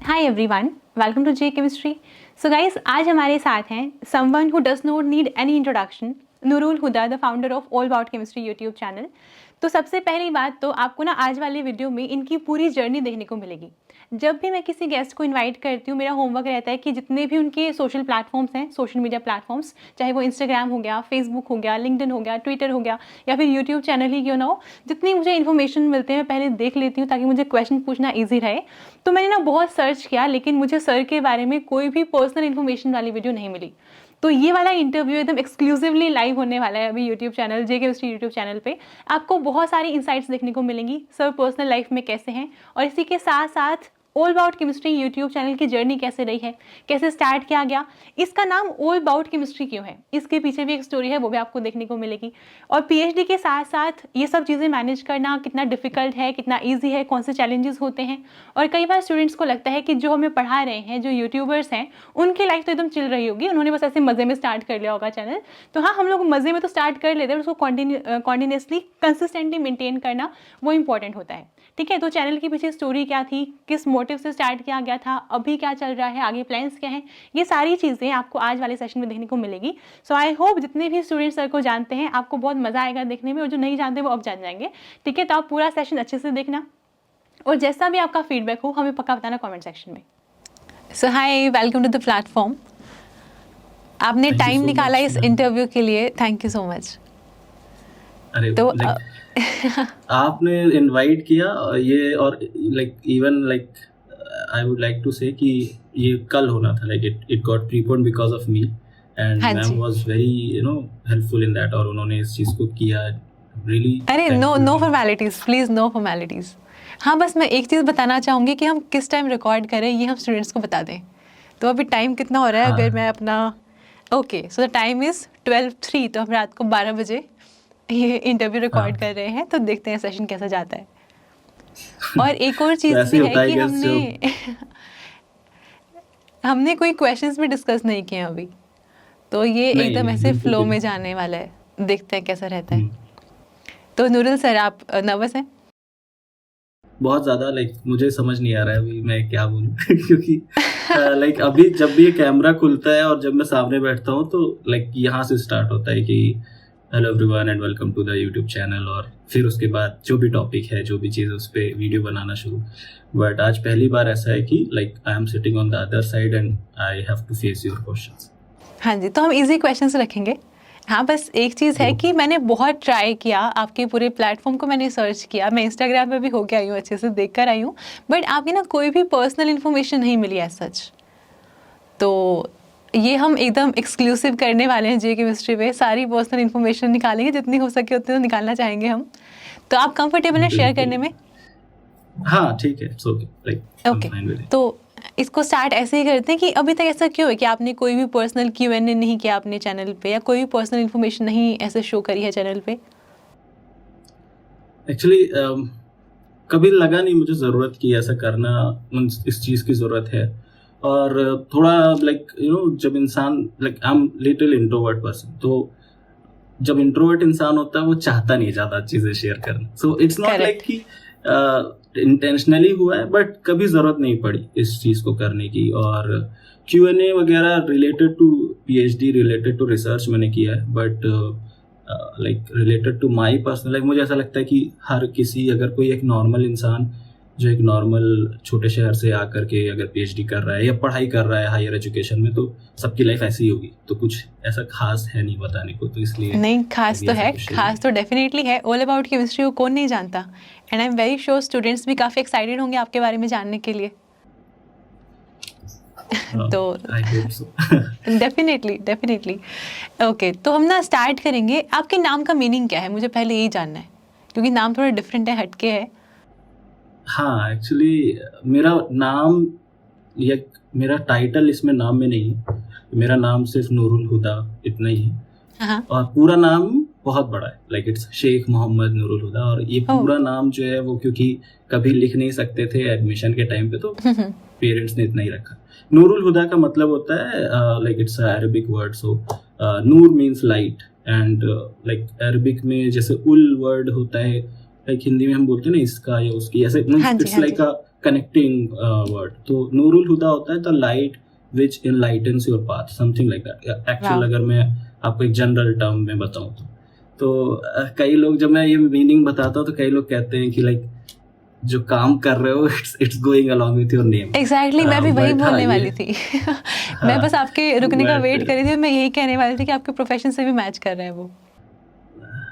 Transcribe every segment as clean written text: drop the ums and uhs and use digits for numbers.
Hi everyone, welcome to J chemistry. So guys, आज हमारे साथ हैं someone who does not need any introduction, Noorul Huda, the founder of all about chemistry YouTube channel. तो सबसे पहली बात तो आपको ना आज वाले वीडियो में इनकी पूरी जर्नी देखने को मिलेगी। जब भी मैं किसी गेस्ट को इनवाइट करती हूँ, मेरा होमवर्क रहता है कि जितने भी उनके सोशल प्लेटफॉर्म्स हैं, सोशल मीडिया प्लेटफॉर्म्स, चाहे वो इंस्टाग्राम हो गया, फेसबुक हो गया, लिंक्डइन हो गया, ट्विटर हो गया, या फिर यूट्यूब चैनल ही क्यों ना हो, जितनी मुझे इन्फॉर्मेशन मिलते हैं मैं पहले देख लेती हूँ ताकि मुझे क्वेश्चन पूछना ईजी रहे। तो मैंने ना बहुत सर्च किया, लेकिन मुझे सर के बारे में कोई भी पर्सनल इन्फॉर्मेशन वाली वीडियो नहीं मिली। तो ये वाला इंटरव्यू एकदम एक्सक्लूसिवली लाइव होने वाला है अभी यूट्यूब चैनल, जे केमिस्ट्री यूट्यूब चैनल पे। आपको बहुत सारी इंसाइट्स देखने को मिलेंगी, सर पर्सनल लाइफ में कैसे हैं, और इसी के साथ साथ all about chemistry YouTube channel की जर्नी कैसे रही है, कैसे स्टार्ट किया गया, इसका नाम ऑल अबाउट केमिस्ट्री क्यों है, इसके पीछे भी एक स्टोरी है, वो भी आपको देखने को मिलेगी। और पीएचडी के साथ साथ ये सब चीज़ें मैनेज करना कितना डिफिकल्ट है, कितना ईजी है, कौन से चैलेंजेस होते हैं। और कई बार स्टूडेंट्स को लगता है कि जो हमें पढ़ा रहे हैं, जो यूट्यूबर्स हैं, उनकी लाइफ तो एकदम चिल रही होगी, उन्होंने बस ऐसे मज़े में स्टार्ट कर लिया होगा चैनल। तो हाँ, हम लोग मज़े में तो स्टार्ट कर लेते हैं, उसको कॉन्टिन्यूसली कंसिस्टेंटली मेंटेन करना वो इंपॉर्टेंट होता है। ठीक है, तो चैनल के पीछे स्टोरी क्या थी, किस मोटिव से स्टार्ट किया गया था, अभी क्या चल रहा है, आगे प्लान्स क्या हैं, ये सारी चीज़ें आपको आज वाले सेशन में देखने को मिलेगी। सो आई होप जितने भी स्टूडेंट्स सर को जानते हैं आपको बहुत मज़ा आएगा देखने में, और जो नहीं जानते वो अब जान जाएंगे। ठीक है, तो आप पूरा सेशन अच्छे से देखना, और जैसा भी आपका फीडबैक हो हमें पक्का बताना कॉमेंट सेक्शन में। सो हाय, वेलकम टू द प्लेटफॉर्म। आपने टाइम निकाला इस इंटरव्यू के लिए, थैंक यू सो मच। तो आपने इनवाइट किया ये, और even I would like to say कि ये कल होना था, it got preponed because of me, and ma'am was very helpful in that, और उन्होंने इस चीज को किया रियली। अरे no formalities please, no formalities. हाँ, बस मैं एक चीज़ बताना चाहूँगी कि हम किस टाइम रिकॉर्ड करें ये हम स्टूडेंट्स को बता दें। तो अभी टाइम कितना हो रहा है? अगर मैं अपना सो द टाइम इज़ 12:03, तो हम रात को 12 बजे ये इंटरव्यू रिकॉर्ड कर रहे हैं। तो देखते हैं सेशन कैसा जाता है। और एक और चीज़ भी है कि हमने कोई क्वेश्चंस भी डिस्कस नहीं किए अभी, तो ये एकदम ऐसे फ्लो में जाने वाला है, देखते हैं कैसा रहता है। तो नूरुल सर, आप नर्वस हैं? बहुत ज़्यादा, मुझे समझ नहीं आ रहा है अभी मैं क्या बोलूं क्योंकि अभी जब भी ये कैमरा खुलता है और जब मैं सामने बैठता हूँ तो यहाँ से स्टार्ट होता है कि hello everyone and welcome to the YouTube channel, और फिर उसके बाद जो भी टॉपिक है, जो भी चीज़, उस पर वीडियो बनाना शुरू। बट आज पहली बार ऐसा है कि I am sitting on the other side and I have to face your questions. हाँ जी, तो हम इजी क्वेश्चंस रखेंगे। हाँ, बस एक चीज़ है कि मैंने बहुत ट्राई किया, आपके पूरे प्लेटफॉर्म को मैंने सर्च किया, मैं इंस्टाग्राम पे भी होके आई हूँ, अच्छे से देख कर आई हूँ, बट आपकी ना कोई भी पर्सनल इन्फॉर्मेशन नहीं मिली है सच। तो ये हम एकदम एक्सक्लूसिव करने वाले हैं जे केमिस्ट्री पे, सारी पर्सनल इन्फॉर्मेशन निकालेंगे, जितनी हो सके उतनी तो निकालना चाहेंगे हम। तो आप कंफर्टेबल हैं शेयर करने में? हाँ ठीक है, ओके। तो इसको स्टार्ट ऐसे ही करते हैं कि अभी तक ऐसा क्यों है कि आपने कोई भी पर्सनल Q&A नहीं किया अपने चैनल पे, या कोई भी पर्सनल इन्फॉर्मेशन नहीं ऐसे शो करी है चैनल पे? एक्चुअली कभी लगा नहीं मुझे ज़रूरत की ऐसा करना, इस चीज़ की ज़रूरत है। और थोड़ा जब इंसान आई एम लिटिल इंट्रोवर्ट पर्सन, तो जब इंट्रोवर्ट इंसान होता है वो चाहता नहीं ज़्यादा चीज़ें शेयर करना। सो इट्स नॉट लाइक कि इंटेंशनली हुआ है, बट कभी ज़रूरत नहीं पड़ी इस चीज़ को करने की। और Q&A वगैरह related to PhD, related to research मैंने किया है, but related to my personal life मुझे ऐसा लगता है कि हर किसी, अगर कोई एक नॉर्मल इंसान जो एक नॉर्मल छोटे शहर से आकर के अगर PhD कर रहा है या पढ़ाई कर रहा है हायर एजुकेशन में, तो सबकी लाइफ ऐसी ही होगी। तो कुछ ऐसा खास है नहीं बताने को, तो इसलिए नहीं, खास तो है, खास तो डेफिनेटली है। ऑल अबाउट केमिस्ट्री को कौन नहीं जानता, and I am very sure students भी काफ़ी एक्साइटेड होंगे आपके बारे में जानने के लिए। तो डेफिनेटली ओके। तो हम ना स्टार्ट करेंगे। आपके नाम का मीनिंग क्या है, मुझे पहले यही जानना है, क्योंकि नाम थोड़ा डिफरेंट है, हटके है। हाँ, एक्चुअली मेरा नाम या मेरा टाइटल इसमें नाम में नहीं है। मेरा नाम सिर्फ नूरुल हुदा इतना ही है, और पूरा नाम बहुत बड़ा है, इट्स शेख मोहम्मद नूरुल हुदा। और ये पूरा नाम जो है वो क्योंकि कभी लिख नहीं सकते थे एडमिशन के टाइम पे, तो पेरेंट्स ने इतना ही रखा। नूरुल हुदा का मतलब होता है it's Arabic word, so Noor means light, and Arabic में जैसे उल वर्ड होता है, हिंदी में हम बोलते हैं ना इसका या उसकी, ऐसे it's like a connecting word. तो नूरुल हुदा होता है the light which enlightens your path, something like that actual. अगर मैं आपको एक जनरल टर्म में बताऊं तो कई लोग, जब मैं ये मीनिंग बताता हूँ तो कई लोग कहते हैं कि लाइक जो काम कर रहे हो it's going along with your name. Exactly, मैं भी वही बोलने वाली थी। मैं बस आपके रुकने का वेट कर रही थी, मैं यही कहने वाली थी कि आपके प्रोफेशन से भी मैच कर रहे हैं वो।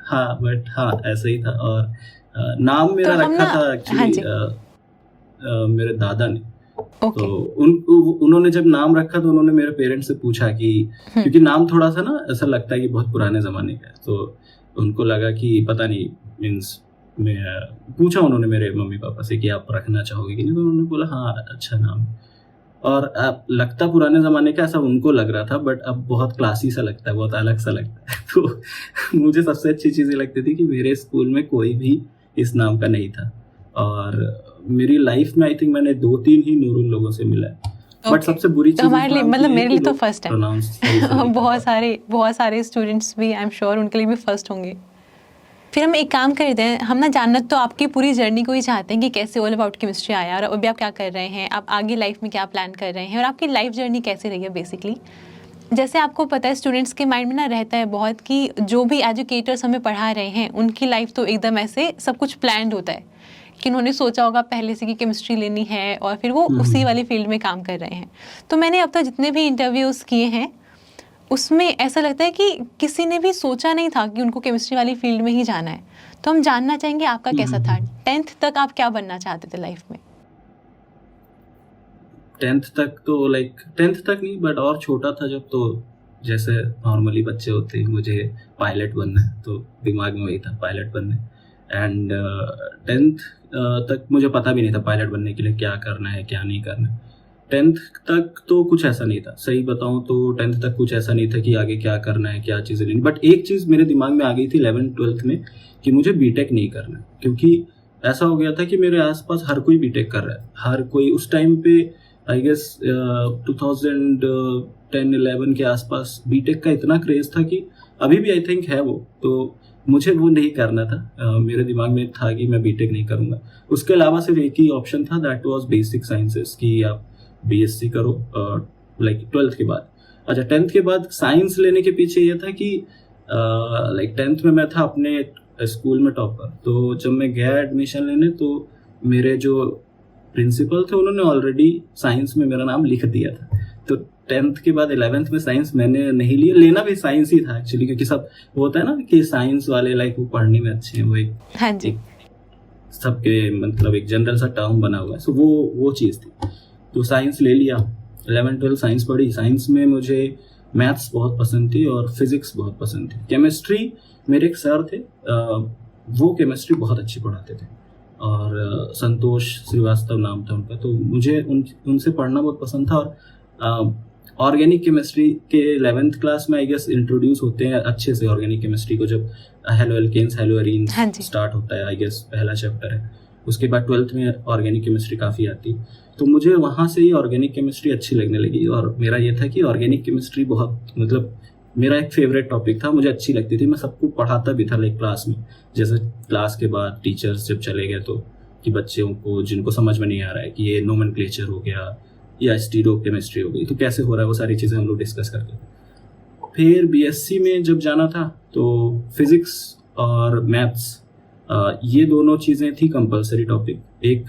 हाँ बट हाँ ऐसा ही था। और नाम मेरा रखा था एक्चुअली मेरे दादा ने। तो उन्होंने जब नाम रखा तो उन्होंने मेरे पेरेंट्स से पूछा कि क्योंकि नाम थोड़ा सा ना ऐसा लगता है कि बहुत पुराने ज़माने का है, तो उनको लगा कि पता नहीं, मीन्स मैं पूछा उन्होंने मेरे मम्मी पापा से कि आप रखना चाहोगे कि नहीं, तो उन्होंने बोला हाँ अच्छा नाम है। और अब लगता पुराने ज़माने का ऐसा उनको लग रहा था, बट अब बहुत क्लासी सा लगता है, बहुत अलग सा लगता है। तो मुझे सबसे अच्छी चीज़ ये लगती थी कि मेरे स्कूल में कोई भी इस नाम का नहीं था। और मेरी लाइफ में आई थिंक मैंने 2-3 ही नूरुल लोगों से मिला है। बट सबसे बुरी चीज़ हमारे लिए, मतलब मेरे लिए तो फर्स्ट है। बहुत सारे स्टूडेंट्स भी, आई एम श्योर उनके लिए भी फर्स्ट होंगे। फिर हम एक काम करते हैं, हम ना जानना तो आपकी पूरी जर्नी को ही चाहते हैं कि कैसे ऑल अबाउट केमिस्ट्री आया और अभी आप क्या कर रहे हैं, आप आगे लाइफ में क्या प्लान कर रहे हैं और आपकी लाइफ जर्नी कैसे रही है बेसिकली। जैसे आपको पता है स्टूडेंट्स के माइंड में ना रहता है बहुत कि जो भी एजुकेटर्स हमें पढ़ा रहे हैं उनकी लाइफ तो एकदम ऐसे सब कुछ प्लान्ड होता है कि उन्होंने सोचा होगा पहले से कि केमिस्ट्री लेनी है और फिर वो उसी वाली फील्ड में काम कर रहे हैं। तो मैंने अब तक जितने भी इंटरव्यूज़ किए हैं उसमें ऐसा लगता है कि किसी ने भी सोचा नहीं था कि उनको केमिस्ट्री वाली फील्ड में ही जाना है। तो हम जानना चाहेंगे आपका कैसा था, 10th तक आप क्या बनना चाहते थे लाइफ में? 10th तक तो लाइक 10th तक नहीं, बट और छोटा था जब, तो जैसे नॉर्मली बच्चे होते हैं, मुझे पायलट बनना है, तो दिमाग में वही था पायलट बनना है। एंड 10th तक मुझे पता भी नहीं था पायलट बनने के लिए क्या करना है क्या नहीं करना है। 10th तक तो कुछ ऐसा नहीं था, सही बताऊं तो 10th तक कुछ ऐसा नहीं था कि आगे क्या करना है क्या चीज़ें लेनी। बट एक चीज़ मेरे दिमाग में आ गई थी 11th-12th में कि मुझे बीटेक नहीं करना है, क्योंकि ऐसा हो गया था कि मेरे आसपास हर कोई बीटेक कर रहा है, हर कोई उस टाइम पे आई गेस 2010-11 के आसपास बीटेक का इतना क्रेज था कि अभी भी आई थिंक है वो, तो मुझे वो नहीं करना था। मेरे दिमाग में था कि मैं बीटेक नहीं करूँगा। उसके अलावा सिर्फ एक ही ऑप्शन था, दैट वाज बेसिक साइंसेस, कि आप बीएससी करो लाइक 12th के बाद। अच्छा 10th के बाद साइंस लेने के पीछे ये था कि लाइक 10th में मैं था अपने स्कूल में टॉपर, तो जब मैं गया एडमिशन लेने तो मेरे जो प्रिंसिपल थे उन्होंने ऑलरेडी साइंस में मेरा नाम लिख दिया था। तो 10th के बाद 11th में साइंस मैंने नहीं लिया, लेना भी साइंस ही था एक्चुअली, क्योंकि सब होता है ना कि साइंस वाले लाइक वो पढ़ने में अच्छे हैं, वो एक, हाँ जी, एक सबके मतलब एक जनरल सा टर्म बना हुआ है। सो वो चीज़ थी, तो साइंस ले लिया। 11th-12th साइंस पढ़ी। साइंस में मुझे मैथ्स बहुत पसंद थी और फिजिक्स बहुत पसंद थी। केमिस्ट्री, मेरे एक सर थे, वो केमिस्ट्री बहुत अच्छी पढ़ाते थे और संतोष श्रीवास्तव नाम था उनका, तो मुझे उनसे पढ़ना बहुत पसंद था। और ऑर्गेनिक केमिस्ट्री के 11th क्लास में आई गेस इंट्रोड्यूस होते हैं अच्छे से ऑर्गेनिक केमिस्ट्री को, जब halo alkanes halo arenes start होता है, आई गेस पहला चैप्टर है। उसके बाद 12th में ऑर्गेनिक केमिस्ट्री काफ़ी आती, तो मुझे वहाँ से ही ऑर्गेनिक केमिस्ट्री अच्छी लगने लगी। और मेरा ये था कि ऑर्गेनिक केमिस्ट्री बहुत, मतलब मेरा एक फेवरेट टॉपिक था, मुझे अच्छी लगती थी, मैं सबको पढ़ाता भी था लाइक क्लास में। जैसे क्लास के बाद टीचर्स जब चले गए तो कि बच्चों को जिनको समझ में नहीं आ रहा है कि ये नोमेनक्लेचर हो गया या स्टीरो केमिस्ट्री हो गई तो कैसे हो रहा है, वो सारी चीज़ें हम लोग डिस्कस करते थे। फिर बीएससी में जब जाना था तो फिज़िक्स और मैथ्स ये दोनों चीज़ें थी कंपलसरी टॉपिक, एक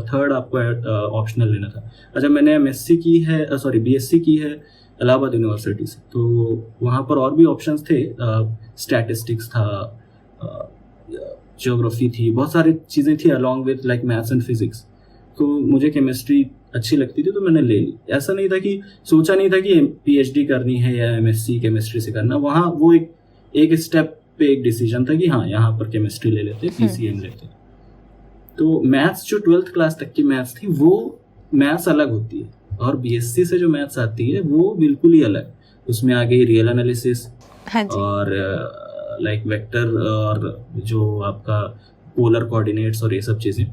थर्ड आपको ऑप्शनल लेना था। अच्छा मैंने एमएससी की है, बीएससी की है इलाहाबाद यूनिवर्सिटी से, तो वहाँ पर और भी ऑप्शंस थे, स्टैटिस्टिक्स था, ज्योग्राफी थी, बहुत सारी चीज़ें थी along with like maths and physics. तो मुझे केमिस्ट्री अच्छी लगती थी तो मैंने ले ली। ऐसा नहीं था कि सोचा नहीं था कि पीएचडी करनी है या एमएससी केमिस्ट्री से करना, वहाँ वो एक स्टेप पे एक डिसीजन था कि हाँ यहाँ पर केमिस्ट्री ले लेते, पीसीएम लेते। तो मैथ्स जो 12th क्लास तक की मैथ्स थी वो मैथ्स अलग होती है और बीएससी से जो मैथ्स आती है वो बिल्कुल ही अलग। उसमें आ गई रियल एनालिसिस और लाइक वेक्टर और जो आपका पोलर कोऑर्डिनेट्स और ये सब चीज़ें।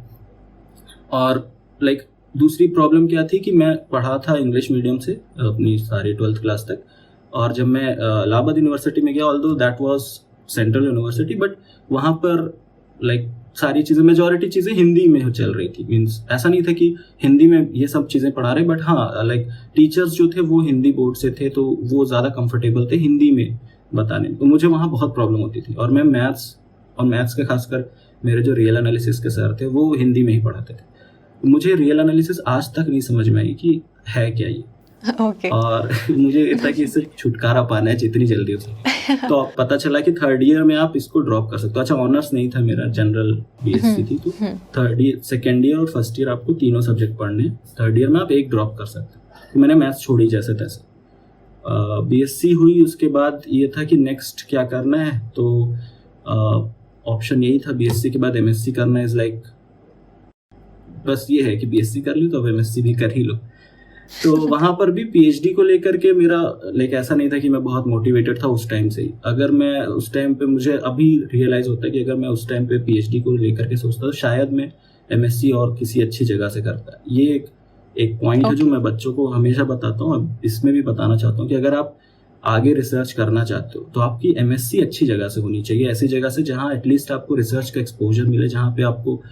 और लाइक दूसरी प्रॉब्लम क्या थी कि मैं पढ़ा था इंग्लिश मीडियम से अपनी सारी 12th क्लास तक, और जब मैं इलाहाबाद यूनिवर्सिटी में गया, although that was central university, but वहाँ पर लाइक सारी चीज़ें, मेजॉरिटी चीज़ें हिंदी में चल रही थी। मीन्स ऐसा नहीं था कि हिंदी में ये सब चीज़ें पढ़ा रहे, बट हाँ लाइक टीचर्स जो थे वो हिंदी बोर्ड से थे, तो वो ज़्यादा कंफर्टेबल थे हिंदी में बताने में। तो मुझे वहाँ बहुत प्रॉब्लम होती थी। और मैं मैथ्स के खासकर मेरे जो रियल एनालिसिस के सर थे वो हिंदी में ही पढ़ाते थे। मुझे रियल एनालिसिस आज तक नहीं समझ में आई कि है क्या ये। ओके। और मुझे इतना कि इससे छुटकारा पाना है जितनी जल्दी हो सके। तो अब पता चला कि थर्ड ईयर में आप इसको ड्रॉप कर सकते हो। अच्छा, ऑनर्स नहीं था मेरा, जनरल बीएससी थी, तो थर्ड ईयर, सेकेंड ईयर और फर्स्ट ईयर आपको तीनों सब्जेक्ट पढ़ने, थर्ड ईयर में आप एक ड्रॉप कर सकते हो। तो मैंने मैथ्स छोड़ी जैसे तैसे। बीएससी हुई, उसके बाद ये था कि नेक्स्ट क्या करना है, तो ऑप्शन यही था बीएससी के बाद एमएससी करना। इज लाइक बस ये है कि बीएससी कर लो तो अब एमएससी भी कर ही लो। तो वहां पर भी पीएचडी को लेकर के मेरा लाइक ऐसा नहीं था कि मैं बहुत मोटिवेटेड था उस टाइम से ही। अगर मैं उस टाइम पे, मुझे अभी रियलाइज होता है कि अगर मैं उस टाइम पे पीएचडी को लेकर के सोचता तो शायद मैं एमएससी और किसी अच्छी जगह से करता। ये एक पॉइंट है जो मैं बच्चों को हमेशा बताता हूँ, अब इसमें भी बताना चाहता हूँ कि अगर आप आगे रिसर्च करना चाहते हो तो आपकी एमएससी अच्छी जगह से होनी चाहिए, ऐसी जगह से जहाँ एटलीस्ट आपको रिसर्च का एक्सपोजर मिले, जहाँ पे आपको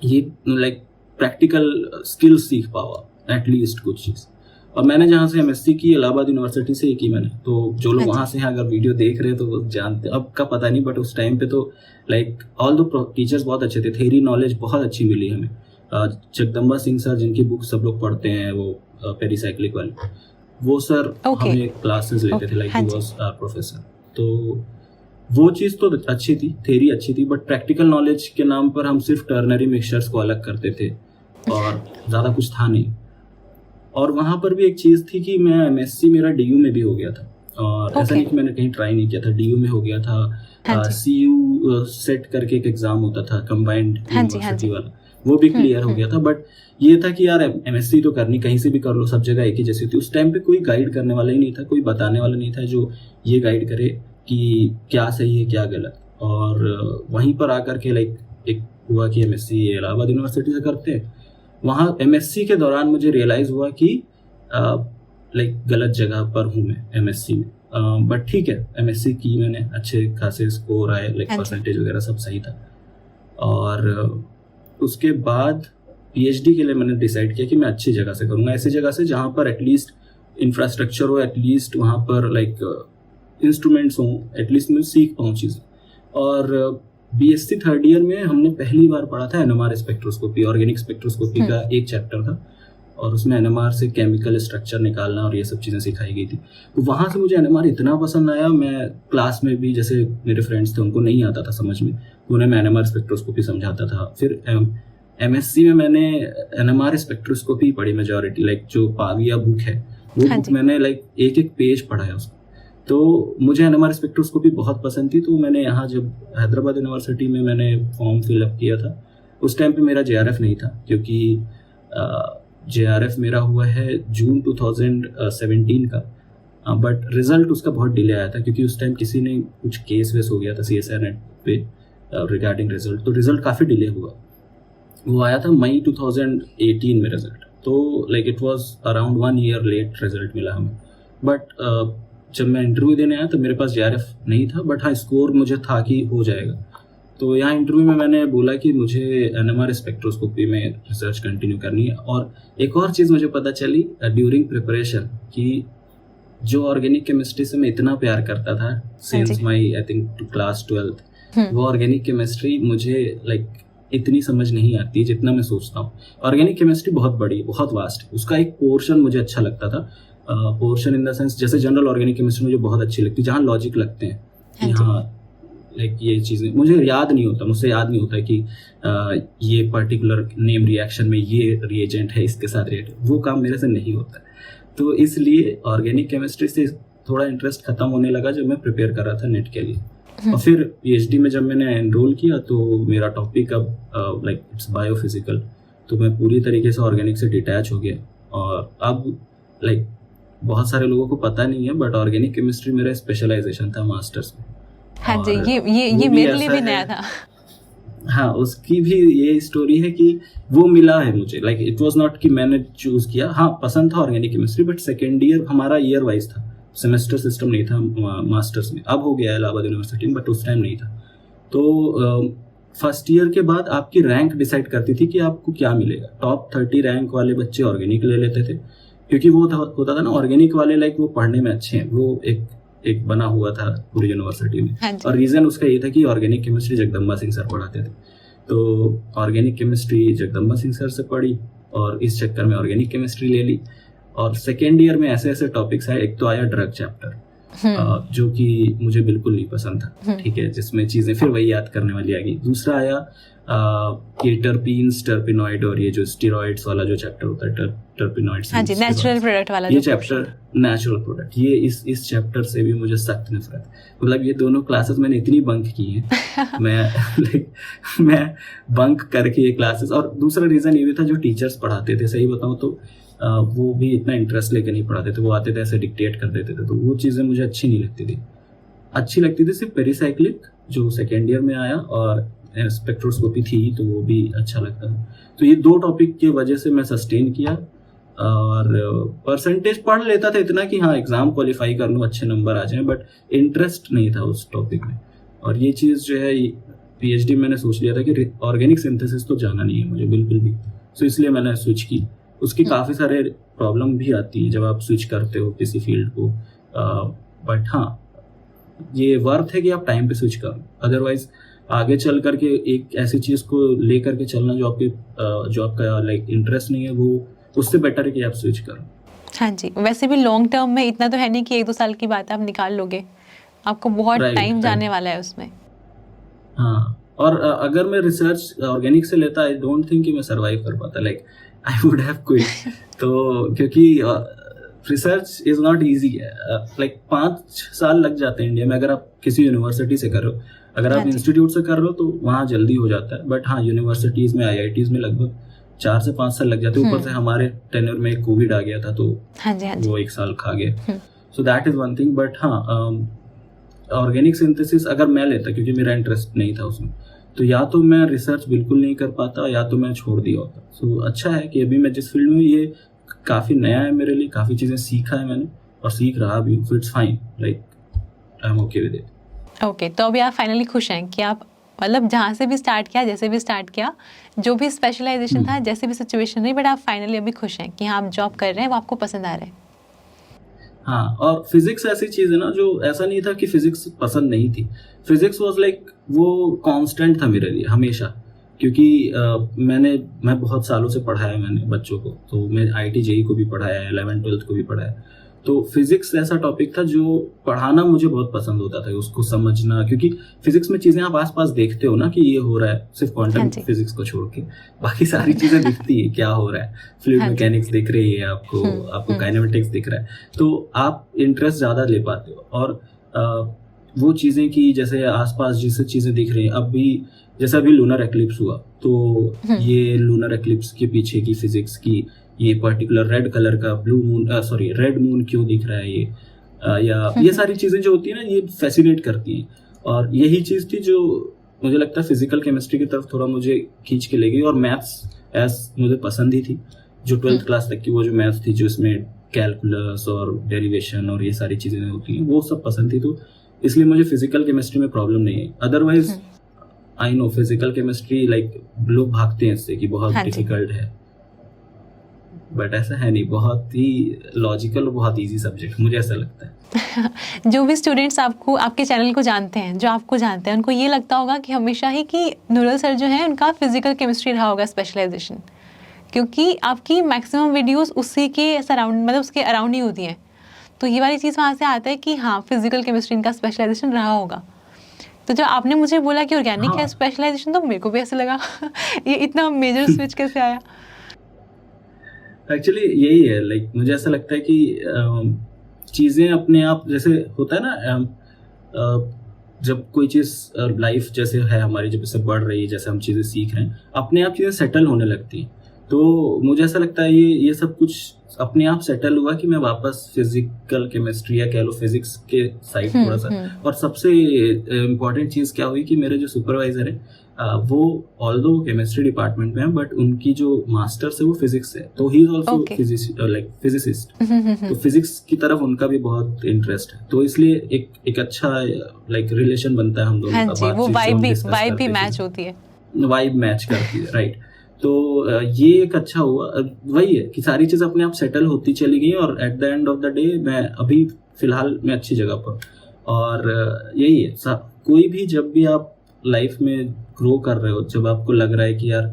ये लाइक प्रैक्टिकल स्किल्स सीख पाओ एटलीस्ट कुछ चीज़। और मैंने जहाँ से एमएससी की इलाहाबाद यूनिवर्सिटी से ही की मैंने। तो जो लोग वहाँ से हैं अगर वीडियो देख रहे हैं तो वो जानते, अब का पता नहीं, बट उस टाइम पे तो लाइक ऑल द टीचर्स बहुत अच्छे थे, थ्योरी नॉलेज बहुत अच्छी मिली हमें। जगदम्बा सिंह सर जिनकी बुक सब लोग पढ़ते हैं, वो पेरीसाइक्लिक वाले, वो सर हमें क्लासेस लेते थे, like he was our professor. तो वो चीज़ तो अच्छी थी, थ्योरी अच्छी थी, बट प्रैक्टिकल नॉलेज के नाम पर हम सिर्फ टर्नरी मिक्सचर्स को अलग करते थे और ज़्यादा कुछ था नहीं। और वहाँ पर भी एक चीज़ थी कि मैं एमएससी मेरा डीयू में भी हो गया था, और ऐसा नहीं कि मैंने कहीं ट्राई नहीं किया था, डीयू में हो गया था। सीयू सेट करके एक एग्जाम होता था कंबाइंड यूनिवर्सिटी वाला, वो भी क्लियर हो गया था। बट ये था कि यार एमएससी तो करनी, कहीं से भी कर लो, सब जगह एक ही जैसी थी। उस टाइम पे कोई गाइड करने वाला ही नहीं था, कोई बताने वाला नहीं था जो ये गाइड करे कि क्या सही है क्या गलत। और वहीं पर आकर के लाइक एक हुआ कि एमएससी इलाहाबाद यूनिवर्सिटी से करते हैं। वहाँ एमएससी के दौरान मुझे रियलाइज़ हुआ कि लाइक गलत जगह पर हूँ मैं एमएससी में। बट ठीक है, एमएससी की मैंने, अच्छे खासे स्कोर आए, लाइक परसेंटेज वगैरह सब सही था। और उसके बाद पीएचडी के लिए मैंने डिसाइड किया कि मैं अच्छी जगह से करूँगा, ऐसी जगह से जहाँ पर एटलीस्ट इंफ्रास्ट्रक्चर हो, एटलीस्ट वहाँ पर लाइक इंस्ट्रूमेंट्स हों, एटलीस्ट मैं सीख पाऊँ चीज़ें। और बीएससी थर्ड ईयर में हमने पहली बार पढ़ा था एनएमआर स्पेक्ट्रोस्कोपी, ऑर्गेनिक स्पेक्ट्रोस्कोपी का एक चैप्टर था, और उसमें एनएमआर से केमिकल स्ट्रक्चर निकालना और ये सब चीज़ें सिखाई गई थी। तो वहाँ से मुझे एनएमआर इतना पसंद आया, मैं क्लास में भी, जैसे मेरे फ्रेंड्स थे उनको नहीं आता था समझ में, उन्हें मैं एनएमआर स्पेक्ट्रोस्कोपी समझाता था। फिर एमएससी में मैंने एनएमआर स्पेक्ट्रोस्कोपी पढ़ी मेजॉरिटी, लाइक जो पाविया बुक है वो बुक मैंने लाइक एक एक पेज पढ़ा है उसको। तो मुझे एनएमआर स्पेक्ट्रोस्कोपी बहुत पसंद थी। तो मैंने यहाँ जब हैदराबाद यूनिवर्सिटी में मैंने फॉर्म फिलअप किया था, उस टाइम पे मेरा जेआरएफ नहीं था, क्योंकि जेआरएफ मेरा हुआ है जून 2017 का, बट रिजल्ट उसका बहुत डिले आया था, क्योंकि उस टाइम किसी ने कुछ केस वेस हो गया था CSIR नेट पे रिगार्डिंग रिजल्ट, तो रिजल्ट काफ़ी डिले हुआ। वो आया था मई 2018 में रिजल्ट, तो like it was around 1 year late result मिला हमें। बट जब मैं इंटरव्यू देने आया तो मेरे पास जेआरएफ नहीं था, बट हाँ स्कोर मुझे था कि हो जाएगा। तो यहाँ इंटरव्यू में मैंने बोला कि मुझे एनएमआर स्पेक्ट्रोस्कोपी में रिसर्च कंटिन्यू करनी है। और एक और चीज़ मुझे पता चली ड्यूरिंग प्रिपरेशन कि जो ऑर्गेनिक केमिस्ट्री से मैं इतना प्यार करता था since my I think to class 12th, वो ऑर्गेनिक केमिस्ट्री मुझे लाइक इतनी समझ नहीं आती जितना मैं सोचता हूँ। ऑर्गेनिक केमिस्ट्री बहुत बड़ी, बहुत वास्ट है, उसका एक पोर्शन मुझे अच्छा लगता था। पोर्शन इन द सेंस, जैसे जनरल ऑर्गेनिक केमिस्ट्री मुझे बहुत अच्छी लगती है, जहाँ लॉजिक लगते हैं कि हाँ लाइक ये चीज़ें मुझे याद नहीं होता, मुझसे याद नहीं होता कि ये पर्टिकुलर नेम रिएक्शन में ये रिएजेंट है, इसके साथ रिएक्ट, वो काम मेरे से नहीं होता। तो इसलिए ऑर्गेनिक केमिस्ट्री से थोड़ा इंटरेस्ट खत्म होने लगा जब मैं प्रिपेयर कर रहा था नेट के लिए। और फिर पीएचडी में जब मैंने एनरोल किया तो मेरा टॉपिक अब लाइक इट्स बायोफिजिकल, तो मैं पूरी तरीके से ऑर्गेनिक से डिटैच हो गया। और अब लाइक बहुत सारे लोगों को पता नहीं है, बट ऑर्गेनिक केमिस्ट्री मेरा स्पेशलाइजेशन था मास्टर्स में। हाँ जी, ये मेरे लिए भी नया था। हाँ, उसकी भी ये स्टोरी है कि वो मिला है मुझे, लाइक इट वाज नॉट कि मैंने चूज किया। हाँ, पसंद था organic chemistry, but second year हमारा ईयर वाइज था, सेमेस्टर सिस्टम नहीं था मास्टर्स में। अब हो गया है इलाहाबाद यूनिवर्सिटी में, बट उस टाइम नहीं था। तो फर्स्ट ईयर के बाद आपकी रैंक डिसाइड करती थी कि आपको क्या मिलेगा। टॉप 30 रैंक वाले बच्चे ऑर्गेनिक ले लेते थे, क्योंकि वो होता था ना ऑर्गेनिक वाले, लाइक वो पढ़ने में अच्छे हैं, वो एक बना हुआ था पूरी यूनिवर्सिटी में। और रीजन उसका ये था कि organic chemistry Jagdamba Singh sir पढ़ाते थे, तो organic chemistry Jagdamba Singh sir से पढ़ी और इस चक्कर में ऑर्गेनिक केमिस्ट्री ले ली। और सेकेंड ईयर में ऐसे ऐसे टॉपिक्स आए। एक तो आया ड्रग चैप्टर, जो कि मुझे बिल्कुल नहीं पसंद था, ठीक है, जिसमें चीजें फिर वही याद करने वाली आ गई। दूसरा आया ये टर्पीन्स, टर्पिनॉइड और ये जो स्टेरॉइड्स वाला जो चैप्टर होता है, टर्पिनॉइड्स, हाँ जी, नेचुरल प्रोडक्ट वाला ये चैप्टर, नेचुरल प्रोडक्ट, ये इस चैप्टर से भी मुझे सख्त नफरत। मतलब ये दोनों क्लासेस मैंने इतनी बंक की हैं मैं बंक करके ये क्लासेस। और दूसरा रीजन ये भी था, जो टीचर्स पढ़ाते थे, सही बताऊं तो वो भी इतना इंटरेस्ट लेकर नहीं पढ़ाते थे, वो आते थे ऐसे डिक्टेट कर देते थे, तो वो चीज़ें मुझे अच्छी नहीं लगती थी। अच्छी लगती थी सिर्फ पेरिसाइक्लिक जो सेकेंड ईयर में आया, और स्पेक्ट्रोस्कोपी थी तो वो भी अच्छा लगता था। तो ये 2 टॉपिक की वजह से मैं सस्टेन किया, और परसेंटेज पढ़ लेता था इतना कि हाँ एग्जाम क्वालिफाई कर लूँ, अच्छे नंबर आ जाएं, बट इंटरेस्ट नहीं था उस टॉपिक में। और ये चीज़ जो है, पीएचडी मैंने सोच लिया था कि ऑर्गेनिक सिंथेसिस तो जाना नहीं है मुझे बिल्कुल भी, तो इसलिए मैंने स्विच की। उसकी काफ़ी सारे प्रॉब्लम भी आती है जब आप स्विच करते हो किसी फील्ड को, बट हाँ ये वर्थ है कि आप टाइम पे स्विच करो। अदरवाइज आगे चल करके एक ऐसी चीज़ को ले करके चलना जो आपका लाइक इंटरेस्ट नहीं है, वो उससे बेटर है कि आप स्विच करो। हाँ जी, वैसे भी लॉन्ग टर्म में इतना तो है नहीं कि 1-2 साल की बात आप निकाल लोगे, आपको बहुत टाइम जाने वाला है उसमें। हाँ, और अगर मैं रिसर्च ऑर्गेनिक से लेता, आई डोंट थिंक कि मैं सर्वाइव कर पाता, like I would have quit. तो क्योंकि रिसर्च इज नॉट ईजी है, लाइक 5 साल लग जाते हैं इंडिया में अगर आप किसी यूनिवर्सिटी से कर रहे हो। अगर आप इंस्टीट्यूट से कर रहे हो तो वहाँ जल्दी हो जाता है, बट हाँ यूनिवर्सिटीज में, IITs में लगभग 4 से 5 साल लग जाते हैं। ऊपर से हमारे टेन्योर में कोविड आ गया था, तो वो 1 साल खा गया। So that is one thing. But हाँ, ऑर्गेनिक सिंथेसिस अगर मैं लेता, क्योंकि मेरा इंटरेस्ट नहीं था उसमें, तो या तो मैं रिसर्च बिल्कुल नहीं कर पाता, या तो मैं छोड़ दिया होता। सो अच्छा है कि अभी मैं जिस फील्ड में, ये काफ़ी नया है मेरे लिए, काफ़ी चीज़ें सीखा है मैंने और सीख रहा भी हूँ, so it's fine, like I am okay with it. Okay, तो अभी आप फाइनली खुश हैं कि आप मतलब जहाँ से भी स्टार्ट किया, जैसे भी स्टार्ट किया, जो भी स्पेशलाइजेशन था, जैसे भी सिचुएशन रही, बट आप फाइनली अभी खुश हैं कि हाँ आप जॉब कर रहे हैं, वो आपको पसंद आ रहा है। हाँ, और फिजिक्स ऐसी चीज़ है ना, जो ऐसा नहीं था कि फिजिक्स पसंद नहीं थी। फिजिक्स वाज लाइक वो कांस्टेंट था मेरे लिए हमेशा, क्योंकि मैं बहुत सालों से पढ़ाया मैंने बच्चों को, तो मैं IIT JEE को भी पढ़ाया है, 11th-12th को भी पढ़ाया है। तो फिजिक्स ऐसा टॉपिक था जो पढ़ाना मुझे बहुत पसंद होता था, उसको समझना, क्योंकि फिजिक्स में चीज़ें आप आसपास देखते हो ना कि ये हो रहा है, सिर्फ क्वांटम फिजिक्स को छोड़ के बाकी सारी चीज़ें दिखती है, क्या हो रहा है, फ्लूइड मैकेनिक्स दिख रही है आपको काइनेमेटिक्स दिख रहा है, तो आप इंटरेस्ट ज़्यादा ले पाते हो। और वो चीज़ें की जैसे आसपास जिससे चीज़ें दिख रही हैं, अभी जैसे अभी लूनर एक्लिप्स हुआ, तो ये लूनर एक्लिप्स के पीछे की फिजिक्स की, ये पर्टिकुलर रेड कलर का रेड मून क्यों दिख रहा है, या ये सारी चीज़ें जो होती है ना, ये फैसिनेट करती हैं। और यही चीज़ थी जो मुझे लगता है फिजिकल केमिस्ट्री की तरफ थोड़ा मुझे खींच के ले गई। और मैथ्स मुझे पसंद ही थी, जो 12th क्लास तक की वो जो मैथ्स थी, जो इसमें कैलकुलस और डेरिवेशन और ये सारी चीज़ें होती हैं, वो सब पसंद थी, तो इसलिए मुझे फिजिकल केमिस्ट्री में प्रॉब्लम नहीं है। Otherwise I know physical chemistry, like लोग भागते हैं इससे कि बहुत डिफिकल्ट है, बट ऐसा है नहीं, बहुत ही लॉजिकल और बहुत इजी सब्जेक्ट मुझे ऐसा लगता है। जो भी स्टूडेंट्स आपके चैनल को जानते हैं, जो आपको जानते हैं, उनको ये लगता होगा कि हमेशा ही कि नूरल सर जो है उनका फिजिकल केमिस्ट्री रहा होगा स्पेशलाइजेशन, क्योंकि आपकी मैक्सिमम वीडियोस उसी के सराउंड, मतलब उसके अराउंड ही होती हैं। तो ये वाली चीज़ वहाँ से आता है कि हाँ फिजिकल केमिस्ट्री इनका स्पेशलाइजेशन रहा होगा। तो जब आपने मुझे बोला कि ऑर्गेनिक है स्पेशलाइजेशन, तो मेरे को भी ऐसे लगा ये इतना मेजर स्विच कैसे आया। एक्चुअली यही है, लाइक मुझे ऐसा लगता है कि चीज़ें अपने आप, जैसे होता है ना, जब कोई चीज़ लाइफ जैसे है हमारी, जब इससे बढ़ रही है, जैसे हम चीज़ें सीख रहे हैं, अपने आप चीज़ें सेटल होने लगती हैं। तो मुझे ऐसा लगता है ये सब कुछ अपने आप सेटल हुआ कि मैं वापस फिजिकल केमिस्ट्री या कह लो फिजिक्स के साइड थोड़ा सा। और सबसे इम्पोर्टेंट चीज़ क्या हुई कि मेरे जो सुपरवाइजर है, वो ऑल्दो केमिस्ट्री डिपार्टमेंट में है बट उनकी जो मास्टर्स है वो फिजिक्स है, तो he is also like physicist, तो फिजिक्स की तरफ उनका भी बहुत इंटरेस्ट है, तो इसलिए एक अच्छा लाइक रिलेशन बनता है हम दोनों का, हाँ जी, वो वाइब भी मैच होती है, वाइब मैच करती है, राइट। तो ये एक अच्छा हुआ, वही है कि सारी चीज़ अपने आप सेटल होती चली गई और at the end of the day मैं अभी फिलहाल मैं अच्छी जगह पर, और यही है कोई भी जब भी आप लाइफ में ग्रो कर रहे हो, जब आपको लग रहा है कि यार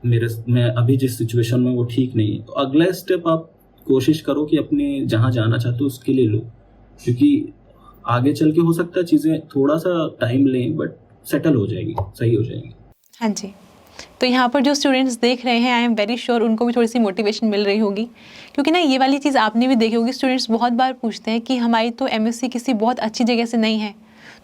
मैं अभी जिस सिचुएशन में वो ठीक नहीं है, तो अगला स्टेप आप कोशिश करो कि अपने जहाँ जाना चाहते हो उसके लिए लो, क्योंकि आगे चल के हो सकता है चीज़ें थोड़ा सा टाइम लें बट सेटल हो जाएगी, सही हो जाएगी। हाँ जी, तो यहाँ पर जो स्टूडेंट्स देख रहे हैं आई एम वेरी श्योर उनको भी थोड़ी सी मोटिवेशन मिल रही होगी, क्योंकि ना ये वाली चीज़ आपने भी देखी होगी, स्टूडेंट्स बहुत बार पूछते हैं कि हमारी तो एमएससी किसी बहुत अच्छी जगह से नहीं है,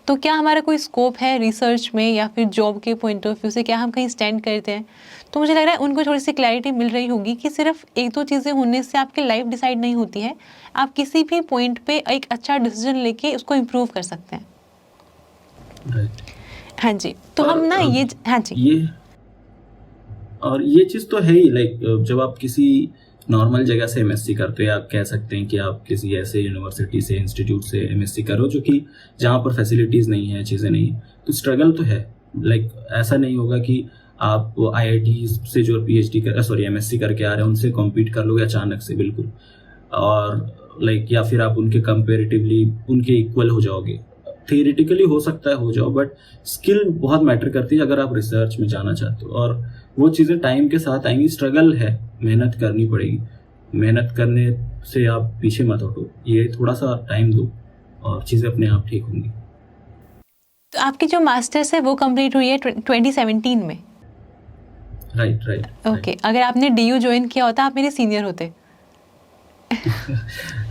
तो क्या हमारा कोई स्कोप है रिसर्च में या फिर जॉब के पॉइंट ऑफ व्यू से, क्या हम कहीं स्टैंड करते हैं। तो मुझे लग रहा है उनको थोड़ी सी क्लैरिटी मिल रही होगी कि सिर्फ एक दो चीज़ें होने से आपकी लाइफ डिसाइड नहीं होती है, आप किसी भी पॉइंट पे एक अच्छा डिसीजन लेके उसको इम्प्रूव कर सकते हैं। हाँ जी, तो हम ना ये, हाँ जी, और ये चीज़ तो है ही, लाइक जब आप किसी नॉर्मल जगह से एमएससी करते हैं, आप कह सकते हैं कि आप किसी ऐसे यूनिवर्सिटी से इंस्टीट्यूट से एमएससी करो जो कि जहाँ पर फैसिलिटीज़ नहीं है, चीज़ें नहीं है, तो स्ट्रगल तो है। लाइक ऐसा नहीं होगा कि आप आईआईटी से जो एमएससी करके आ रहे हैं उनसे कॉम्पीट कर लोगे अचानक से, बिल्कुल, और लाइक या फिर आप उनके कंपेरेटिवली उनके इक्वल हो जाओगे। थियरिटिकली हो सकता है हो जाओ, बट स्किल बहुत मैटर करती है अगर आप रिसर्च में जाना चाहते हो, और वो चीज़ें टाइम के साथ आएंगी। स्ट्रगल है, मेहनत करनी पड़ेगी, मेहनत करने से आप पीछे मत हटो, ये थोड़ा सा टाइम दो और चीज़ें अपने आप ठीक होंगी। तो आपकी जो मास्टर्स है वो कंप्लीट हुई है 2017 में? राइट। ओके, अगर आपने डीयू ज्वाइन किया होता आप मेरे सीनियर होते।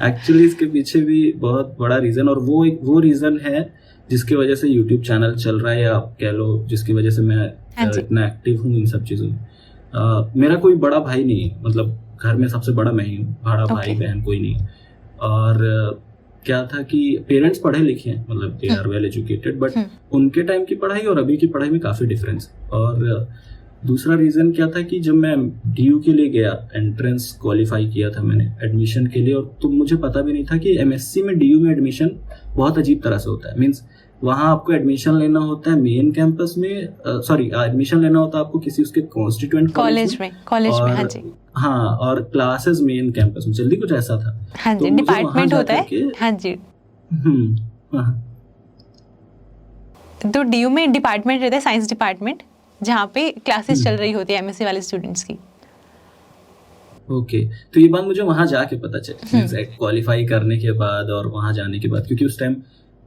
एक्चुअली इसके पीछे भी बहुत बड़ा रीज़न, और वो रीज़न है जिसकी वजह से यूट्यूब चैनल चल रहा है, या आप कह लो जिसकी वजह से मैं इतना एक्टिव हूँ इन सब चीज़ों में। मेरा कोई बड़ा भाई नहीं है, मतलब घर में सबसे बड़ा मैं ही हूँ, बड़ा भाई बहन कोई नहीं। और क्या था कि पेरेंट्स पढ़े लिखे हैं, मतलब they are well educated, but उनके टाइम की पढ़ाई और अभी की पढ़ाई में काफ़ी डिफरेंस। और दूसरा रीज़न क्या था कि जब मैं डीयू के लिए गया, एंट्रेंस क्वालिफाई किया था मैंने एडमिशन के लिए, और तो मुझे पता भी नहीं था कि एमएससी में डीयू में एडमिशन बहुत अजीब तरह से होता है। मीन्स वहाँ आपको एडमिशन लेना होता है मेन कैंपस में, एडमिशन लेना होता है आपको किसी उसके कॉन्स्टिट्यूएंट कॉलेज में, हाँ जी, हाँ, और क्लासेस मेन कैंपस में, जल्दी कुछ ऐसा था, हाँ जी, डिपार्टमेंट होता है, हाँ जी, तो डीयू में डिपार्टमेंट रहता है, साइंस डिपार्टमेंट, जहाँ पे क्लासेस चल रही होती है एमएससी वाले स्टूडेंट्स की। ओके, तो ये बात मुझे वहाँ जाके पता चली, क्वालिफाई करने के बाद और वहाँ जाने के बाद, क्योंकि उस टाइम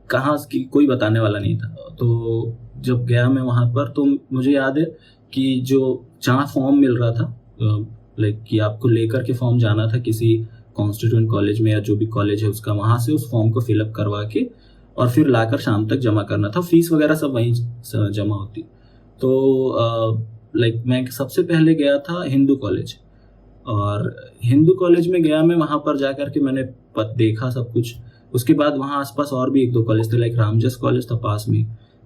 कहाँ की कोई बताने वाला नहीं था। तो जब गया मैं वहाँ पर, तो मुझे याद है कि जहाँ फॉर्म मिल रहा था, लाइक कि आपको लेकर के फॉर्म जाना था किसी कॉन्स्टिट्यूएंट कॉलेज में या जो भी कॉलेज है उसका, वहाँ से उस फॉर्म को फिलअप करवा के और फिर लाकर शाम तक जमा करना था, फीस वगैरह सब वहीं जमा होती। तो लाइक मैं सबसे पहले गया था हिंदू कॉलेज, और हिंदू कॉलेज में गया मैं, वहाँ पर जा कर के मैंने देखा सब कुछ। उसके बाद वहाँ आसपास और भी एक दो कॉलेज थे, लाइक रामजस कॉलेज था पास में,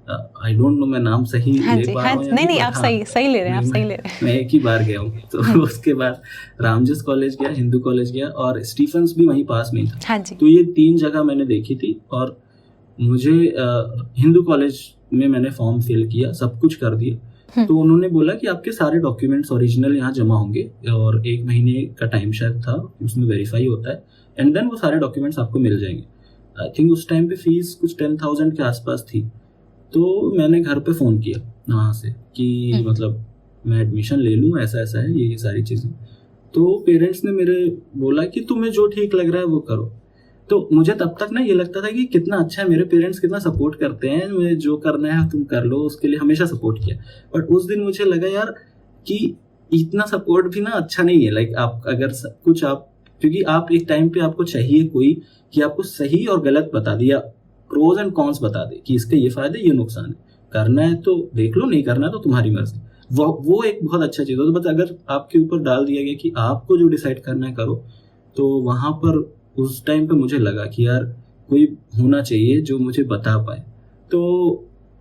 आई डोंट नो मैं नाम सही ले पा रहा हूँ, नहीं आप सही ले रहे हैं, आप सही ले रहे हैं, मैं एक ही बार गया हूँ। तो उसके बाद रामजस कॉलेज गया, हिंदू कॉलेज गया, और स्टीफेंस भी वहीं पास में ही था। हाँ जी, तो ये 3 जगह मैंने देखी थी, और मुझे हिंदू कॉलेज में मैंने फॉर्म फिल किया, सब कुछ कर दिया। तो उन्होंने बोला कि आपके सारे डॉक्यूमेंट्स ओरिजिनल यहाँ जमा होंगे, और 1 महीने का टाइम शायद था, उसमें वेरीफाई होता है, एंड देन वो सारे डॉक्यूमेंट्स आपको मिल जाएंगे। आई थिंक उस टाइम पे फीस कुछ 10,000 के आसपास थी। तो मैंने घर पे फ़ोन किया वहाँ से कि मतलब मैं एडमिशन ले लूँ, ऐसा ऐसा है, ये सारी चीज़ें। तो पेरेंट्स ने मेरे बोला कि तुम्हें जो ठीक लग रहा है वो करो। तो मुझे तब तक ना ये लगता था कि कितना अच्छा है, मेरे पेरेंट्स कितना सपोर्ट करते हैं, मैं जो करना है तुम कर लो, उसके लिए हमेशा सपोर्ट किया। बट उस दिन मुझे लगा यार कि इतना सपोर्ट भी ना अच्छा नहीं है। लाइक आप अगर सब कुछ आप, क्योंकि आप एक टाइम पे आपको चाहिए कोई कि आपको सही और गलत बता दे, या प्रोज एंड कॉन्स बता दे कि इसके ये फायदे ये नुकसान है, करना है तो देख लो, नहीं करना है तो तुम्हारी मर्जी। वो एक बहुत अच्छा चीज़ हो। तो बस अगर आपके ऊपर डाल दिया गया कि आपको जो डिसाइड करना है करो, तो वहाँ पर उस टाइम पे मुझे लगा कि यार कोई होना चाहिए जो मुझे बता पाए। तो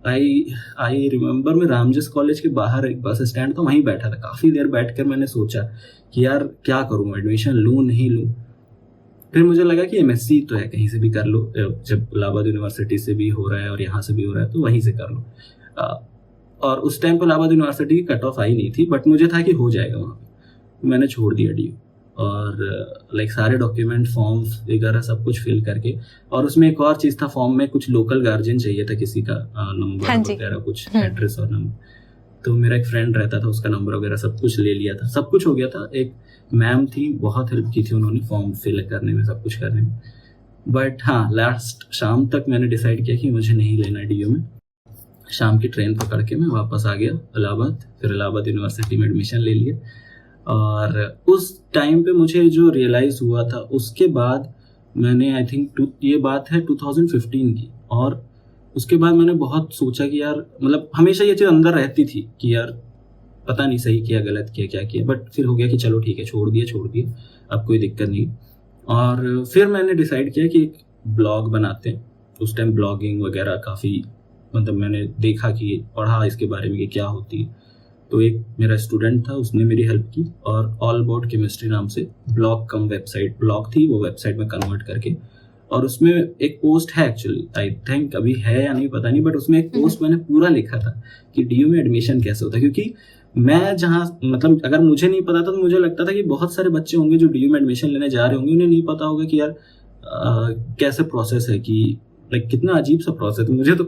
आई रिमेम्बर मैं रामजस कॉलेज के बाहर एक बस स्टैंड था, वहीं बैठा था। काफ़ी देर बैठकर मैंने सोचा कि यार क्या करूँ, एडमिशन लूँ नहीं लूँ। फिर मुझे लगा कि एमएससी तो है, कहीं से भी कर लो, जब इलाहाबाद यूनिवर्सिटी से भी हो रहा है और यहाँ से भी हो रहा है तो वहीं से कर लो। और उस टाइम पर इलाहाबाद यूनिवर्सिटी की कट ऑफ आई नहीं थी, बट मुझे था कि हो जाएगा वहाँ पे। मैंने छोड़ दिया DU और लाइक सारे डॉक्यूमेंट फॉर्म्स वगैरह सब कुछ फिल करके। और उसमें एक और चीज़ था, फॉर्म में कुछ लोकल गार्जियन चाहिए था, किसी का नंबर वगैरह, कुछ एड्रेस और नंबर। तो मेरा एक फ्रेंड रहता था, उसका नंबर वगैरह सब कुछ ले लिया था, सब कुछ हो गया था। एक मैम थी, बहुत हेल्प की थी उन्होंने फॉर्म फिल करने में, सब कुछ करने में। बट हाँ, लास्ट शाम तक मैंने डिसाइड किया कि मुझे नहीं लेना DU में। शाम की ट्रेन पकड़ के मैं वापस आ गया इलाहाबाद, फिर इलाहाबाद यूनिवर्सिटी में एडमिशन ले लिया। और उस टाइम पे मुझे जो रियलाइज़ हुआ था, उसके बाद मैंने आई थिंक ये बात है 2015 की, और उसके बाद मैंने बहुत सोचा कि यार, मतलब हमेशा ये चीज़ अंदर रहती थी कि यार पता नहीं सही किया गलत किया क्या किया, बट फिर हो गया कि चलो ठीक है, छोड़ दिए, अब कोई दिक्कत नहीं। और फिर मैंने डिसाइड किया कि एक ब्लॉग बनाते हैं। उस टाइम ब्लॉगिंग वगैरह काफ़ी, मतलब मैंने देखा कि पढ़ा इसके बारे में कि क्या होती है। तो एक मेरा स्टूडेंट था, उसने मेरी हेल्प की और ऑल अबाउट केमिस्ट्री नाम से ब्लॉग कम वेबसाइट, ब्लॉग थी, वो वेबसाइट में कन्वर्ट करके, और उसमें एक पोस्ट है, एक्चुअली आई थिंक अभी है या नहीं पता नहीं, बट उसमें एक पोस्ट मैंने पूरा लिखा था कि DU में एडमिशन कैसे होता है। क्योंकि मैं जहाँ, मतलब अगर मुझे नहीं पता था तो मुझे लगता था कि बहुत सारे बच्चे होंगे जो DU में एडमिशन लेने जा रहे होंगे, उन्हें नहीं पता होगा कि यार कैसे प्रोसेस है, कि लाइक कितना अजीब सा प्रोसेस है। मुझे तो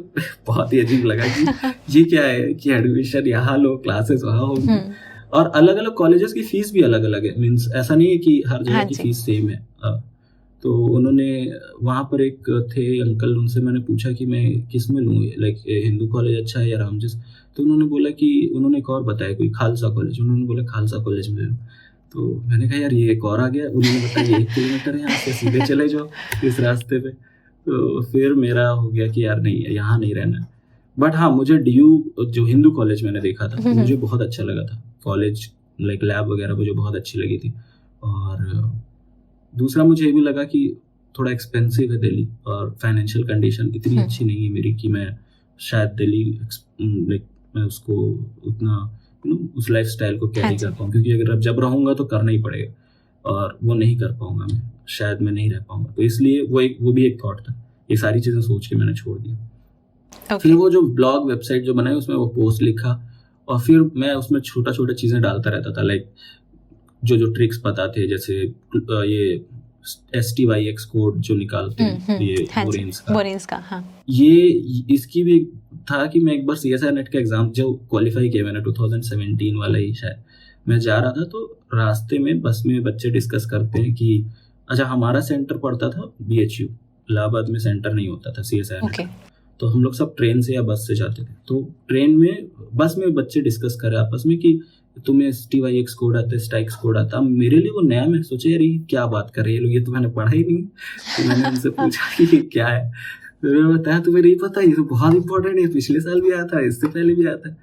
बहुत ही अजीब लगा कि ये क्या है कि एडमिशन यहाँ लो, क्लासेस वहाँ होगी, और अलग अलग कॉलेजेस की फीस भी अलग अलग है। मीन्स ऐसा नहीं है कि हर जगह की फीस सेम है। तो उन्होंने वहाँ पर एक थे अंकल, उनसे मैंने पूछा कि मैं किस में लूँ, लाइक हिंदू कॉलेज अच्छा है या रामजस। तो उन्होंने बोला कि, उन्होंने एक और बताया कोई खालसा कॉलेज, उन्होंने बोला खालसा कॉलेज में ले लो। तो मैंने कहा यार ये एक और आ गया। उन्होंने बताया 1 किलोमीटर है यहाँ से, सीधे चले जाओ इस रास्ते पे। तो फिर मेरा हो गया कि यार नहीं, यहाँ नहीं रहना। बट हाँ, मुझे DU जो हिंदू कॉलेज मैंने देखा था, तो मुझे बहुत अच्छा लगा था कॉलेज, लाइक लैब वगैरह मुझे बहुत अच्छी लगी थी। और दूसरा मुझे ये भी लगा कि थोड़ा एक्सपेंसिव है दिल्ली, और फाइनेंशियल कंडीशन इतनी अच्छी नहीं है मेरी कि मैं शायद दिल्ली लाइक मैं उसको उतना उस लाइफ स्टाइल को कैरी कर पाऊँ। क्योंकि अगर जब रहूँगा तो करना ही पड़ेगा, और वो नहीं कर पाऊँगा मैं, शायद मैं नहीं रह पाऊँगा। तो इसलिए वो भी एक थॉट था। ये सारी चीज़ें सोच के मैंने छोड़ दिया। फिर वो जो ब्लॉग वेबसाइट जो बनाई, उसमें वो पोस्ट लिखा, और फिर मैं उसमें छोटा छोटा चीज़ें डालता रहता था, लाइक जो ट्रिक्स पता थे, जैसे ये STYX कोड जो निकालते हैं, ये बोरेंस का हाँ। ये इसकी भी था कि मैं एक बार CSIR नेट का एग्जाम जो क्वालिफाई किया मैंने 2017 वाला ही शायद, मैं जा रहा था तो रास्ते में बस में बच्चे डिस्कस करते हैं कि अच्छा, हमारा सेंटर पड़ता था BHU, इलाहाबाद में सेंटर नहीं होता था CSIR नेट। तो हम लोग सब ट्रेन से या बस से जाते थे। तो ट्रेन में, बस में बच्चे डिस्कस कर रहे आपस में कि तुम्हें STYX कोड आता है, स्टाइक्स कोड आता है। मेरे लिए वो नया, मैं सोचा यार ये क्या बात कर रहे हैं लोग, ये तो मैंने पढ़ा ही नहीं। तो मैंने उनसे पूछा कि ये क्या है, तो उन्होंने बताया तुम्हें नहीं पता, ये तो बहुत इंपॉर्टेंट है, पिछले साल भी आया था, इससे पहले भी आया था।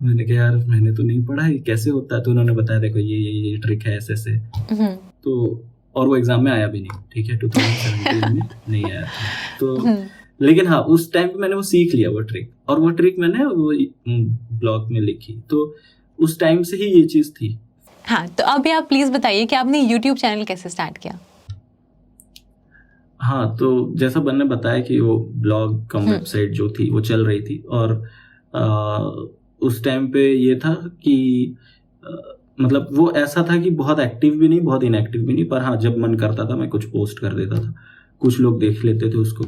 मैंने कहा यार मैंने तो नहीं पढ़ा है, कैसे होता है। तो उन्होंने बताया देखो ये ट्रिक है, ऐसे। तो और वो एग्जाम में आया भी नहीं, ठीक है, 2017 में नहीं आया था। तो लेकिन हाँ, उस टाइम पे मैंने वो सीख लिया वो ट्रिक, और वो ट्रिक मैंने वो ब्लॉग में लिखी। तो उस टाइम से ही ये चीज़ थी। हाँ, तो अभी आप प्लीज़ बताइए कि आपने YouTube चैनल कैसे स्टार्ट किया? हाँ, तो जैसा मैंने बताया कि वो ब्लॉग कम वेबसाइट जो थी वो चल रही थी, और उस टाइम पे ये था कि मतलब वो ऐसा था कि बहुत एक्टिव भी नहीं, बहुत इनएक्टिव भी नहीं, पर हाँ जब मन करता था मैं कुछ पोस्ट कर देता था, कुछ लोग देख लेते थे उसको।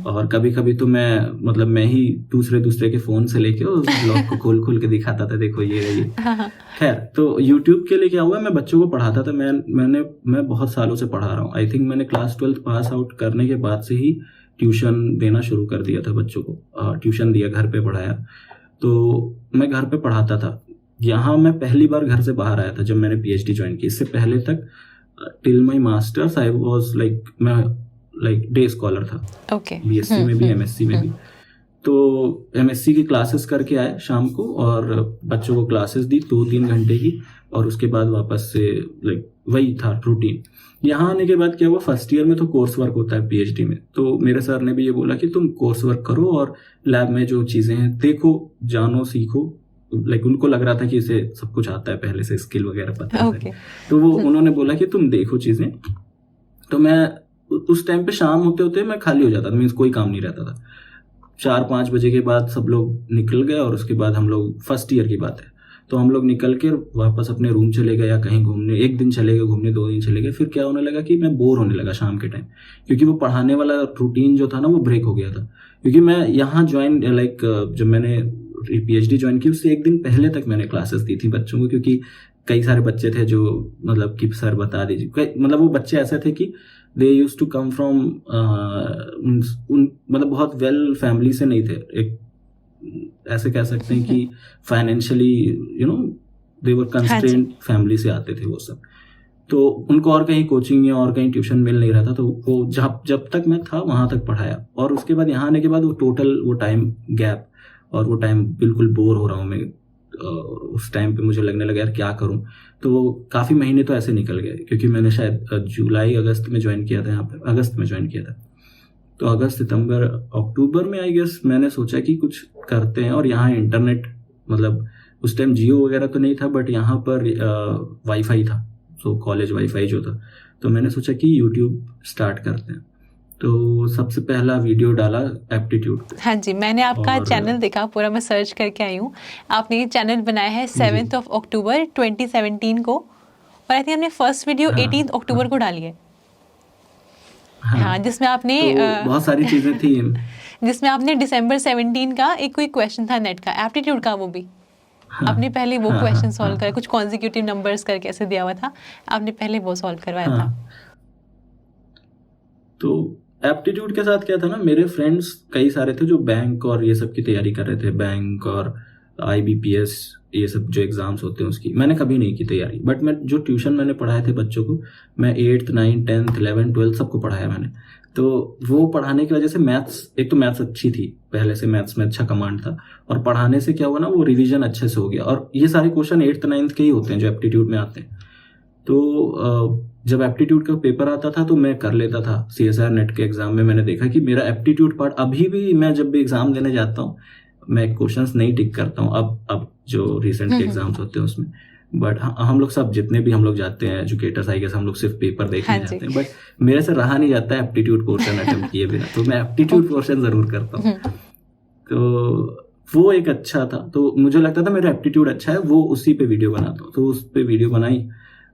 और कभी कभी तो मैं ही दूसरे के फोन से लेके उस ब्लॉग को खोल के दिखाता था, देखो ये। खैर, तो YouTube के लिए क्या हुआ, मैं बच्चों को पढ़ाता था। मैं बहुत सालों से पढ़ा रहा हूँ। आई थिंक मैंने क्लास 12 पास आउट करने के बाद से ही ट्यूशन देना शुरू कर दिया था बच्चों को। ट्यूशन दिया, घर पे पढ़ाया। तो मैं घर पे पढ़ाता था। यहाँ मैं पहली बार घर से बाहर आया था जब मैंने PhD ज्वाइन की। इससे पहले तक टिल माई मास्टर्स मैं डे स्कॉलर था। BSc में भी, MSc में भी। तो MSc की क्लासेस करके आए शाम को, और बच्चों को क्लासेस दी 2-3 घंटे की, और उसके बाद वापस से लाइक वही था रूटीन। यहाँ आने के बाद क्या हुआ, फर्स्ट ईयर में तो कोर्स वर्क होता है PhD में, तो मेरे सर ने भी ये बोला कि तुम कोर्स वर्क करो और लैब में जो चीज़ें हैं देखो, जानो, सीखो। लाइक उनको लग रहा था कि इसे सब कुछ आता है पहले से, स्किल वगैरह पता है। Okay. तो वो उन्होंने बोला कि तुम देखो चीज़ें। तो मैं उस टाइम पे शाम होते होते मैं खाली हो जाता था, मीन्स कोई काम नहीं रहता था। 4-5 बजे के बाद सब लोग निकल गए, और उसके बाद हम लोग, फर्स्ट ईयर की बात है, तो हम लोग निकल के वापस अपने रूम चले गए या कहीं घूमने। एक दिन चले गए घूमने, 2 दिन चले गए। फिर क्या होने लगा कि मैं बोर होने लगा शाम के टाइम, क्योंकि वो पढ़ाने वाला रूटीन जो था ना वो ब्रेक हो गया था। क्योंकि मैं यहाँ ज्वाइन, लाइक जब मैंने PhD ज्वाइन की उससे एक दिन पहले तक मैंने क्लासेस दी थी बच्चों को, क्योंकि कई सारे बच्चे थे जो मतलब कि सर बता दीजिए, मतलब वो बच्चे ऐसे थे कि दे यूज टू कम फ्रॉम मतलब बहुत वेल फैमिली से नहीं थे, एक ऐसे कह सकते हैं कि फाइनेंशियली दे वर कंस्ट्रेंट फैमिली से आते थे वो सब। तो उनको और कहीं कोचिंग या और कहीं ट्यूशन मिल नहीं रहा था, तो वो जब तक मैं था वहां तक पढ़ाया। और उसके बाद यहाँ आने के बाद वो टोटल वो टाइम गैप, और वो टाइम बिल्कुल बोर हो रहा हूँ मैं। उस टाइम पे मुझे लगने लगा यार क्या करूं। तो काफ़ी महीने तो ऐसे निकल गए, क्योंकि मैंने शायद जुलाई अगस्त में ज्वाइन किया था, यहाँ पर अगस्त में ज्वाइन किया था। तो अगस्त सितंबर अक्टूबर में आई गेस मैंने सोचा कि कुछ करते हैं। और यहाँ इंटरनेट, मतलब उस टाइम जियो वगैरह तो नहीं था, बट यहाँ पर वाईफाई था, सो कॉलेज वाईफाई जो था। तो मैंने सोचा कि यूट्यूब स्टार्ट करते हैं। तो सबसे पहला वीडियो डाला एप्टीट्यूड पे। हाँ जी, मैंने आपका चैनल देखा पूरा, मैं सर्च करके आई हूँ। आपने ये चैनल बनाया है 7 अक्टूबर 2017 को, और आई थिंक आपने फर्स्ट वीडियो 18 अक्टूबर को डाली है। हाँ, जिसमें आपने तो बहुत सारी चीज़ें थी जिसमें आपने दिसंबर 17 का एक कोई क्वेश्चन था नेट का, एप्टीट्यूड का, वो भी आपने पहले वो क्वेश्चन सॉल्व करा, कुछ कॉन्जिक्यूटिव नंबर्स करके ऐसे दिया हुआ था, आपने पहले वो सॉल्व करवाया था। तो एप्टीट्यूड के साथ क्या था ना, मेरे फ्रेंड्स कई सारे थे जो बैंक और ये सब की तैयारी कर रहे थे, बैंक और IBPS ये सब जो एग्जाम्स होते हैं उसकी। मैंने कभी नहीं की तैयारी, बट मैं जो ट्यूशन मैंने पढ़ाए थे बच्चों को, मैं 8th 9th 10th 11th 12th सबको पढ़ाया मैंने। तो वो पढ़ाने की वजह से मैथ्स, एक तो मैथ्स अच्छी थी, पहले से मैथ्स में अच्छा कमांड था, और पढ़ाने से क्या हुआ ना, वो रिवीजन अच्छे से हो गया। और ये सारे क्वेश्चन 8th 9th के ही होते हैं जो एप्टीट्यूड में आते हैं। तो जब एप्टीट्यूड का पेपर आता था तो मैं कर लेता था। CSIR नेट के एग्जाम में मैंने देखा कि मेरा एप्टीट्यूड पार्ट, अभी भी मैं जब भी एग्जाम देने जाता हूँ मैं क्वेश्चंस नहीं टिक करता हूँ, अब जो रिसेंट के एग्जाम्स होते हैं उसमें। बट हम लोग सब, जितने भी हम लोग जाते हैं एजुकेटर्स, आई गेस हम लोग सिर्फ पेपर देखने जाते हैं, बट मेरे से रहा नहीं जाता है एप्टीट्यूड पोर्शन अटेम्प्ट किए बिना, तो मैं एप्टीट्यूड पोर्शन जरूर करता हूँ। तो वो एक अच्छा था, तो मुझे लगता था मेरा एप्टीट्यूड अच्छा है, वो उसी पे वीडियो बनाता हूँ। तो उस पे वीडियो बनाई,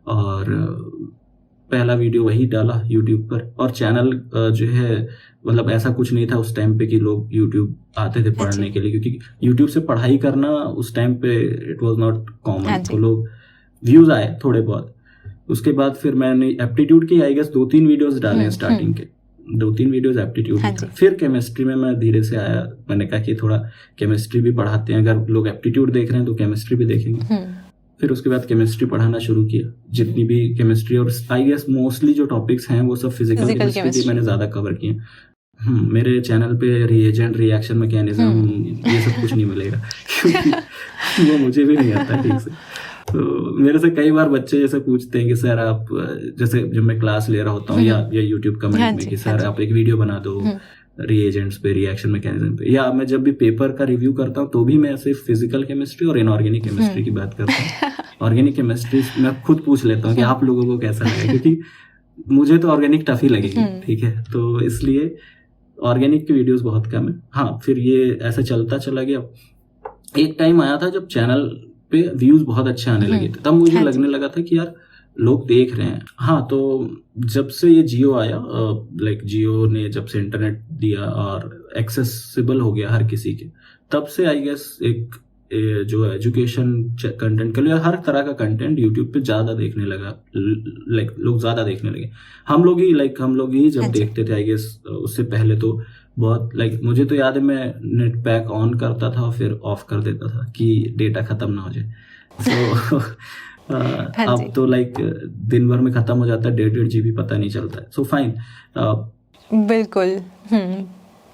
और पहला वीडियो वही डाला यूट्यूब पर। और चैनल जो है, मतलब ऐसा कुछ नहीं था उस टाइम पे कि लोग यूट्यूब आते थे पढ़ने के लिए, क्योंकि यूट्यूब से पढ़ाई करना उस टाइम पे इट वाज नॉट कॉमन। तो लोग व्यूज आए थोड़े बहुत। उसके बाद फिर मैंने एप्टीट्यूड की आई गेस 2-3 वीडियोस डाले स्टार्टिंग के, 2-3 वीडियोस एप्टीट्यूड के। फिर केमिस्ट्री में मैं धीरे से आया, मैंने कहा कि थोड़ा केमिस्ट्री भी पढ़ाते हैं, अगर लोग एप्टीट्यूड देख रहे हैं तो केमिस्ट्री भी देखेंगे। फिर उसके बाद केमिस्ट्री पढ़ाना शुरू किया, जितनी भी केमिस्ट्री, और आई गेस मोस्टली जो टॉपिक्स हैं वो सब फिजिकल केमिस्ट्री मैंने ज़्यादा कवर किए। मेरे चैनल पे रिएजेंट, रिएक्शन मैकेनिज्म ये सब कुछ नहीं मिलेगा, क्योंकि वो मुझे भी नहीं आता ठीक से। तो मेरे से कई बार बच्चे जैसे पूछते हैं कि सर आप, जैसे जब मैं क्लास ले रहा होता हूँ या यूट्यूब कमेंट में कि सर आप एक वीडियो बना दो रिएजेंट्स पे, रिएक्शन मैकेनिज्म पे, या मैं जब भी पेपर का रिव्यू करता हूँ तो भी मैं सिर्फ फिजिकल केमिस्ट्री और इनऑर्गेनिक केमिस्ट्री की बात करता हूँ। ऑर्गेनिक केमिस्ट्री मैं खुद पूछ लेता हूँ कि आप लोगों को कैसा लगा, क्योंकि मुझे तो ऑर्गेनिक टफ ही लगेगी, ठीक है, तो इसलिए ऑर्गेनिक की वीडियोस बहुत कम है। हाँ, फिर ये ऐसे चलता चला गया। एक टाइम आया था जब चैनल पे व्यूज बहुत अच्छे आने लगे थे, तब मुझे लगने लगा था कि यार लोग देख रहे हैं। हाँ, तो जब से ये जियो आया, लाइक जियो ने जब से इंटरनेट दिया और एक्सेसिबल हो गया हर किसी के, तब से आई गेस एक जो एजुकेशन कंटेंट के लिए हर तरह का कंटेंट यूट्यूब पे ज़्यादा देखने लगा, लाइक लोग ज़्यादा देखने लगे। हम लोग ही जब देखते थे आई गेस, उससे पहले तो बहुत, लाइक मुझे तो याद है मैं नेट पैक ऑन करता था फिर ऑफ कर देता था कि डेटा खत्म ना हो जाए। तो अब तो लाइक दिन भर में खत्म हो जाता है, 1.5 GB पता नहीं चलता है। सो फाइन, बिल्कुल।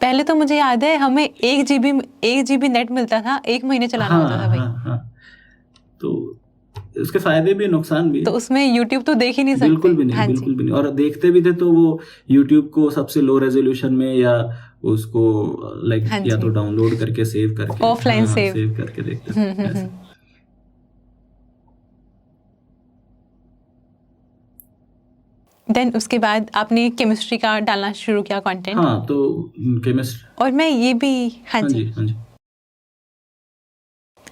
पहले तो मुझे याद है हमें 1 GB नेट मिलता था, 1 महीने चलाना हाँ होता था भाई। हाँ हाँ, तो उसके फायदे भी नुकसान भी तो है। उसमें यूट्यूब तो देख ही नहीं सकते। बिल्कुल भी नहीं, हाँ बिल्कुल जी। भी नहीं। और देखते भी थे तो वो यूट्यूब को सबसे लो रेजोल्यूशन में, या उसको लाइक हाँ या जी। तो डाउनलोड करके सेव करके, ऑफलाइन हाँ सेव। सेव करके देखते थे ऐसे। देन उसके बाद आपने केमिस्ट्री का डालना शुरू किया कंटेंट। हाँ तो केमिस्ट्री, और मैं ये भी, हाँ हाँ जी, जी हाँ जी,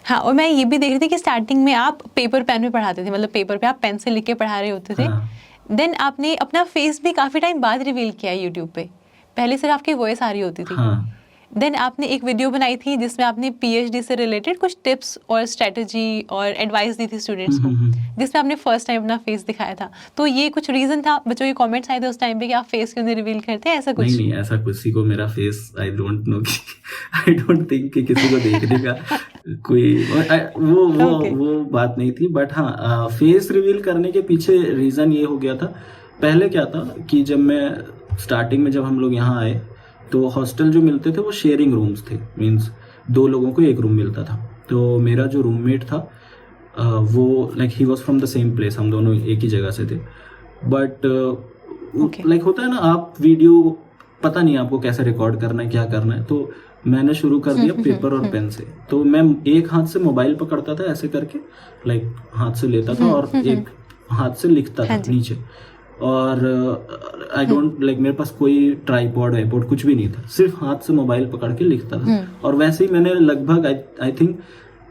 हाँ, और मैं ये भी देख रही थी कि स्टार्टिंग में आप पेपर पेन में पढ़ाते थे, मतलब पेपर पे आप पेन से लिख के पढ़ा रहे होते थे। हाँ देन आपने अपना फेस भी काफ़ी टाइम बाद रिवील किया यूट्यूब पे, पहले सिर्फ आपकी वॉइस आ रही होती थी। हाँ देन आपने एक वीडियो बनाई थी जिसमें आपने पीएचडी से रिलेटेड कुछ टिप्स और स्ट्रेटजी और एडवाइस दी थी स्टूडेंट्स को, जिसमें आपने फर्स्ट टाइम अपना फेस दिखाया था। तो ये कुछ रीज़न था, बच्चों के कमेंट्स आए थे उस टाइम पे कि आप फेस क्यों नहीं रिवील करते, ऐसा कुछ? नहीं ऐसा किसी को मेरा फेस आई डोंट नो कि आई डोंट थिंक कि किसी को देखने का कोई वो बात नहीं थी। बट हाँ, फेस रिवील करने के पीछे रीज़न ये हो गया था। पहले क्या था कि जब मैं स्टार्टिंग में, जब हम लोग यहाँ आए तो हॉस्टल जो मिलते थे वो शेयरिंग रूम्स थे, मीन्स 2 लोगों को एक रूम मिलता था। तो मेरा जो रूममेट था वो like he was from the same place, हम दोनों एक ही जगह से थे। बट लाइक होता है ना, आप वीडियो पता नहीं आपको कैसे रिकॉर्ड करना है, क्या करना है। तो मैंने शुरू कर दिया पेपर और पेन से। तो मैं एक हाथ से मोबाइल पकड़ता था ऐसे करके, लाइक हाथ से लेता था और एक हाथ से लिखता था नीचे। और आई डोंट लाइक, मेरे पास कोई ट्राईपॉड वाईपॉड कुछ भी नहीं था, सिर्फ हाथ से मोबाइल पकड़ के लिखता था। और वैसे ही मैंने लगभग आई थिंक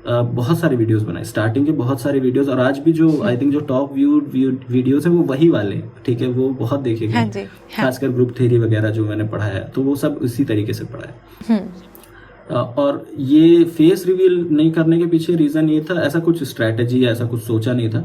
बहुत सारे वीडियोस बनाए, स्टार्टिंग के बहुत सारे वीडियोस। और आज भी जो आई थिंक जो टॉप व्यूड वीडियोस है वो वही वाले, ठीक है, वो बहुत देखे गए। खासकर ग्रुप थ्योरी वगैरह जो मैंने पढ़ाया तो वो सब इसी तरीके से पढ़ाया। और ये फेस रिवील नहीं करने के पीछे रीज़न ये था, ऐसा कुछ स्ट्रैटेजी या ऐसा कुछ सोचा नहीं था।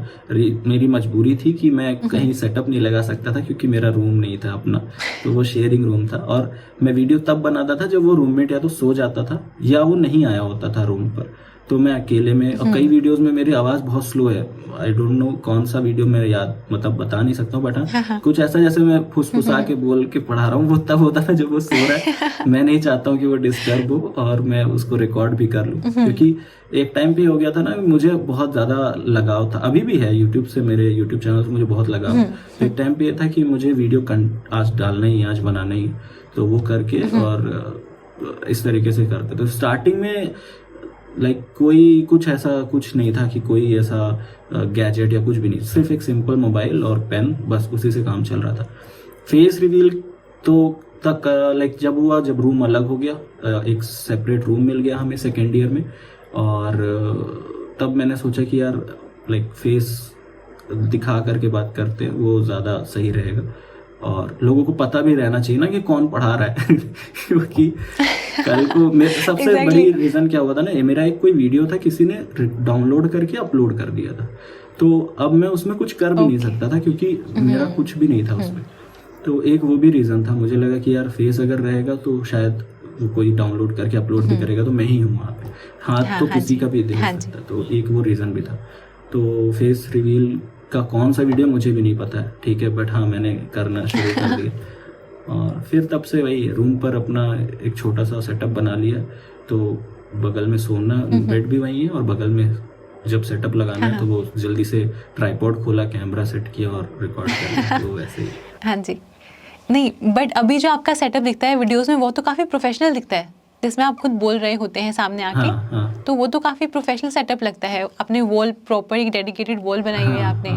मेरी मजबूरी थी कि मैं कहीं सेटअप नहीं लगा सकता था, क्योंकि मेरा रूम नहीं था अपना, तो वो शेयरिंग रूम था। और मैं वीडियो तब बनाता था जब वो रूममेट या तो सो जाता था या वो नहीं आया होता था रूम पर, तो मैं अकेले में। और कई वीडियोस में मेरी आवाज़ बहुत स्लो है, आई डोंट नो कौन सा वीडियो मैं याद मतलब बता नहीं सकता हूँ। बट हाँ, कुछ ऐसा जैसे मैं फुसफुसा के बोल के पढ़ा रहा हूँ, वो तब होता था जब वो सो रहा है। मैं नहीं चाहता हूँ कि वो डिस्टर्ब हो और मैं उसको रिकॉर्ड भी कर लूँ, क्योंकि एक टाइम पे हो गया था ना, मुझे बहुत ज़्यादा लगाव था, अभी भी है यूट्यूब से, मेरे यूट्यूब चैनल से मुझे बहुत लगाव। तो एक टाइम पे ये था कि मुझे वीडियो आज डालना ही, आज बनाना ही, तो वो करके और इस तरीके से करते। तो स्टार्टिंग में लाइक कोई कुछ ऐसा कुछ नहीं था कि कोई ऐसा गैजेट या कुछ भी नहीं, सिर्फ एक सिंपल मोबाइल और पेन, बस उसी से काम चल रहा था। फेस रिवील तो तक लाइक जब हुआ, जब रूम अलग हो गया, एक सेपरेट रूम मिल गया हमें सेकेंड ईयर में, और तब मैंने सोचा कि यार लाइक फेस दिखा करके बात करते हैं, वो ज़्यादा सही रहेगा। और लोगों को पता भी रहना चाहिए ना कि कौन पढ़ा रहा है क्योंकि कल को मेरे सबसे बड़ी रीज़न क्या हुआ था ना, मेरा एक कोई वीडियो था, किसी ने डाउनलोड करके अपलोड कर दिया था, तो अब मैं उसमें कुछ कर भी नहीं सकता था, क्योंकि मेरा कुछ भी नहीं था उसमें। तो एक वो भी रीज़न था, मुझे लगा कि यार फेस अगर रहेगा तो शायद वो कोई डाउनलोड करके अपलोड भी करेगा, तो मैं ही हूँ वहाँ पे, हाथ तो किसी का भी दे सकता, तो एक वो रीज़न भी था। तो फेस रिवील का कौन सा वीडियो मुझे भी नहीं पता है, ठीक है, बट हाँ मैंने करना शुरू कर दिया। और फिर तब से वही रूम पर अपना एक छोटा सा सेटअप बना लिया, तो बगल में सोना, बेड भी वही है, और बगल में जब सेटअप लगाना है तो वो जल्दी से ट्राइपॉड खोला, कैमरा सेट किया और रिकॉर्ड कर लिया, तो वैसे ही। हाँ जी, नहीं बट अभी जो आपका सेटअप दिखता है वीडियोस में, वो तो काफ़ी प्रोफेशनल दिखता है, जिसमें आप खुद बोल रहे होते हैं सामने आके। हाँ। तो वो तो काफ़ी प्रोफेशनल सेटअप लगता है। अपने वॉल प्रॉपर एक डेडिकेटेड वॉल बनाई हुई है आपने,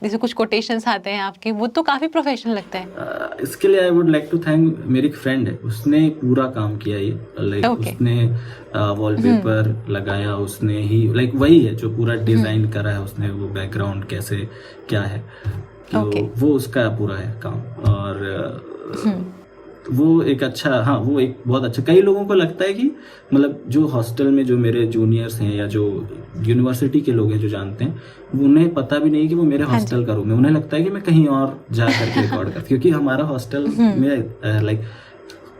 जैसे कुछ कोटेशंस आते हैं आपके, वो तो काफ़ी प्रोफेशनल लगता है। इसके लिए I would like to thank मेरी एक फ्रेंड है, उसने पूरा काम किया ये, लाइक उसने वॉलपेपर लगाया, उसने ही लाइक वही है जो पूरा डिज़ाइन करा है उसने, वो बैकग्राउंड कैसे क्या है, तो वो उसका पूरा है काम। और वो एक अच्छा, हाँ वो एक बहुत अच्छा, कई लोगों को लगता है कि मतलब जो हॉस्टल में जो मेरे जूनियर्स हैं या जो यूनिवर्सिटी के लोग हैं जो जानते हैं, उन्हें पता भी नहीं कि वो मेरे हॉस्टल का रूम है, उन्हें लगता है कि मैं कहीं और जा करके रिकॉर्ड कर, क्योंकि हमारा हॉस्टल में लाइक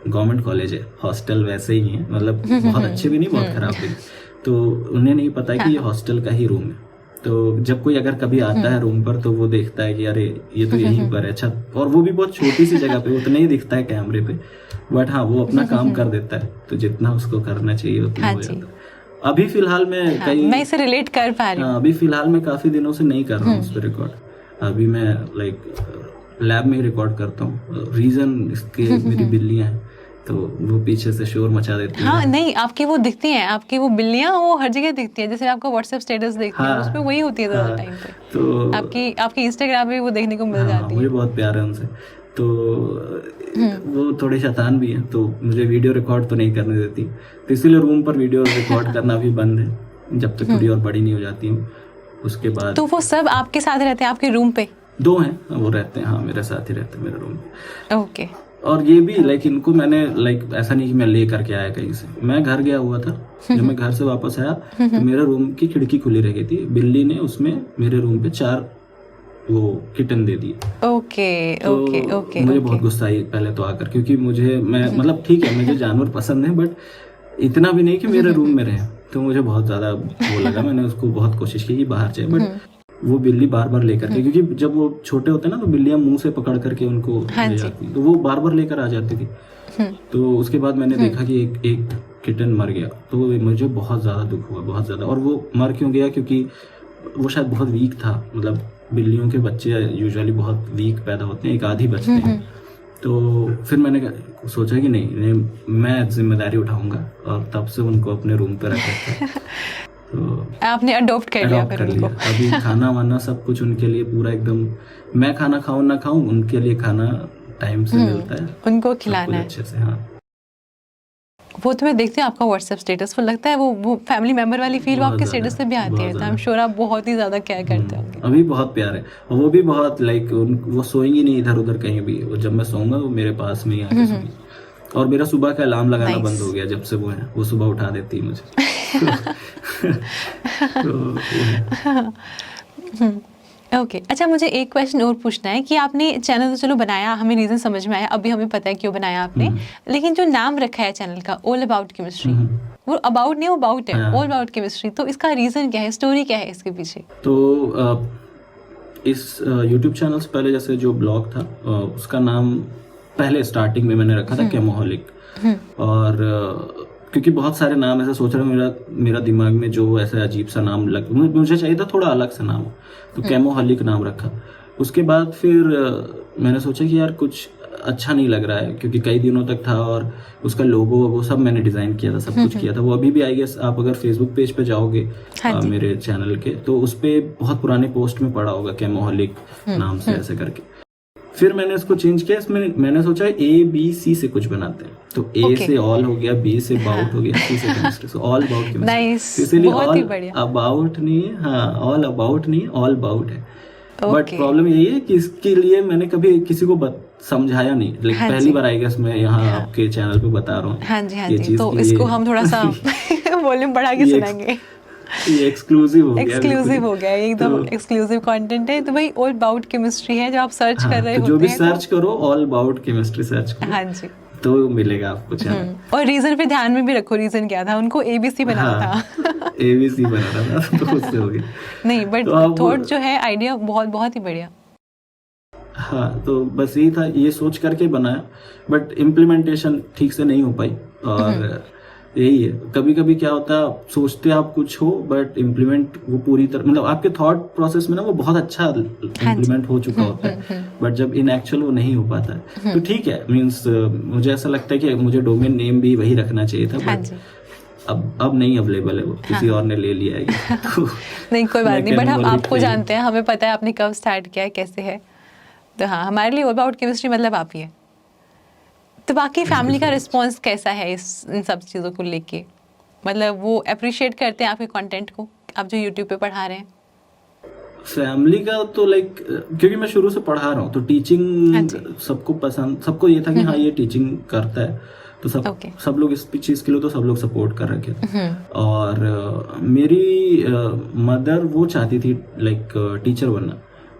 गवर्नमेंट कॉलेज है, हॉस्टल वैसे ही है, मतलब बहुत अच्छे भी नहीं बहुत खराब भी, तो उन्हें नहीं पता कि ये हॉस्टल का ही रूम है। तो जब कोई अगर कभी आता है रूम पर तो वो देखता है कि अरे ये तो यहीं पर है छत, और वो भी बहुत छोटी सी जगह पे, उतना ही दिखता है कैमरे पे, बट हाँ वो अपना काम कर देता है, तो जितना उसको करना चाहिए उतना हो जाता है। अभी फिलहाल मैं मैं इसे रिलेट कर पा रही हूँ। अभी फिलहाल मैं काफी दिनों से नहीं कर रहा हूँ उस पर रिकॉर्ड। अभी मैं लाइक लैब में ही रिकॉर्ड करता हूँ। रीजन इसके मेरी बिल्लियां हैं, तो वो पीछे से शोर मचा देती है। हाँ नहीं, आपकी वो दिखती हैं, आपकी वो बिल्लियां वो हर जगह दिखती है, जैसे आपका व्हाट्सएप स्टेटस देखती है उस पे वही होती है ज़्यादा टाइम पे। तो आपकी इंस्टाग्राम पे वो देखने को मिल जाती है। मुझे बहुत प्यार है उनसे, तो वो थोड़ी शैतान भी है, तो मुझे वीडियो रिकॉर्ड तो नहीं करने देती, तो इसीलिए रूम पर वीडियो रिकॉर्ड करना भी बंद है जब तक थोड़ी और बड़ी नहीं हो जाती हूँ। उसके बाद तो वो सब आपके साथ रहते हैं आपके रूम पे? 2 हैं वो रहते हैं, हाँ मेरे साथ ही रहते हैं मेरे रूम पे। ओके। और ये भी लाइक इनको मैंने लाइक ऐसा नहीं कि मैं ले करके आया कहीं से, मैं घर गया हुआ था, जब मैं घर से वापस आया तो मेरे रूम की खिड़की खुली रह गई थी, बिल्ली ने उसमें मेरे रूम पे 4 वो किटन दे दिए। Okay okay okay. मुझे बहुत गुस्सा आई पहले तो आकर, क्योंकि मैं मतलब ठीक है मुझे जानवर पसंद है, बट इतना भी नहीं कि मेरे रूम में रहे, तो मुझे बहुत ज्यादा वो लगा। मैंने उसको बहुत कोशिश की कि बाहर जाए, बट वो बिल्ली बार बार लेकर के, क्योंकि जब वो छोटे होते हैं ना तो बिल्लियां मुंह से पकड़ करके उनको ले जाती, तो वो बार बार लेकर आ जाती थी। तो उसके बाद मैंने देखा कि एक किटन मर गया, तो मुझे बहुत ज्यादा दुख हुआ, बहुत ज्यादा। और वो मर क्यों गया? क्योंकि वो शायद बहुत वीक था, मतलब बिल्लियों के बच्चे यूजुअली बहुत वीक पैदा होते हैं, एक आध ही बचते हैं। तो फिर मैंने सोचा कि नहीं मैं जिम्मेदारी उठाऊंगा, और तब से उनको अपने रूम पे रखा था। तो आपने अडॉप्ट कर लिया फिर उनको? अभी खाना वाना सब कुछ उनके लिए पूरा एकदम, मैं खाना खाऊं ना खाऊं उनके लिए खाना टाइम से मिलता है, उनको खिलाना है अच्छे से। हाँ वो तो मैं देखती हूँ आपका व्हाट्सएप स्टेटस, वो लगता है वो फैमिली मेंबर वाली फील वो आपके स्टेटस पे भी आती है, तो आई एम श्योर आप बहुत ही ज्यादा केयर करते होंगे। अभी बहुत प्यार है, और वो भी बहुत लाइक वो सोएंगी नहीं इधर उधर कहीं भी, वो जब मैं सोऊंगा वो मेरे पास में ही आके सोएंगी। और मेरा सुबह का अलार्म लगाना बंद हो गया जब से वो है, वो सुबह उठा देती है मुझे। ओके अच्छा, मुझे एक क्वेश्चन और पूछना है कि आपने चैनल तो चलो बनाया, हमें रीज़न समझ में आया, अभी हमें पता है क्यों बनाया आपने, लेकिन जो नाम रखा है चैनल का ऑल अबाउट केमिस्ट्री, वो अबाउट नहीं, वो अबाउट है, ऑल अबाउट केमिस्ट्री, तो इसका रीज़न क्या है, स्टोरी क्या है इसके पीछे? तो इस यूट्यूब चैनल से पहले जैसे जो ब्लॉग था उसका नाम पहले स्टार्टिंग में मैंने रखा था केमोहलिक, और क्योंकि बहुत सारे नाम ऐसे सोच रहा हूँ, मेरा दिमाग में जो ऐसा अजीब सा नाम मुझे चाहिए था थोड़ा अलग सा नाम, तो केमोहलिक नाम रखा। उसके बाद फिर मैंने सोचा कि यार कुछ अच्छा नहीं लग रहा है, क्योंकि कई दिनों तक था, और उसका लोगो वो सब मैंने डिजाइन किया था, सब कुछ किया था। वो अभी भी आई गेस आप अगर फेसबुक पेज पे जाओगे मेरे चैनल के, तो उस पे बहुत पुराने पोस्ट में पड़ा होगा केमोहलिक नाम से ऐसे करके। फिर मैंने इसको चेंज किया, इसमें मैंने सोचा ABC से कुछ बनाते हैं, तो A से ऑल हो गया, B से अबाउट हो गया, C से chemistry, so all about chemistry. इसलिए ऑल अबाउट नहीं है, हाँ ऑल अबाउट नहीं, ऑल अबाउट है। बट प्रॉब्लम यही है कि इसके लिए मैंने कभी किसी को समझाया नहीं, लेकिन पहली बार आई गेस मैं यहाँ आपके चैनल पे बता रहा हूँ। हाँ जी, तो इसको हम थोड़ा सा वॉल्यूम बढ़ा के सुनाएंगे। ये एक्सक्लूसिव हो गया, एकदम एक्सक्लूसिव कंटेंट है। तो भाई ऑल अबाउट केमिस्ट्री है, जो आप सर्च कर रहे हो, जो भी सर्च करो ऑल अबाउट केमिस्ट्री सर्च करो, हाँ जी, तो मिलेगा आपको चैनल। और रीजन पे ध्यान में भी रखो, रीजन क्या था, उनको ABC बनाना था। ABC बनाना था, तो उससे हो गया। नहीं बट थॉट जो है, आइडिया बहुत ही बढ़िया। हाँ तो बस यही था, ये सोच करके बनाया, बट इम्प्लीमेंटेशन ठीक से नहीं हो पाई। और यही है, कभी कभी क्या होता है, सोचते आप कुछ हो बट इम्प्लीमेंट वो पूरी तरह, मतलब आपके थॉट प्रोसेस में ना वो बहुत अच्छा इम्प्लीमेंट हो चुका होता है, बट जब इन एक्चुअल वो नहीं हो पाता है। तो ठीक है, मीन्स मुझे ऐसा लगता है कि मुझे डोमेन नेम भी वही रखना चाहिए था, बट अब नहीं अवेलेबल है, वो किसी और ने ले लिया है। तो नहीं कोई बात नहीं, बट हम आपको जानते हैं, हमें पता है आपने कब स्टार्ट किया है, कैसे है, तो हाँ हमारे लिए ऑल अबाउट केमिस्ट्री मतलब आप ही है। तो बाकी फैमिली का रिस्पॉन्स कैसा है इन सब चीज़ों को लेके, मतलब वो अप्रिशिएट करते हैं आपके कंटेंट को, आप जो यूट्यूब पे पढ़ा रहे हैं? फैमिली का तो लाइक, क्योंकि मैं शुरू से पढ़ा रहा हूँ, तो टीचिंग सबको पसंद, सबको ये था कि हाँ ये टीचिंग करता है, तो सब लोग इस चीज़ के लिए तो सब लोग सपोर्ट कर रखे थे। और मेरी मदर वो चाहती थी लाइक टीचर बनना,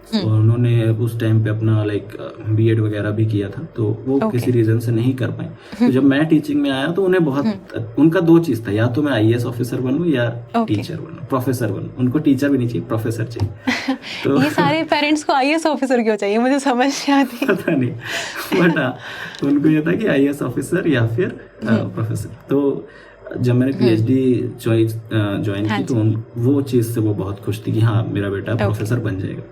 और उन्होंने उस टाइम पे अपना लाइक बीएड वगैरह भी किया था, तो वो Okay. किसी रीजन से नहीं कर पाए। तो जब मैं टीचिंग में आया तो उन्हें बहुत, उनका दो चीज था, या तो मैं आईएएस ऑफिसर बनूं या Okay. टीचर बनूं, प्रोफेसर बनूं। उनको टीचर भी नहीं चाहिए, प्रोफेसर चाहिए। तो ये सारे पेरेंट्स को आईएएस ऑफिसर क्यों चाहिए, मुझे समझ नहीं आती। पता नहीं, बट हाँ, उनको ये था कि आईएएस ऑफिसर या फिर प्रोफेसर। तो जब मैंने पीएचडी ज्वाइन हाँ की तो वो चीज़ से वो बहुत खुश थी कि हाँ मेरा बेटा प्रोफेसर बन जाएगा।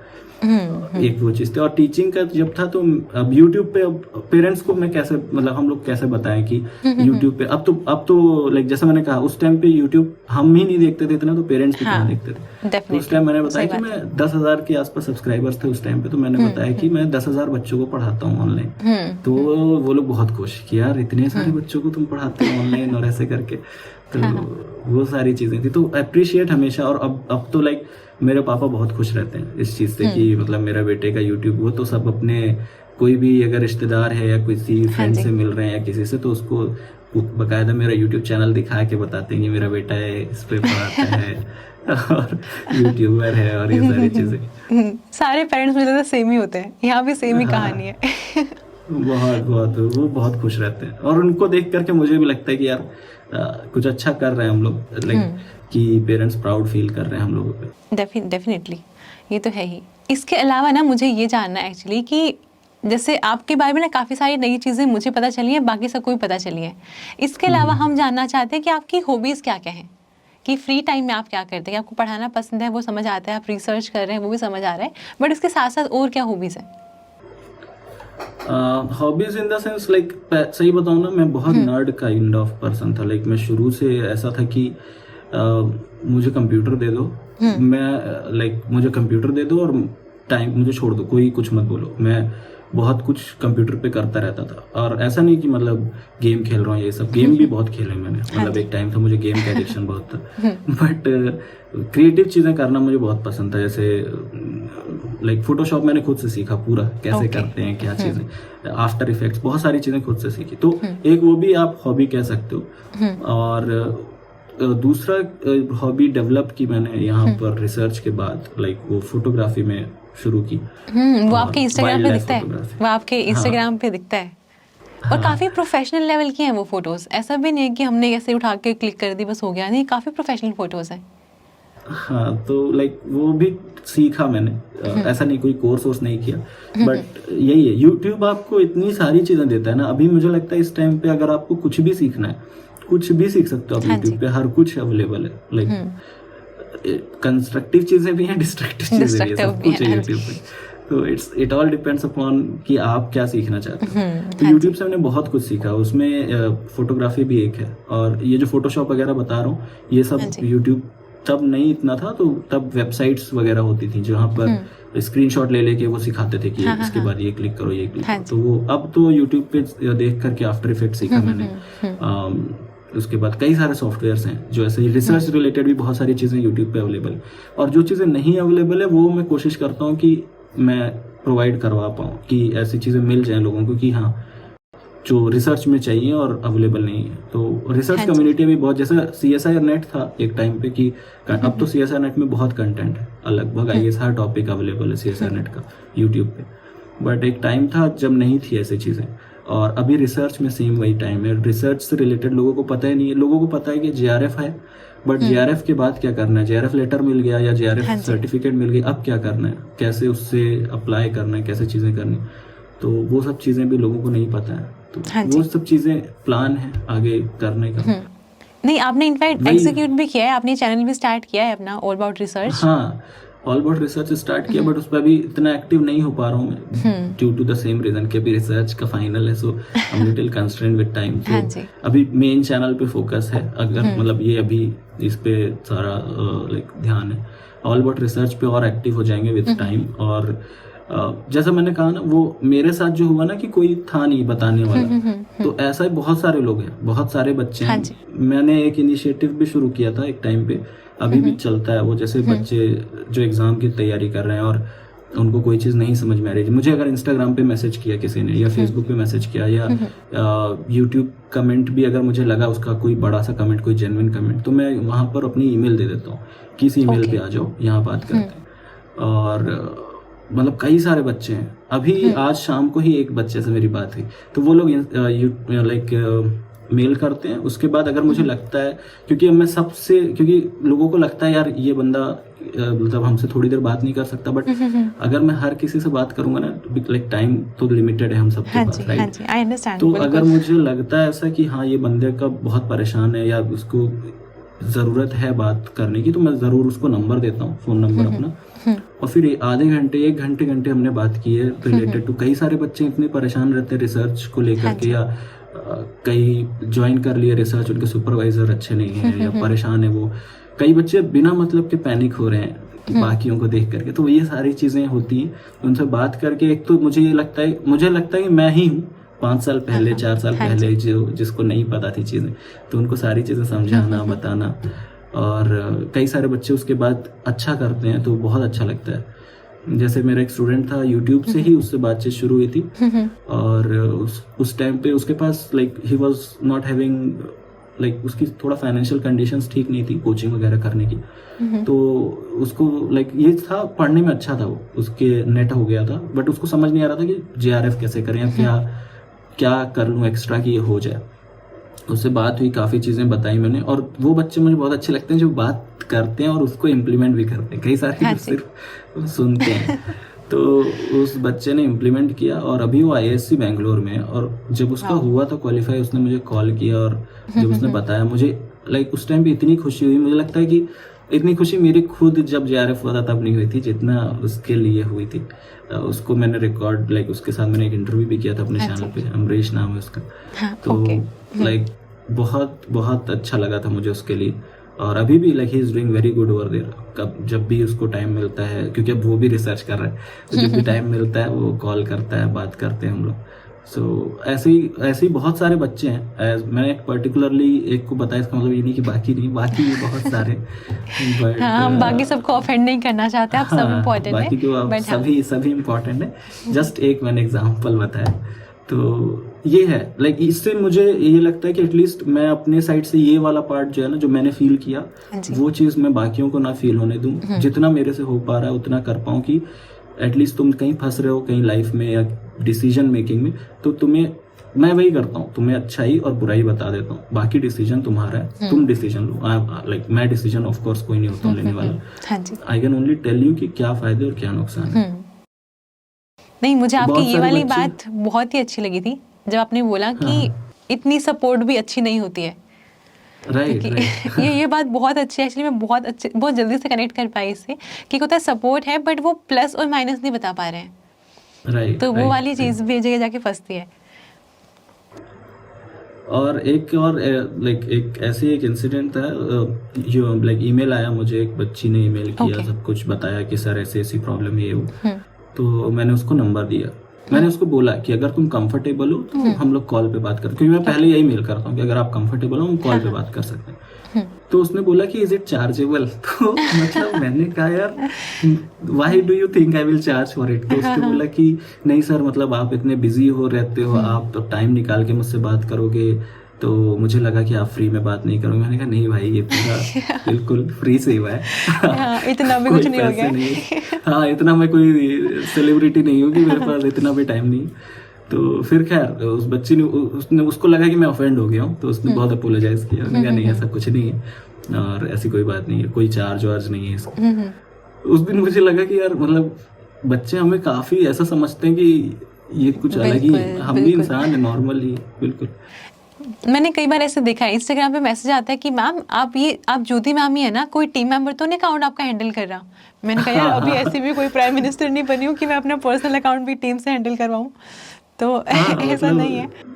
एक वो चीज़ थी। और टीचिंग का जब था तो अब यूट्यूब पे पेरेंट्स को मैं कैसे, मतलब हम लोग कैसे बताएं कि यूट्यूब पे अब तो लाइक जैसे मैंने कहा उस टाइम पे यूट्यूब हम ही नहीं देखते थे इतना, तो पेरेंट्स भी कहाँ देखते थे। तो उस टाइम मैंने बताया कि मैं 10,000 के आसपास सब्सक्राइबर्स थे उस टाइम पे, तो मैंने बताया कि मैं 10,000 बच्चों को पढ़ाता हूँ ऑनलाइन। तो वो लोग बहुत खुश कि यार इतने सारे बच्चों को तुम पढ़ाते हो ऑनलाइन और ऐसे करके। तो वो सारी चीजें थी, तो अप्रिशिएट हमेशा। और अब तो लाइक मेरे पापा बहुत खुश रहते हैं इस चीज से कि मतलब मेरा बेटे का यूट्यूब, वो तो सब अपने कोई भी अगर रिश्तेदार है या किसी फ्रेंड से मिल रहे हैं या किसी से, तो उसको बकायदा मेरा यूट्यूब चैनल दिखा के बताते हैं कि मेरा बेटा है, इस पे पढ़ाता है और यूट्यूबर है और ये सारी चीजें। सारे पेरेंट्स मुझे लगता है सेम ही होते हैं, यहाँ भी सेम ही कहानी है। बहुत वो बहुत खुश रहते हैं, और उनको देख करके मुझे भी लगता है कि यार कुछ अच्छा कर रहे हैं हम लोग, लाइक कि पेरेंट्स प्राउड फील कर रहे हैं हम लोगों पे। डेफिनेटली, ये तो है ही। इसके अलावा ना मुझे ये जानना है एक्चुअली कि जैसे आपके बारे में ना काफ़ी सारी नई चीज़ें मुझे पता चली हैं, बाकी सबको भी पता चली हैं। इसके अलावा हम जानना चाहते हैं कि आपकी हॉबीज़ क्या क्या हैं, कि फ्री टाइम में आप क्या करते हैं। आपको पढ़ाना पसंद है, वो समझ आता है, आप रिसर्च कर रहे हैं, वो भी समझ आ रहा है, बट इसके साथ साथ और क्या हॉबीज़ हैं? Hobbies in the sense like सही बताऊं ना, मैं बहुत नर्ड काइंड ऑफ पर्सन था। लाइक मैं शुरू से ऐसा था कि मुझे कंप्यूटर दे दो, मैं लाइक मुझे कंप्यूटर दे दो और टाइम मुझे छोड़ दो, कोई कुछ मत बोलो। मैं बहुत कुछ कंप्यूटर पे करता रहता था, और ऐसा नहीं कि मतलब गेम खेल रहा हूँ, ये सब गेम भी बहुत खेले मैंने। मतलब एक टाइम था मुझे गेम का एडिक्शन बहुत था, बट क्रिएटिव चीज़ें करना मुझे बहुत पसंद था। जैसे लाइक फोटोशॉप मैंने खुद से सीखा पूरा, कैसे करते हैं क्या चीज़ें, आफ्टर इफेक्ट्स, बहुत सारी चीज़ें खुद से सीखी। तो एक वो भी आप हॉबी कह सकते हो। और दूसरा हॉबी डेवलप की मैंने यहाँ पर रिसर्च के बाद, लाइक वो फोटोग्राफी में शुरू की। वो आपके इंस्टाग्राम पे दिखता है, वो आपके इंस्टाग्राम पे दिखता है, और काफ़ी प्रोफेशनल लेवल की हैं वो फोटोज़। ऐसा भी नहीं है कि हमने ऐसे उठा के क्लिक कर दी बस हो गया, नहीं, काफ़ी प्रोफेशनल फोटोज़ हैं। हाँ, तो लाइक वो भी सीखा मैंने। ऐसा नहीं कोई कोर्स वोर्स नहीं किया, बट यही है, यूट्यूब आपको इतनी सारी चीज़ें देता है ना। अभी मुझे लगता है इस टाइम पे अगर आपको कुछ भी सीखना है, कुछ भी सीख सकते हो आप यूट्यूब पे, हर कुछ अवेलेबल है। लाइक कंस्ट्रक्टिव चीजें भी हैं, डिस्ट्रक्टिव चीजें भी हैं, सब कुछ है यूट्यूब पे। तो इट ऑल डिपेंड्स अपॉन कि आप क्या सीखना चाहते हो। तो यूट्यूब से मैंने बहुत कुछ सीखा, उसमें फोटोग्राफी भी एक है। और ये जो फोटोशॉप वगैरह बता रहा हूँ, ये सब यूट्यूब तब नहीं इतना था, तो तब वेबसाइट्स वगैरह होती थी जहाँ पर स्क्रीनशॉट ले लेके वो सिखाते थे कि इसके बाद ये क्लिक करो, ये क्लिक करो। तो वो अब तो यूट्यूब पे देख करके आफ्टर इफेक्ट सीखा मैंने। उसके बाद कई सारे सॉफ्टवेयर्स हैं जो ऐसे रिसर्च रिलेटेड भी बहुत सारी चीज़ें यूट्यूब पे अवेलेबल है। और जो चीज़ें नहीं अवेलेबल है वो मैं कोशिश करता हूँ कि मैं प्रोवाइड करवा पाऊँ, कि ऐसी चीज़ें मिल जाएं लोगों को कि हाँ जो रिसर्च में चाहिए और अवेलेबल नहीं है। तो रिसर्च कम्युनिटी भी बहुत, जैसे CSIR नेट था एक टाइम पे, कि अब तो CSIR नेट में बहुत कंटेंट है, लगभग IAS हर टॉपिक अवेलेबल है CSIR नेट का यूट्यूब पे। बट एक टाइम था जब नहीं थी ऐसी चीज़ें, और अभी रिसर्च में सेम वही टाइम है। रिसर्च से रिलेटेड लोगों को पता ही नहीं है। लोगों को पता है कि JRF है, बट JRF के बाद क्या करना है, JRF लेटर मिल गया या JRF सर्टिफिकेट मिल गई, अब क्या करना है, कैसे उससे अप्लाई करना है, कैसे चीज़ें करनी, तो वो सब चीज़ें भी लोगों को नहीं पता है। तो वो सब चीज़ें प्लान है आगे करने का। नहीं, आपने इनफैक्ट एग्जीक्यूट भी किया है, आपने चैनल भी स्टार्ट किया है अपना ऑल अबाउट रिसर्च। हाँ, ऑल अबाउट रिसर्च स्टार्ट किया, बट उस पर अभी इतना एक्टिव नहीं हो पा रहा हूँ मैं, due to the same reason कि अभी रिसर्च का फाइनल है, so I am little constrained with time. तो अभी मेन चैनल पे फोकस है, अगर मतलब ये अभी इस पे सारा लाइक ध्यान है। ऑल अबाउट रिसर्च पे और एक्टिव हो जाएंगे विद टाइम। और जैसा मैंने कहा ना, वो मेरे साथ जो हुआ ना कि कोई था नहीं बताने वाला, तो ऐसा ही बहुत सारे लोग हैं, बहुत सारे बच्चे हैं। मैंने एक इनिशिएटिव भी शुरू किया था एक टाइम पे, अभी भी चलता है वो। जैसे बच्चे जो एग्जाम की तैयारी कर रहे हैं और उनको कोई चीज़ नहीं समझ में आ रही, मुझे अगर इंस्टाग्राम पे मैसेज किया किसी ने, या फेसबुक पे मैसेज किया, या यूट्यूब कमेंट भी अगर मुझे लगा उसका कोई बड़ा सा कमेंट, कोई जेन्युइन कमेंट, तो मैं वहाँ पर अपनी ईमेल दे देता हूँ कि इस ईमेल पे आ जाओ, यहाँ बात करते हैं। और मतलब कई सारे बच्चे हैं। अभी आज शाम को ही एक बच्चे से मेरी बात हुई, तो वो लोग लाइक मेल करते हैं। उसके बाद अगर मुझे लगता है, क्योंकि मैं सबसे, क्योंकि लोगों को लगता है यार ये बंदा मतलब हमसे थोड़ी देर बात नहीं कर सकता, बट अगर मैं हर किसी से बात करूंगा ना, लाइक टाइम तो लिमिटेड है हम सबके पास, राइट? I understand. तो अगर मुझे लगता है ऐसा कि हाँ ये बंदे का बहुत परेशान है या उसको ज़रूरत है बात करने की, तो मैं ज़रूर उसको नंबर देता हूँ, फ़ोन नंबर अपना। और फिर आधे घंटे, 1 घंटे हमने बात की है रिलेटेड टू। कई सारे बच्चे इतने परेशान रहते हैं रिसर्च को लेकर के, या कई ज्वाइन कर लिए रिसर्च, उनके सुपरवाइजर अच्छे नहीं है या परेशान है वो। कई बच्चे बिना मतलब के पैनिक हो रहे हैं बाकियों को देख करके। तो ये सारी चीज़ें होती हैं। उनसे बात करके एक तो मुझे लगता है कि मैं ही हूँ 5 साल पहले, 4 साल पहले जिसको नहीं पता थी चीज़ें, तो उनको सारी चीज़ें समझाना, बताना। और कई सारे बच्चे उसके बाद अच्छा करते हैं, तो बहुत अच्छा लगता है। जैसे मेरा एक स्टूडेंट था, यूट्यूब से ही उससे बातचीत शुरू हुई थी, और उस टाइम पे उसके पास like he was not having, like उसकी थोड़ा फाइनेंशियल कंडीशंस ठीक नहीं थी कोचिंग वगैरह करने की। तो उसको लाइक ये था, पढ़ने में अच्छा था वो, उसके नेट हो गया था, बट उसको समझ नहीं आ रहा था कि JRF कैसे करें या क्या कर लूँ एक्स्ट्रा कि ये हो जाए। उससे बात हुई, काफ़ी चीज़ें बताई मैंने, और वो बच्चे मुझे बहुत अच्छे लगते हैं जो बात करते हैं और उसको इम्प्लीमेंट भी करते हैं। कई सारे जो सिर्फ सुनते हैं। तो उस बच्चे ने इम्प्लीमेंट किया, और अभी वो IISc बेंगलोर में है। और जब उसका हुआ था क्वालिफाई, उसने मुझे कॉल किया, और जब उसने बताया मुझे, लाइक उस टाइम पे इतनी खुशी हुई। मुझे लगता है कि इतनी खुशी मेरी खुद जब JRF हुआ था तब नहीं हुई थी जितना उसके लिए हुई थी। उसको मैंने रिकॉर्ड, लाइक उसके साथ मैंने एक इंटरव्यू भी किया था अपने चैनल पे, अमरीश नाम है उसका। तो लाइक बहुत बहुत अच्छा लगा था मुझे उसके लिए। और अभी भी like he is doing very good over there. कब जब भी उसको टाइम मिलता है, क्योंकि अब वो भी रिसर्च कर रहा है, तो जब भी टाइम मिलता है वो कॉल करता है, बात करते हैं हम लोग। सो ऐसे ही बहुत सारे बच्चे हैं। मैंने पर्टिकुलरली एक को बताया, इसका मतलब ये नहीं कि बाकी नहीं, बाकी भी बहुत सारे। बट हम बाकी सबको ऑफेंड नहीं करना चाहते, आप सब इम्पोर्टेंट है, बाकी तो आप सभी इम्पोर्टेंट है। जस्ट एक मैंने एग्जांपल बताया। तो ये है, लाइक इससे मुझे ये लगता है कि एटलीस्ट मैं अपने साइड से ये वाला पार्ट जो है ना, जो मैंने फील किया, वो चीज़ मैं बाकियों को ना फील होने दूं। जितना मेरे से हो पा रहा है उतना कर पाऊँ, कि एटलीस्ट तुम कहीं फंस रहे हो कहीं लाइफ में या डिसीजन मेकिंग में, तो तुम्हें, मैं वही करता हूँ, तुम्हें अच्छाई और बुराई बता देता हूँ, बाकी डिसीजन तुम्हारा है, तुम डिसीजन लो। लाइक मैं डिसीजन ऑफ कोर्स कोई नहीं होता लेने वाला। I can only tell you कि क्या फायदे और क्या नुकसान है। नहीं, मुझे आपकी ये वाली बात बहुत ही अच्छी लगी थी, जब आपने बोला कि इतनी सपोर्ट भी अच्छी नहीं होती है। राइट। ये बात बहुत अच्छी है। एक्चुअली मैं बहुत जल्दी से कनेक्ट कर पाई इससे, कि होता है सपोर्ट है, बट वो प्लस और माइनस नहीं बता पा रहे हैं। राइट। तो वो वाली चीज़ भी जगह जाके फंसती है। और एक ऐसे एक इंसिडेंट था, जो लाइक ईमेल आया मुझे, एक बच्ची ने ईमेल किया, सब कुछ बताया कि सर ऐसी प्रॉब्लम है वो। तो मैंने उसको नंबर दिया। मैंने उसको बोला कि अगर तुम कंफर्टेबल हो तो हम लोग कॉल पे बात करें, क्योंकि मैं पहले यही मेल करता हूँ कि अगर आप कंफर्टेबल हो हम कॉल पे बात कर सकते हैं। तो उसने बोला कि इज इट चार्जेबल? तो मतलब मैंने कहा यार why do you think I will charge for it? तो उसने बोला कि नहीं सर, मतलब आप इतने बिजी हो रहते हो, आप तो टाइम निकाल के मुझसे बात करोगे, तो मुझे लगा कि आप फ्री में बात नहीं करोगे। मैंने कहा नहीं भाई, ये पूरा बिल्कुल फ्री से हुआ है। इतना भी कुछ नहीं हो गया। हाँ, इतना मैं कोई सेलिब्रिटी नहीं हूँ कि मेरे पास इतना भी टाइम नहीं। तो फिर खैर उस बच्ची ने उसको लगा कि मैं ऑफेंड हो गया हूँ, तो उसने बहुत अपोलोजाइज किया। उसने कहा नहीं ऐसा कुछ नहीं है और ऐसी कोई बात नहीं है, कोई चार्ज वार्ज नहीं है इसका। उस दिन मुझे लगा कि यार मतलब बच्चे हमें काफी ऐसा समझते हैं कि ये कुछ अलग ही है, हम भी इंसान है, नॉर्मल ही। बिल्कुल। मैंने कई बार ऐसे देखा है, इंस्टाग्राम पे मैसेज आता है कि मैम आप ज्योति मैम ही है ना, कोई टीम मेंबर तो नहीं अकाउंट आपका हैंडल कर रहा। मैंने कहा यार अभी ऐसी भी कोई प्राइम मिनिस्टर नहीं बनी हूँ कि मैं अपना पर्सनल अकाउंट भी टीम से हैंडल करवाऊँ, तो ऐसा नहीं है।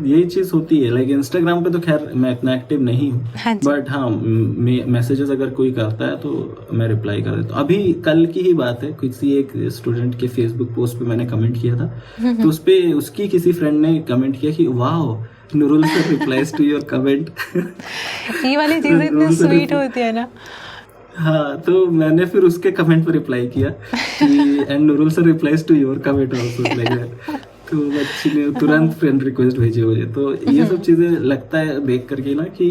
यही चीज होती है। लाइक इंस्टाग्राम पे तो खैर मैं इतना एक्टिव नहीं हूँ, बट हाँ मैसेजेस अगर कोई करता है तो मैं रिप्लाई कर देता हूँ। अभी कल की ही बात है, किसी एक स्टूडेंट के फेसबुक पोस्ट पे मैंने कमेंट किया था, तो उस पे उसकी किसी फ्रेंड ने कमेंट किया कि wow Noorul sir replies to your comment. ये वाली चीजें इतनी स्वीट होती है ना। हाँ, तो मैंने फिर उसके कमेंट पर रिप्लाई किया कि and Noorul sir replies to your comment also, like that. तो बच्ची ने तुरंत फ्रेंड रिक्वेस्ट भेजी मुझे। तो ये सब चीज़ें लगता है देख करके ना कि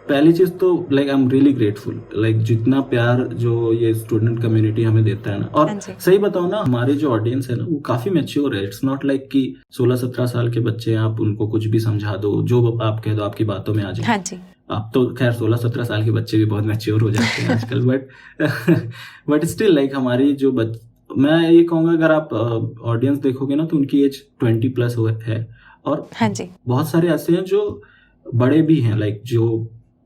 पहली चीज तो like I am really grateful, like जितना प्यार जो ये स्टूडेंट कम्युनिटी हमें देता है ना, और हाँ जी। सही बताओ ना, हमारे जो ऑडियंस है ना वो काफी मैच्योर है। इट्स नॉट लाइक कि 16-17 साल के बच्चे हैं, आप उनको कुछ भी समझा दो, जो आप कह दो आपकी बातों में आ जाए। हाँ जी। आप तो खैर 16-17 साल के बच्चे भी बहुत मैच्योर हो जाते हैं आजकल, बट स्टिल लाइक हमारी जो मैं ये कहूँगा, अगर आप ऑडियंस देखोगे ना तो उनकी एज 20+ है, और हाँ जी। बहुत सारे ऐसे हैं जो बड़े भी हैं, लाइक जो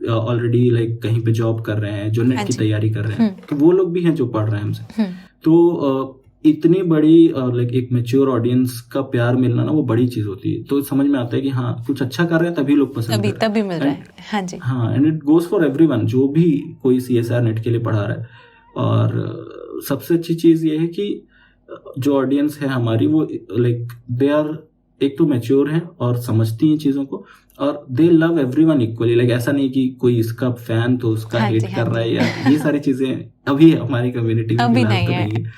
ऑलरेडी लाइक कहीं पे जॉब कर रहे हैं, जो हाँ नेट की जी। तैयारी कर रहे हैं, तो वो लोग भी हैं जो पढ़ रहे हैं हमसे। हम्म, तो इतनी बड़ी लाइक एक मैच्योर ऑडियंस का प्यार मिलना ना, वो बड़ी चीज होती है। तो समझ में आता है कि हाँ, कुछ अच्छा कर रहे हैं तभी लोग पसंद कर रहे तभी मिल रहा हैं। है। हाँ जी। हाँ, and it goes for everyone, जो भी कोई CSR नेट के लिए पढ़ा रहा है। और सबसे अच्छी चीज ये है कि जो ऑडियंस है हमारी, वो लाइक दे आर, एक तो मैच्योर हैं और समझती हैं चीजों को, और दे लव एवरीवन इक्वली। लाइक ऐसा नहीं कि कोई इसका फैन तो उसका हाँ हेट जी, हाँ कर रहा है, जी। या ये सारी चीजें अभी हमारी कम्युनिटी में अभी फिलहाल नहीं तो है। नहीं है।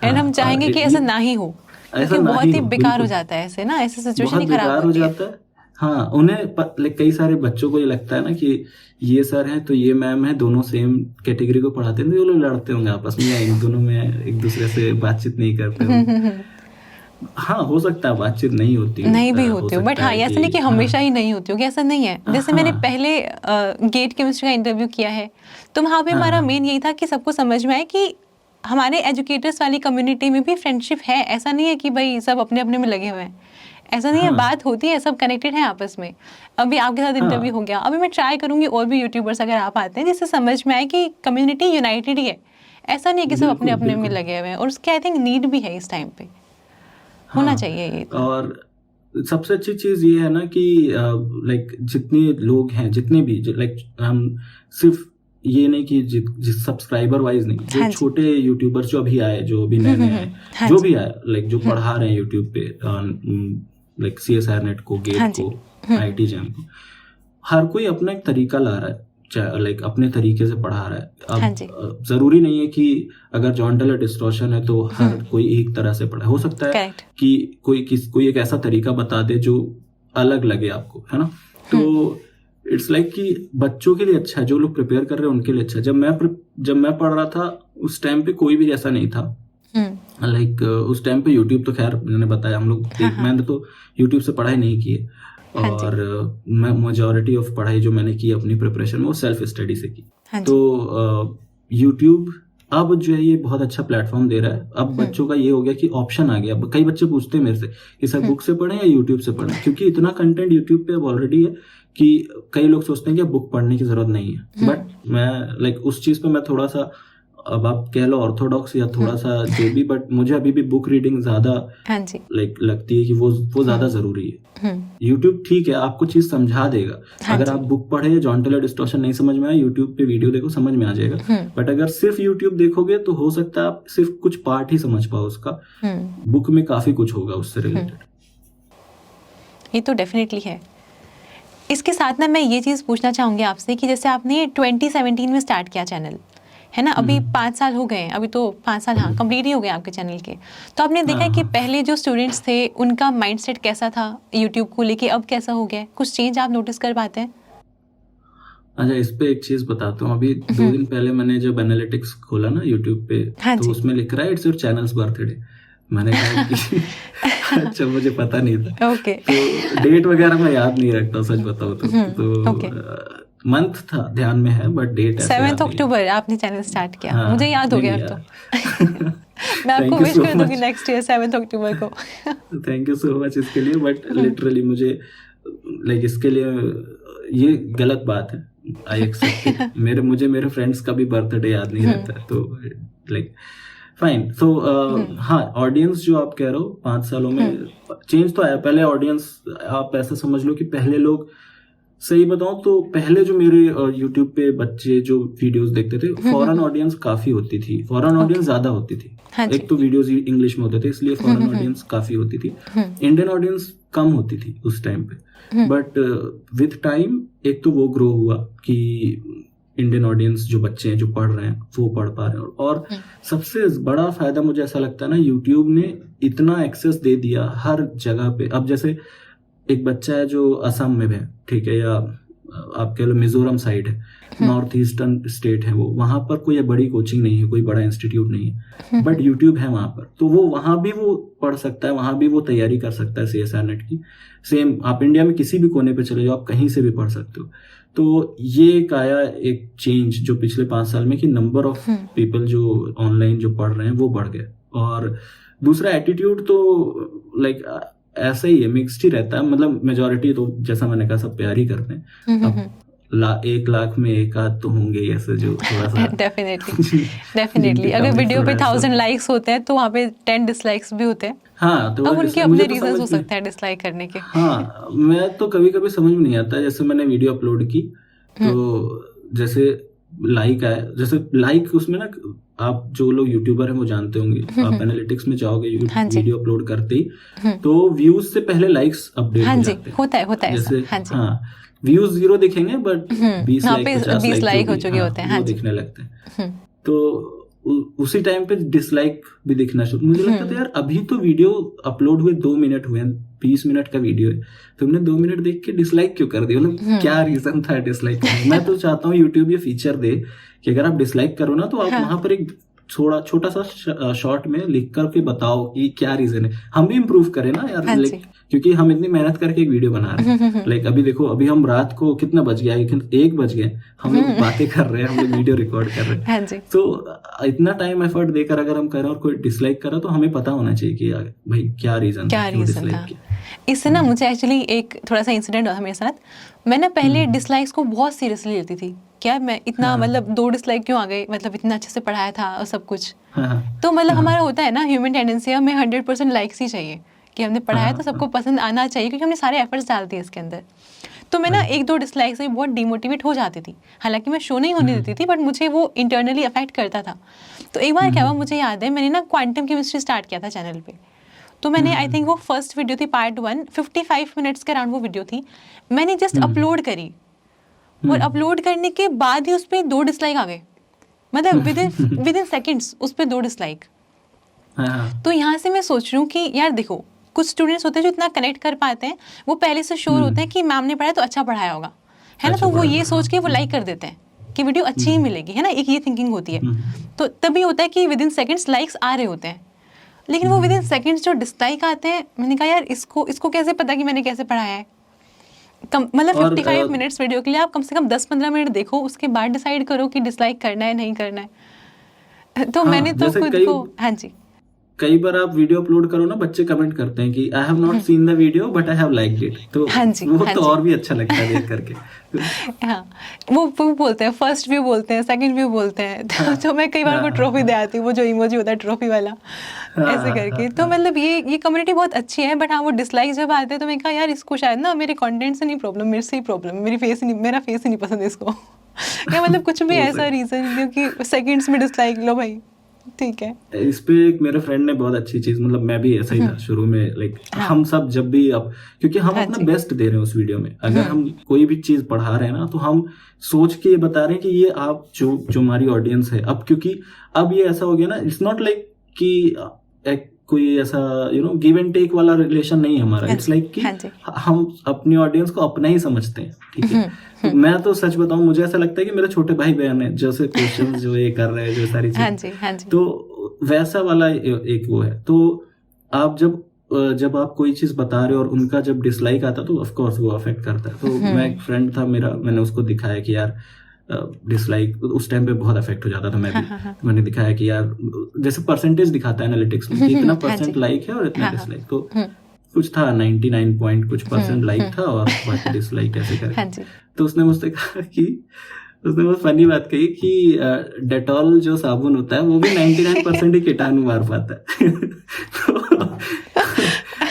एंड हम हाँ, चाहेंगे कि ऐसा ना ही हो, ऐसा क्योंकि ना बहुत ही ही हो, बेकार हो बिल्कुल जाता है ऐसे ना, ऐसे सिचुएशन बहुत ही खराब बेकार हो होती है। जाता है। हाँ, उन्हें लाइक कई सारे बच्चों को ये लगता है ना कि ये सर हैं तो ये मैम है, दोनों सेम कैटेगरी को पढ़ाते हैं, तो ये लोग लड़ते होंगे आपस में, या इन दोनों में एक दूसरे से बातचीत नहीं करते होंगे। हाँ, हो सकता है बातचीत नहीं होती हो, नहीं भी हो होती हो, बट सकता हाँ, है ऐसा नहीं कि हाँ, हमेशा ही नहीं होती होगी, ऐसा नहीं है। जैसे मैंने हाँ, पहले गेट केमिस्ट्री का इंटरव्यू किया है, तो वहाँ पे हाँ, हमारा हाँ, मेन यही था कि सबको समझ में आए कि हमारे एजुकेटर्स वाली कम्युनिटी में भी फ्रेंडशिप है। ऐसा नहीं है कि भाई सब अपने अपने में लगे हुए हैं, ऐसा नहीं है, हाँ, बात होती है, सब कनेक्टेड है आपस में। अभी आपके साथ इंटरव्यू हाँ, हो गया, अभी मैं ट्राई करूंगी और भी यूट्यूबर्स अगर आप आते हैं, जिससे समझ में आए कि कम्युनिटी यूनाइटेड ही है, ऐसा नहीं है कि सब अपने बिल्कुल अपने में बिल्कुल लगे हुए हैं। और उसके आई थिंक नीड भी है इस टाइम पे, होना हाँ। चाहिए ये तो। और सबसे अच्छी चीज ये है ना कि लाइक जितने लोग हैं, जितने भी लाइक, हम सिर्फ ये नहीं कि जिस सब्सक्राइबर वाइज नहीं, जो हाँ जी। छोटे यूट्यूबर्स जो अभी आए, जो अभी नए नए आए, हाँ जो जी। भी आए, लाइक जो पढ़ा रहे हैं यूट्यूब पे, लाइक CSR नेट को, हाँ गेट जी। को, IT जैम को, हर कोई अपना एक तरीका ला रहा है, लाइक अपने तरीके से पढ़ा रहा है। हाँ अब जी। जरूरी नहीं है कि अगर जॉन टेलर डिस्टॉर्शन है तो हर कोई एक तरह से पढ़े। हो सकता है करेक्ट। कि कोई एक ऐसा तरीका बता दे जो अलग लगे आपको, है ना। तो इट्स लाइक कि बच्चों के लिए अच्छा है, जो लोग प्रिपेयर कर रहे हैं उनके लिए अच्छा है। जब मैं पढ़ रहा था उस टाइम पे कोई भी ऐसा नहीं था। लाइक उस टाइम पे यूट्यूब तो खैर मैंने बताया, हम लोग मैंने तो यूट्यूब से पढ़ाई नहीं की है, हाँ जी। और मैं मेजॉरिटी ऑफ पढ़ाई जो मैंने की अपनी प्रिपरेशन में वो सेल्फ स्टडी से की। हाँ जी। तो यूट्यूब अब जो है ये बहुत अच्छा प्लेटफॉर्म दे रहा है। अब बच्चों का ये हो गया कि ऑप्शन आ गया। अब कई बच्चे पूछते हैं मेरे से कि सर बुक से पढ़ें या यूट्यूब से पढ़ें, क्योंकि इतना कंटेंट यूट्यूब पे अब ऑलरेडी है कि कई लोग सोचते हैं कि अब बुक पढ़ने की जरूरत नहीं है। बट मैं लाइक उस चीज पे मैं थोड़ा सा, अब आप कह लो ऑर्थोडॉक्स या थोड़ा सा जो भी, बट मुझे अभी भी बुक रीडिंग ज्यादा हाँ जी। लाइक लगती है कि वो ज्यादा जरूरी है। यूट्यूब ठीक है, आपको चीज समझा देगा। हाँ अगर जी। आप बुक पढ़े, जॉन टेलर डिस्टॉर्शन नहीं समझ में आया, यूट्यूब पे वीडियो देखो, समझ में आ जाएगा। बट अगर सिर्फ यूट्यूब देखोगे तो हो सकता है आप सिर्फ कुछ पार्ट ही समझ पाओ उसका। बुक में काफी कुछ होगा उससे रिलेटेड। ये तो डेफिनेटली है। इसके साथ ना मैं ये चीज़ पूछना चाहूँगी आपसे कि जैसे आपने 2017 में स्टार्ट किया चैनल, है ना, अभी 5 साल हो गए हैं, अभी तो 5 साल हाँ कंप्लीट ही हो गए आपके चैनल के। तो आपने देखा है कि पहले जो स्टूडेंट्स थे उनका माइंडसेट कैसा था यूट्यूब को लेके, अब कैसा हो गया है? कुछ चेंज आप नोटिस कर पाते हैं? अच्छा, इस पे एक चीज बताता हूँ। अभी 2 दिन पहले मैंने जब एनालिटिक्स खोला ना यूट्यूब पे, हाँ तो जी। उसमें लिख रहा है इट्स योर चैनल्स बर्थडे। मैंने कहा कि अच्छा, मुझे पता नहीं था। ओके। तो डेट वगैरह मैं याद नहीं रखता, सच बताऊँ तो मंथ था ध्यान में है, बट डेट 7 अक्टूबर आपने चैनल स्टार्ट किया। हाँ, मुझे याद हो गया अब तो। मैं आपको विश कर दूंगी नेक्स्ट ईयर 7 अक्टूबर को। थैंक यू सो मच इसके लिए। बट लिटरली मुझे लाइक इसके लिए ये गलत बात है, आई एक्सेप्ट। मुझे मेरे फ्रेंड्स का भी बर्थडे याद नहीं रहता है, तो लाइक फाइन। तो हाँ, ऑडियंस जो आप कह रहे हो 5 सालों में चेंज तो आया। पहले ऑडियंस, आप ऐसा समझ लो कि पहले लोग, सही बताऊं तो पहले जो मेरे यूट्यूब पे बच्चे जो वीडियोस देखते थे, फॉरेन ऑडियंस काफी होती थी, फॉरेन ऑडियंस ज्यादा होती थी। एक तो वीडियोस इंग्लिश में होते थे इसलिए फॉरेन ऑडियंस काफी होती थी, इंडियन ऑडियंस कम होती थी उस टाइम पे। बट विथ टाइम एक तो वो ग्रो हुआ कि इंडियन ऑडियंस जो बच्चे हैं जो पढ़ रहे हैं वो पढ़ पा रहे हैं। और सबसे बड़ा फायदा मुझे ऐसा लगता है ना, यूट्यूब ने इतना एक्सेस दे दिया हर जगह पे। अब जैसे एक बच्चा है जो असम में है, ठीक है, या आप कह लो मिजोरम साइड है, नॉर्थ ईस्टर्न स्टेट है वो, वहाँ पर कोई बड़ी कोचिंग नहीं है, कोई बड़ा इंस्टीट्यूट नहीं है, बट यूट्यूब है वहाँ पर, तो वो वहाँ भी वो पढ़ सकता है, वहाँ भी वो तैयारी कर सकता है CSIR नेट की। सेम आप इंडिया में किसी भी कोने पे चले जाओ, आप कहीं से भी पढ़ सकते हो। तो ये एक आया एक चेंज जो पिछले 5 साल में, कि नंबर ऑफ पीपल जो ऑनलाइन जो पढ़ रहे हैं वो बढ़ गए। और दूसरा एटीट्यूड तो लाइक ऐसा ही है, मिक्स्ड ही रहता है, मतलब मेजोरिटी तो जैसा मैंने कहा सब प्यार ही करते हैं। अब 1 लाख में एक आध तो होंगे ऐसे जो थोड़ा सा डेफिनेटली अगर वीडियो पे 1000 लाइक्स होते हैं तो वहाँ पे 10 डिसलाइक्स भी होते हैं। हाँ, तो अब उनके अपने रीजंस हो सकते हैं डिसलाइक करने के। हाँ, मैं तो कभी कभी समझ में नहीं आता, जैसे मैंने वीडियो अपलोड की तो जैसे लाइक आया, जैसे लाइक उसमें ना, आप जो लोग यूट्यूबर हैं वो जानते होंगे, आप एनालिटिक्स में जाओगे वीडियो अपलोड करते ही तो व्यूज से पहले लाइक्स अपडेट हो जाते हैं। होता है जैसे हाँ, व्यूज 0 दिखेंगे बट 20 लाइक हो चुके होते हैं, वो दिखने लगते हैं। तो उसी टाइम पे डिसलाइक भी दिखना शुरू, मुझे लगता था यार अभी तो वीडियो अपलोड हुए 2 मिनट हुए, 20 मिनट का वीडियो है, तुमने 2 मिनट देख के डिसलाइक क्यों कर दिया, मतलब क्या रीजन था डिसलाइक करने। मैं तो चाहता हूँ यूट्यूब ये फीचर दे कि अगर आप डिसलाइक करो ना तो आप वहां पर एक छोटा सा शॉर्ट में लिख करके बताओ कि क्या रीजन है, हम भी इम्प्रूव करें ना यार। क्योंकि हम इतनी मेहनत करके एक वीडियो बना रहे हैं, लाइक अभी देखो, अभी हम रात को कितना बज गया, 1 बज गए, हम लोग बातें कर रहे हैं, हम लोग वीडियो रिकॉर्ड कर रहे हैं। तो इतना टाइम एफर्ट देकर अगर हम कर रहे हैं और कोई डिसलाइक कर रहा तो हमें पता होना चाहिए कि भाई क्या रीजन था। इससे ना मुझे एक्चुअली एक थोड़ा सा इंसिडेंट हुआ मेरे साथ। मैं ना पहले डिसलाइक्स को बहुत सीरियसली लेती थी, क्या मैं इतना मतलब 2 डिसलाइक क्यों आ गए, मतलब इतना अच्छे से पढ़ाया था और सब कुछ। तो मतलब हमारा होता है ना ह्यूमन टेंडेंसी, हमें 100% लाइक्स ही चाहिए कि हमने पढ़ाया तो सबको पसंद आना चाहिए, क्योंकि हमने सारे एफर्ट्स डाल दिए इसके अंदर। तो मैं ना 1-2 डिसलाइक से बहुत डिमोटिवेट हो जाती थी, हालांकि मैं शो नहीं होने देती थी, बट मुझे वो इंटरनली अफेक्ट करता था। तो एक बार क्या हुआ, मुझे याद है मैंने ना क्वांटम केमिस्ट्री स्टार्ट किया था चैनल पे। तो मैंने आई थिंक वो फर्स्ट वीडियो थी पार्ट 1, 55 मिनट्स के अराउंड वो वीडियो थी, मैंने जस्ट अपलोड करी और अपलोड करने के बाद ही उस पर 2 डिसलाइक आ गए, मतलब विद इन सेकेंड्स उस पर 2 डिसलाइक। तो यहाँ से मैं सोच रही हूँ कि यार देखो, कुछ स्टूडेंट्स होते हैं जो इतना कनेक्ट कर पाते हैं, वो पहले से श्योर होते हैं कि मैम ने पढ़ाया तो अच्छा पढ़ाया होगा, है ना, तो वो ये सोच के वो लाइक कर देते हैं कि वीडियो अच्छी ही मिलेगी, है ना, एक ये थिंकिंग होती है। तो तभी होता है कि विद इन सेकेंड्स लाइक्स आ रहे होते हैं, लेकिन वो विद इन सेकेंड्स जो डिसलाइक आते हैं, मैंने कहा यार इसको कैसे पता कि मैंने कैसे पढ़ाया है। मतलब 55 मिनट्स वीडियो के लिए आप कम से कम 10-15 मिनट देखो, उसके बाद डिसाइड करो कि डिसलाइक करना है नहीं करना है। तो मैंने तो खुद को, हाँ जी, कई बार आप वीडियो अपलोड करो ना, बच्चे कमेंट करते हैं कि I have not seen the video but I have liked it, तो वो तो और भी अच्छा लगता है देख करके। हाँ, वो बोलते हैं फर्स्ट व्यू बोलते हैं, सेकंड व्यू बोलते हैं, तो मैं कई बार वो ट्रॉफी दे आती हूँ, वो जो इमोजी होता है ट्रॉफी वाला, ऐसे करके। तो मतलब ये कम्युनिटी बहुत अच्छी है, बट हाँ वो डिसलाइक जब आते हैं तो मैं कहा यार इसको शायद ना मेरे कंटेंट से नहीं प्रॉब्लम, मेरे से ही प्रॉब्लम, मेरा फेस ही नहीं पसंद इसको, या मतलब कुछ भी ऐसा रीजन, क्योंकि सेकंड्स में डिसलाइक लो भाई, ठीक है। इस पे एक मेरे फ्रेंड ने बहुत अच्छी चीज, मतलब मैं भी ऐसा ही था शुरू में, लाइक हम सब जब भी अब, क्योंकि हम अपना बेस्ट दे रहे हैं उस वीडियो में, अगर हम कोई भी चीज पढ़ा रहे हैं ना, तो हम सोच के ये बता रहे हैं कि ये आप जो हमारी ऑडियंस है, अब क्योंकि अब ये ऐसा हो गया ना, इट्स नॉट लाइक कि कोई ऐसा गिव एंड टेक वाला रिलेशन नहीं है हमारा, इट्स लाइक कि हम अपनी ऑडियंस को अपना ही समझते हैं, ठीक है। मैं तो सच बताऊं, मुझे ऐसा लगता है कि मेरे छोटे भाई बहन है, जैसे क्वेश्चंस जो ये कर रहे हैं, जो सारी चीजें, तो वैसा वाला एक वो है। तो आप जब आप कोई चीज बता रहे हो और उनका जब डिसलाइक आता तो ऑफ कोर्स वो अफेक्ट करता है। तो मैं एक फ्रेंड था मेरा, मैंने उसको दिखाया कि यार डिसलाइक उस टाइम पे बहुत अफेक्ट हो जाता था, मैं भी मैंने दिखाया कि यार जैसे परसेंटेज दिखाता है एनालिटिक्स में, इतना % लाइक है और इतना डिसलाइक, तो कुछ था 99 पॉइंट कुछ % लाइक था और बाकी डिसलाइक ऐसे करके। तो उसने मुझसे कहा कि, उसने बहुत फनी बात कही कि डेटॉल जो साबुन होता है वो भी 99% ही कीटाणु मार पाता है।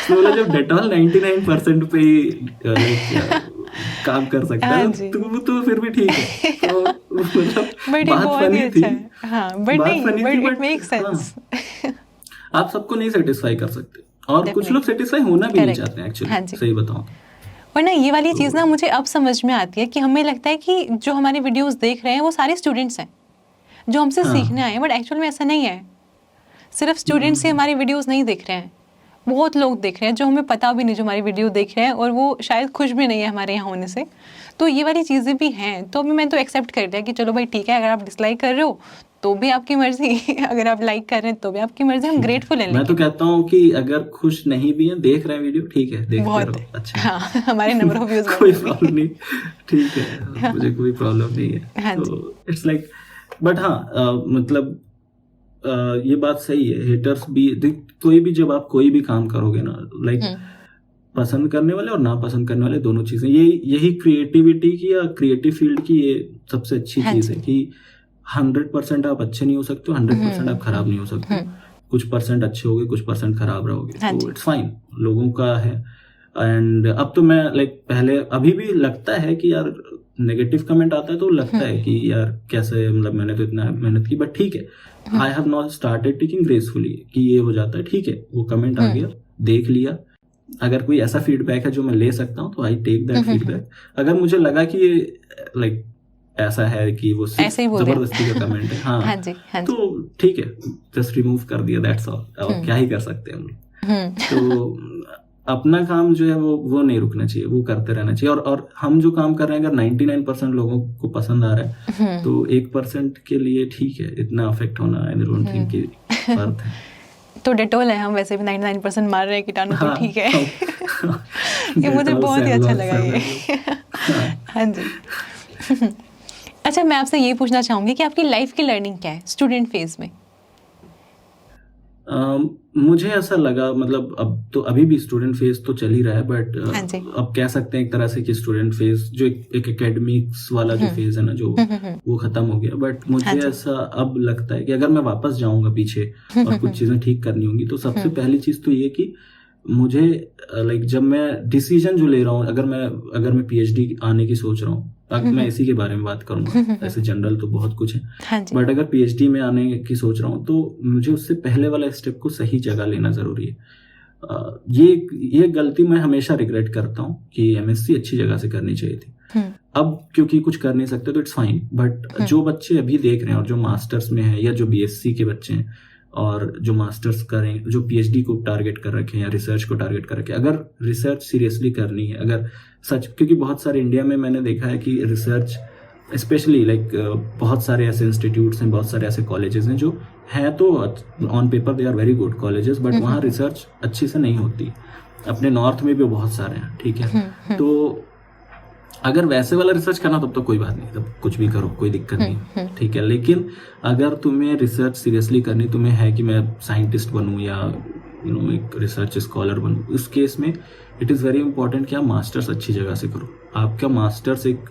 तो बोला जब डेटॉल 99% पे ही काम कर सकता है तो फिर भी ठीक है। तो मतलब बात फनी थी, बट मेक सेंस। आप सबको नहीं सेटिस्फाई कर सकते, और कुछ लोग सेटिस्फाई होना भी नहीं चाहते हैं एक्चुअली, सही बताऊं। और ना ये वाली चीज़ ना मुझे अब समझ में आती है कि हमें लगता है कि जो हमारे वीडियोस देख रहे हैं वो सारे स्टूडेंट्स हैं जो हमसे सीखने आए हैं, बट एक्चुअल में ऐसा नहीं है। सिर्फ स्टूडेंट्स ही हमारी वीडियोस नहीं देख रहे हैं, बहुत लोग देख रहे हैं जो हमें पता भी नहीं, जो हमारी वीडियो देख रहे हैं और वो शायद खुश भी नहीं है हमारे यहाँ होने से। तो ये वाली चीज़ें भी हैं, तो अभी मैं तो एक्सेप्ट कर दिया कि चलो भाई ठीक है, अगर आप डिसलाइक कर रहे हो तो भी आपकी मर्जी अगर आप लाइक कर रहे हैं तो भी आपकी मर्जी, हम ग्रेटफुल हैं। मैं तो कहता हूँ कि अगर खुश नहीं भी हैं, देख रहे हैं वीडियो, ठीक है, देखते बहुत रहो, अच्छा हाँ, हमारे नंबर ऑफ व्यूज कोई प्रॉब्लम नहीं, ठीक है, मुझे कोई प्रॉब्लम नहीं है। हाँ तो इट्स लाइक, बट हाँ मतलब ये बात सही है, हेटर्स भी कोई भी, जब आप कोई भी काम करोगे ना, लाइक पसंद करने वाले और ना पसंद करने वाले दोनों चीजें, यही क्रिएटिविटी की या क्रिएटिव फील्ड की ये सबसे अच्छी चीज है कि 100% आप अच्छे नहीं हो सकते, 100% आप खराब नहीं हो सकते, कुछ परसेंट अच्छे होगे, कुछ परसेंट खराब रहोगे, तो इट्स फाइन, लोगों का है। एंड अब तो मैं लाइक पहले, अभी भी लगता है कि यार नेगेटिव कमेंट आता है तो लगता है कि यार कैसे, मतलब मैंने तो इतना मेहनत की, बट ठीक है, I have not started taking gracefully कि ये हो जाता है, ठीक है, वो कमेंट आ गया, देख लिया, अगर कोई ऐसा फीडबैक है जो मैं ले सकता हूँ तो आई टेक दैट फीडबैक। अगर मुझे लगा कि ये लाइक ऐसा है कि वो जबरदस्ती का कमेंट है, हाँ, हाँ जी, हाँ जी, तो ठीक है, जस्ट रिमूव कर दिया, दैट्स ऑल, और क्या ही कर सकते हैं हम लोग। तो अपना काम जो है वो नहीं रुकना चाहिए, वो करते रहना चाहिए। और हम जो काम कर रहे हैं, अगर 99% लोगों को पसंद आ रहा है तो 1% के लिए ठीक है, इतना अफेक्ट होना आई डोंट थिंक कि वर्थ है। तो डेटोल है, हम वैसे भी 99% मार रहे हैं कीटाणु, तो ठीक है। ये मुझे बहुत ही अच्छा लगा ये। हाँ जी। अच्छा, मैं आपसे ये पूछना चाहूंगी कि आपकी लाइफ की लर्निंग क्या है स्टूडेंट फेज में? मुझे ऐसा लगा, मतलब अब तो अभी भी स्टूडेंट फेज तो चल ही रहा है, बट अब कह सकते हैं एक तरह से कि स्टूडेंट फेज जो एक एकेडमिक्स वाला जो फेज है ना, जो वो खत्म हो गया। बट मुझे ऐसा अब लगता है कि अगर मैं वापस जाऊंगा पीछे और कुछ चीजें ठीक करनी होंगी, तो सबसे पहली चीज तो ये कि मुझे लाइक जब मैं डिसीजन जो ले रहा हूँ, अगर मैं पीएचडी आने की सोच रहा हूँ, मैं इसी के बारे में बात करूंगा, ऐसे जनरल तो बहुत कुछ है, बट अगर पीएचडी में आने की सोच रहा हूँ तो मुझे उससे पहले वाला स्टेप को सही जगह लेना जरूरी है। ये गलती मैं हमेशा रिग्रेट करता हूँ कि एमएससी अच्छी जगह से करनी चाहिए थी। अब क्योंकि कुछ कर नहीं सकते तो इट्स फाइन, बट जो बच्चे अभी देख रहे हैं और जो मास्टर्स में है या जो बीएससी के बच्चे हैं और जो मास्टर्स करें, जो पीएचडी को टारगेट कर रखे हैं या रिसर्च को टारगेट कर रखे हैं, अगर रिसर्च सीरियसली करनी है, अगर सच, क्योंकि बहुत सारे इंडिया में मैंने देखा है कि रिसर्च स्पेशली लाइक बहुत सारे ऐसे इंस्टीट्यूट्स हैं, बहुत सारे ऐसे कॉलेजेस हैं जो हैं तो on paper they are very good colleges, but वहाँ रिसर्च अच्छी से नहीं होती। अपने नॉर्थ में भी बहुत सारे हैं, ठीक है, तो अगर वैसे वाला रिसर्च करना तब तो कोई बात नहीं, तब कुछ भी करो, कोई दिक्कत नहीं, ठीक है। लेकिन अगर तुम्हें रिसर्च सीरियसली करनी, तुम्हें है कि मैं साइंटिस्ट बनूं या एक रिसर्च स्कॉलर बनूं, उस केस में इट इज़ वेरी इंपॉर्टेंट कि आप मास्टर्स अच्छी जगह से करो। आपका मास्टर्स एक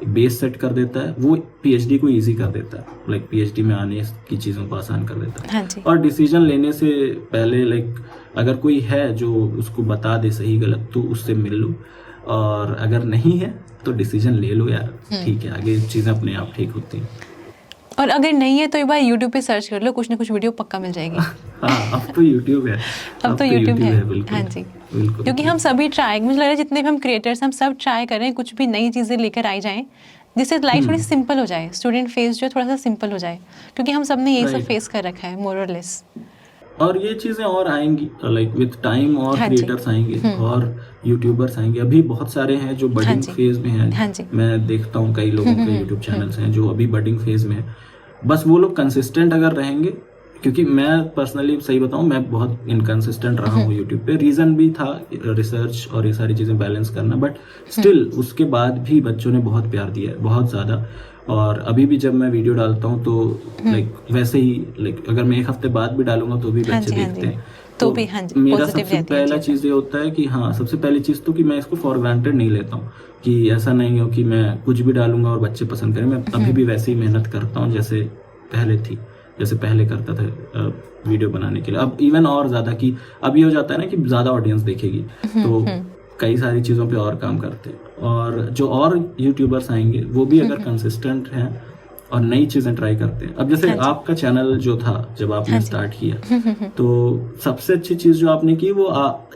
बेस सेट कर देता है, वो पीएचडी को इजी कर देता है, लाइक पीएचडी में आने की चीज़ों को आसान कर देता है। हाँ, और डिसीजन लेने से पहले लाइक अगर कोई है जो उसको बता दे सही गलत, तो उससे मिल लो, और अगर नहीं है तो डिसीजन ले लो यार, ठीक है, आगे चीज़ें अपने आप ठीक होती हैं। और अगर नहीं है तो एक बार YouTube पे सर्च कर लो, कुछ ना कुछ वीडियो पक्का मिल जाएगी। हाँ, अब तो YouTube है, अब तो YouTube है, बिल्कुल, हाँ जी, बिल्कुल। क्योंकि हम सभी ट्राई, मुझे लग रहा है जितने भी हम क्रिएटर्स, हम सब ट्राई कर रहे हैं कुछ भी नई चीज़ें लेकर आई जाएं, जिससे लाइफ थोड़ी सिंपल हो जाए, स्टूडेंट फेज जो थोड़ा सा सिंपल हो जाए, क्योंकि हम सब ने यही सब फेस कर रखा है मोर और लेस। और ये चीजें और आएंगी, लाइक विद टाइम, और क्रिएटर्स आएंगे और यूट्यूबर्स आएंगे। अभी बहुत सारे हैं जो बडिंग फेज में हैं, मैं देखता हूँ कई लोगों के यूट्यूब चैनल्स हैं जो अभी बडिंग फेज में है। बस वो लोग कंसिस्टेंट अगर रहेंगे, क्योंकि मैं पर्सनली सही बताऊं, मैं बहुत इनकंसिस्टेंट रहा हूँ यूट्यूब पे, रीजन भी था रिसर्च और ये सारी चीजें बैलेंस करना, बट स्टिल उसके बाद भी बच्चों ने बहुत प्यार दिया है, बहुत ज्यादा। और अभी भी जब मैं वीडियो डालता हूँ तो लाइक वैसे ही, लाइक अगर मैं एक हफ्ते बाद भी डालूंगा तो भी बच्चे देखते हैं, तो भी मेरा सबसे पहला चीज ये होता है कि हाँ, सबसे पहली चीज तो कि मैं इसको फॉर ग्रांटेड नहीं लेता हूँ, कि ऐसा नहीं हो कि मैं कुछ भी डालूंगा और बच्चे पसंद करें। मैं अभी भी वैसे ही मेहनत करता हूँ जैसे पहले करता था वीडियो बनाने के लिए। अब इवन और ज्यादा, कि अब ये हो जाता है ना कि ज्यादा ऑडियंस देखेगी, तो कई सारी चीज़ों पे और काम करते हैं। और जो और यूट्यूबर्स आएंगे वो भी अगर कंसिस्टेंट हैं और नई चीज़ें ट्राई करते हैं। अब जैसे आपका चैनल जो था, जब आपने स्टार्ट किया, तो सबसे अच्छी चीज़ जो आपने की वो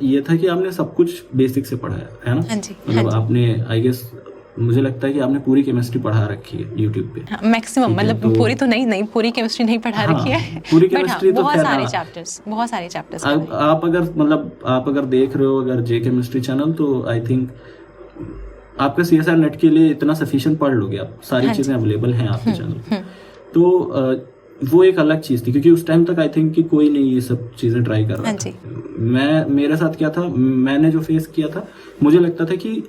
ये था कि आपने सब कुछ बेसिक से पढ़ाया है ना, मतलब आपने आई गेस मुझे लगता है कि आपने पूरी केमिस्ट्री पढ़ा रखी है यूट्यूब पे। मैक्सिमम, ठीक है, मतलब तो पूरी तो नहीं पूरी केमिस्ट्री नहीं पढ़ा हाँ, रखी है पूरी बट हाँ केमिस्ट्री तो बहुत खैर सारे हाँ, चैप्टर्स, बहुत सारे चैप्टर्स आप अगर मतलब आप अगर देख रहे हो अगर जे केमिस्ट्री चैनल, तो आई थिंक आपका CSR नेट के लिए इतना सफिशिएंट पढ़ लोगे आप, सारी हाँ जी। चीज़ें अवेलेबल हैं आपके चैनल पे। तो वो एक अलग चीज़ थी, क्योंकि उस टाइम तक आई थिंक कि कोई नहीं ये सब चीज़ें ट्राई कर रहा हाँ था। जी। मेरे साथ क्या था, मैंने जो फेस किया था, मुझे लगता था कि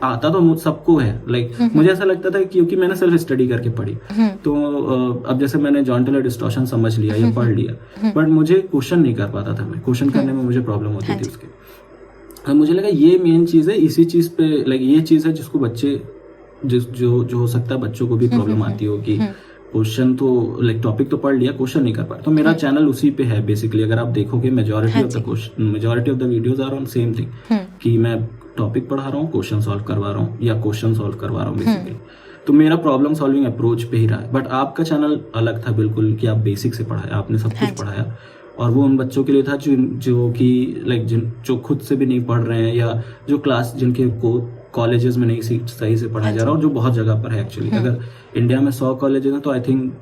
आता तो मुझ सबको है, लाइक मुझे ऐसा लगता था क्योंकि मैंने सेल्फ स्टडी करके पढ़ी। तो अब जैसे मैंने जॉन टेलर डिस्टॉर्शन समझ लिया या पढ़ लिया, बट मुझे क्वेश्चन नहीं कर पाता था, मैं क्वेश्चन करने में मुझे प्रॉब्लम होती हाँ थी जी। उसके। अब मुझे लगा ये मेन चीज़ है, इसी चीज़ पे लाइक ये चीज़ है जिसको बच्चे जो हो सकता है बच्चों को भी प्रॉब्लम आती हो कि क्वेश्चन तो लाइक टॉपिक तो पढ़ लिया, क्वेश्चन नहीं कर पाया। तो मेरा चैनल उसी पे है बेसिकली। अगर आप देखोगे majority of the videos are on same thing, कि मैं टॉपिक पढ़ा रहा हूँ, क्वेश्चन सॉल्व करवा रहा हूँ या क्वेश्चन सॉल्व करवा रहा हूँ बेसिकली। तो मेरा प्रॉब्लम सॉल्विंग अप्रोच पे ही रहा है। बट आपका चैनल अलग था बिल्कुल, कि आप बेसिक से पढ़ाया, आपने सब कुछ पढ़ाया, और वो उन बच्चों के लिए था जो कि लाइक जो खुद से भी नहीं पढ़ रहे हैं, या जो क्लास जिनके कॉलेजेस में नहीं सही से पढ़ाया जा रहा, और जो बहुत जगह पर है एक्चुअली। अगर इंडिया में 100 कॉलेजेस हैं तो आई थिंक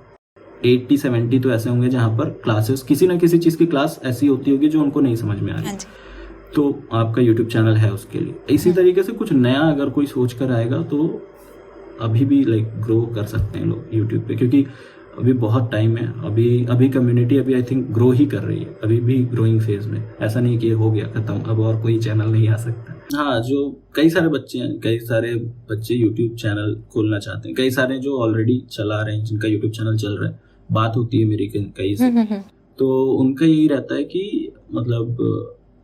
80-70 तो ऐसे होंगे जहाँ पर क्लासेस, किसी ना किसी चीज़ की क्लास ऐसी होती होगी जो उनको नहीं समझ में आ रही। तो आपका यूट्यूब चैनल है उसके लिए। इसी तरीके से कुछ नया अगर कोई सोच कर आएगा तो अभी भी लाइक ग्रो कर सकते हैं लोग यूट्यूब पे, क्योंकि अभी बहुत टाइम है। अभी कम्युनिटी अभी आई थिंक ग्रो ही कर रही है, अभी भी ग्रोइंग फेज में। ऐसा नहीं कि हो गया खत्म, अब और कोई चैनल नहीं आ सकता। हाँ, जो कई सारे बच्चे यूट्यूब चैनल खोलना चाहते हैं, कई सारे जो ऑलरेडी चला रहे हैं, जिनका यूट्यूब चैनल चल रहा है, बात होती है मेरी कई से, तो उनका यही रहता है कि मतलब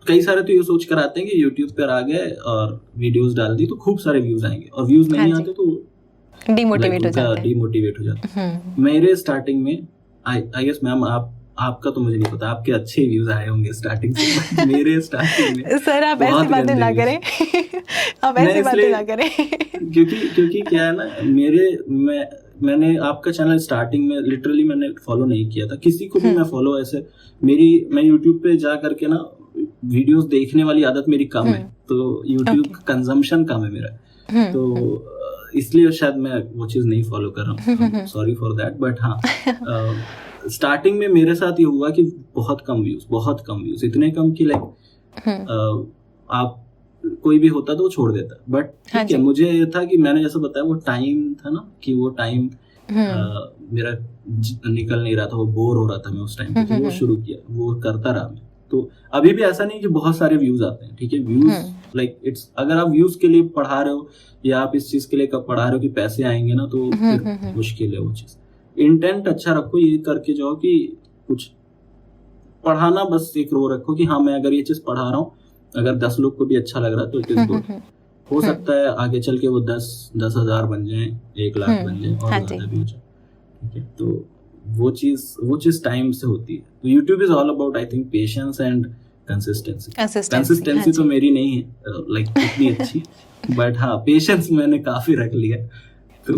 कई सारे तो ये सोच कर आते हैं कि यूट्यूब पर आ गए और वीडियोस डाल दी तो खूब सारे व्यूज आएंगे, और व्यूज नहीं आते तो डिमोटिवेट हो जाता है। मेरे स्टार्टिंग में आई गेस मैम आपका तो मुझे नहीं पता, आपके अच्छे व्यूज आए होंगे स्टार्टिंग से। मेरे स्टार्टिंग में सर आप ऐसी बातें ना करें आप ऐसी बातें ना करें क्योंकि क्या है ना, मैंने आपका चैनल स्टार्टिंग में लिटरली मैंने फॉलो नहीं किया था, किसी को भी मैं फॉलो ऐसे मैं यूट्यूब पे जा करके ना वीडियोस देखने वाली आदत मेरी कम है, तो यूट्यूब कंजम्पशन कम है मेरा, तो इसलिए शायद मैं वो चीज़ नहीं फॉलो कर रहा हूँ, सॉरी फॉर दैट। बट हाँ, स्टार्टिंग में मेरे साथ ये हुआ कि बहुत कम व्यूज, इतने कम कि लाइक आप कोई भी होता तो वो छोड़ देता। बट ठीक है, मुझे ये था कि मैंने जैसा बताया वो टाइम था ना, कि वो टाइम मेरा निकल नहीं रहा था, वो बोर हो रहा था मैं उस टाइम पे, तो वो शुरू किया, वो करता रहा मैं। तो अभी भी ऐसा नहीं कि बहुत सारे व्यूज आते हैं, ठीक है, व्यूज लाइक इट्स, अगर आप व्यूज के लिए पढ़ा रहे हो या आप इस चीज के लिए पढ़ा रहे हो कि पैसे आएंगे ना, तो फिर मुश्किल है वो चीज। इंटेंट अच्छा रखो, ये करके जाओ कि कुछ पढ़ाना, बस एक रो रखो कि हाँ मैं अगर ये चीज पढ़ा रहा हूँ, अगर 10 लोग को भी अच्छा लग रहा है तो इट इज गुड। हो सकता है आगे चल के वो 10,000 बन जाए, 1 लाख बन जाए, और ज्यादा भी हो जाए, ठीक है। तो वो चीज टाइम से होती है। तो YouTube is all about I think patience and consistency तो मेरी नहीं है लाइक इतनी अच्छी, बट हाँ पेशेंस मैंने काफी रख लिया, तो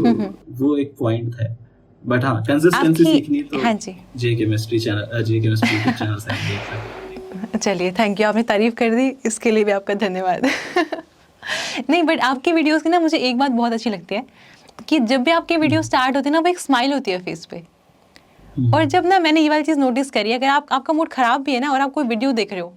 वो एक पॉइंट है। बट हाँ, कंसिस्टेंसी सीखनी तो जे केमिस्ट्री चैनल से देख सकते हैं। चलिए, थैंक यू, आपने तारीफ कर दी, इसके लिए भी आपका धन्यवाद। नहीं, बट आपके वीडियोस की ना मुझे एक बात बहुत अच्छी लगती है कि जब भी आपके वीडियो स्टार्ट होते हैं ना, वो एक स्माइल होती है फेस पे। और जब ना मैंने ये वाली चीज़ नोटिस करी, अगर आपका मूड खराब भी है ना और आप कोई वीडियो देख रहे हो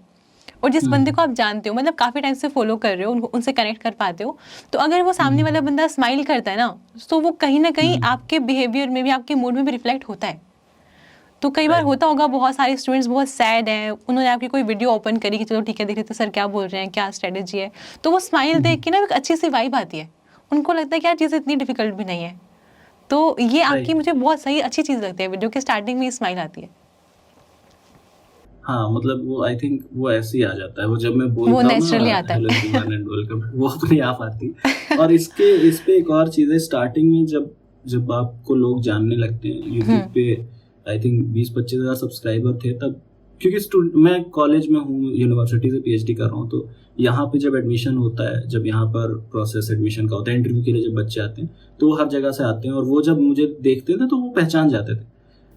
और जिस बंदे को आप जानते हो, मतलब काफ़ी टाइम से फॉलो कर रहे हो, उनसे कनेक्ट कर पाते हो, तो अगर वो सामने वाला बंदा स्माइल करता है ना, तो वो कहीं ना कहीं आपके बिहेवियर में भी, आपके मूड में भी रिफ्लेक्ट होता है। तो कई बार होता होगा, बहुत सारे स्टूडेंट्स बहुत सैड हैं, उन्होंने आपकी कोई वीडियो ओपन करी कि चलो ठीक है देख लेते सर क्या बोल रहे हैं, क्या स्ट्रेटेजी है, तो वो स्माइल देख के ना एक अच्छी सी वाइब आती है, उनको लगता है कि यार चीज़ इतनी डिफिकल्ट भी नहीं है। तो ये आपकी मुझे बहुत सही अच्छी चीज़ लगती है, वीडियो के स्टार्टिंग में स्माइल आती है। हाँ, मतलब वो आई थिंक वो ऐसे ही आ जाता है, वो जब मैं बोलता हूँ वो नेचुरली आता है, वो अपने आप आती है। और इस पे एक और चीज़ है, स्टार्टिंग में जब आपको लोग जानने लगते हैं यूट्यूब पे, आई थिंक 20-25 हज़ार सब्सक्राइबर थे तब, क्योंकि मैं कॉलेज में हूँ, यूनिवर्सिटी से PhD कर रहा हूँ, तो यहाँ पे जब एडमिशन होता है, जब यहाँ पर प्रोसेस एडमिशन का होता है, इंटरव्यू के लिए जब बच्चे आते हैं, तो वो हर जगह से आते हैं, और वो जब मुझे देखते थे तो वो पहचान जाते थे,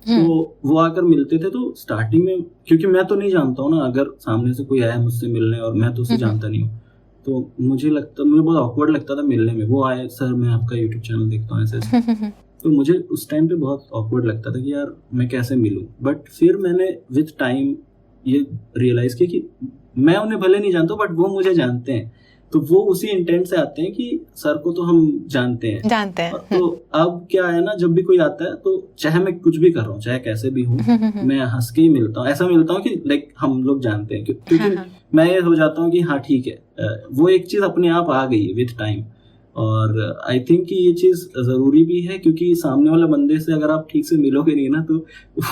तो वो आकर मिलते थे। तो स्टार्टिंग में, क्योंकि मैं तो नहीं जानता हूँ ना, अगर सामने से कोई आया मुझसे मिलने और मैं तो उसे जानता नहीं हूँ, तो मुझे बहुत ऑकवर्ड लगता था मिलने में। वो आए, सर मैं आपका यूट्यूब चैनल देखता हूँ ऐसे तो मुझे उस टाइम पे बहुत ऑकवर्ड लगता था कि यार मैं कैसे मिलूं। बट फिर मैंने विद टाइम ये रियलाइज किया कि मैं उन्हें भले नहीं जानता बट वो मुझे जानते हैं, तो वो उसी इंटेंट से आते हैं कि सर को तो हम जानते हैं। तो अब क्या है ना, जब भी कोई आता है तो चाहे मैं कुछ भी कर रहा हूँ, चाहे कैसे भी हूँ, मैं हंस के ही मिलता हूँ। ऐसा मिलता हूँ कि लाइक हम लोग जानते हैं, क्योंकि मैं ये हो जाता हूँ कि हाँ ठीक है, वो एक चीज अपने आप आ गई विद टाइम। और आई थिंक कि ये चीज जरूरी भी है, क्योंकि सामने वाला बंदे से अगर आप ठीक से मिलोगे नहीं ना, तो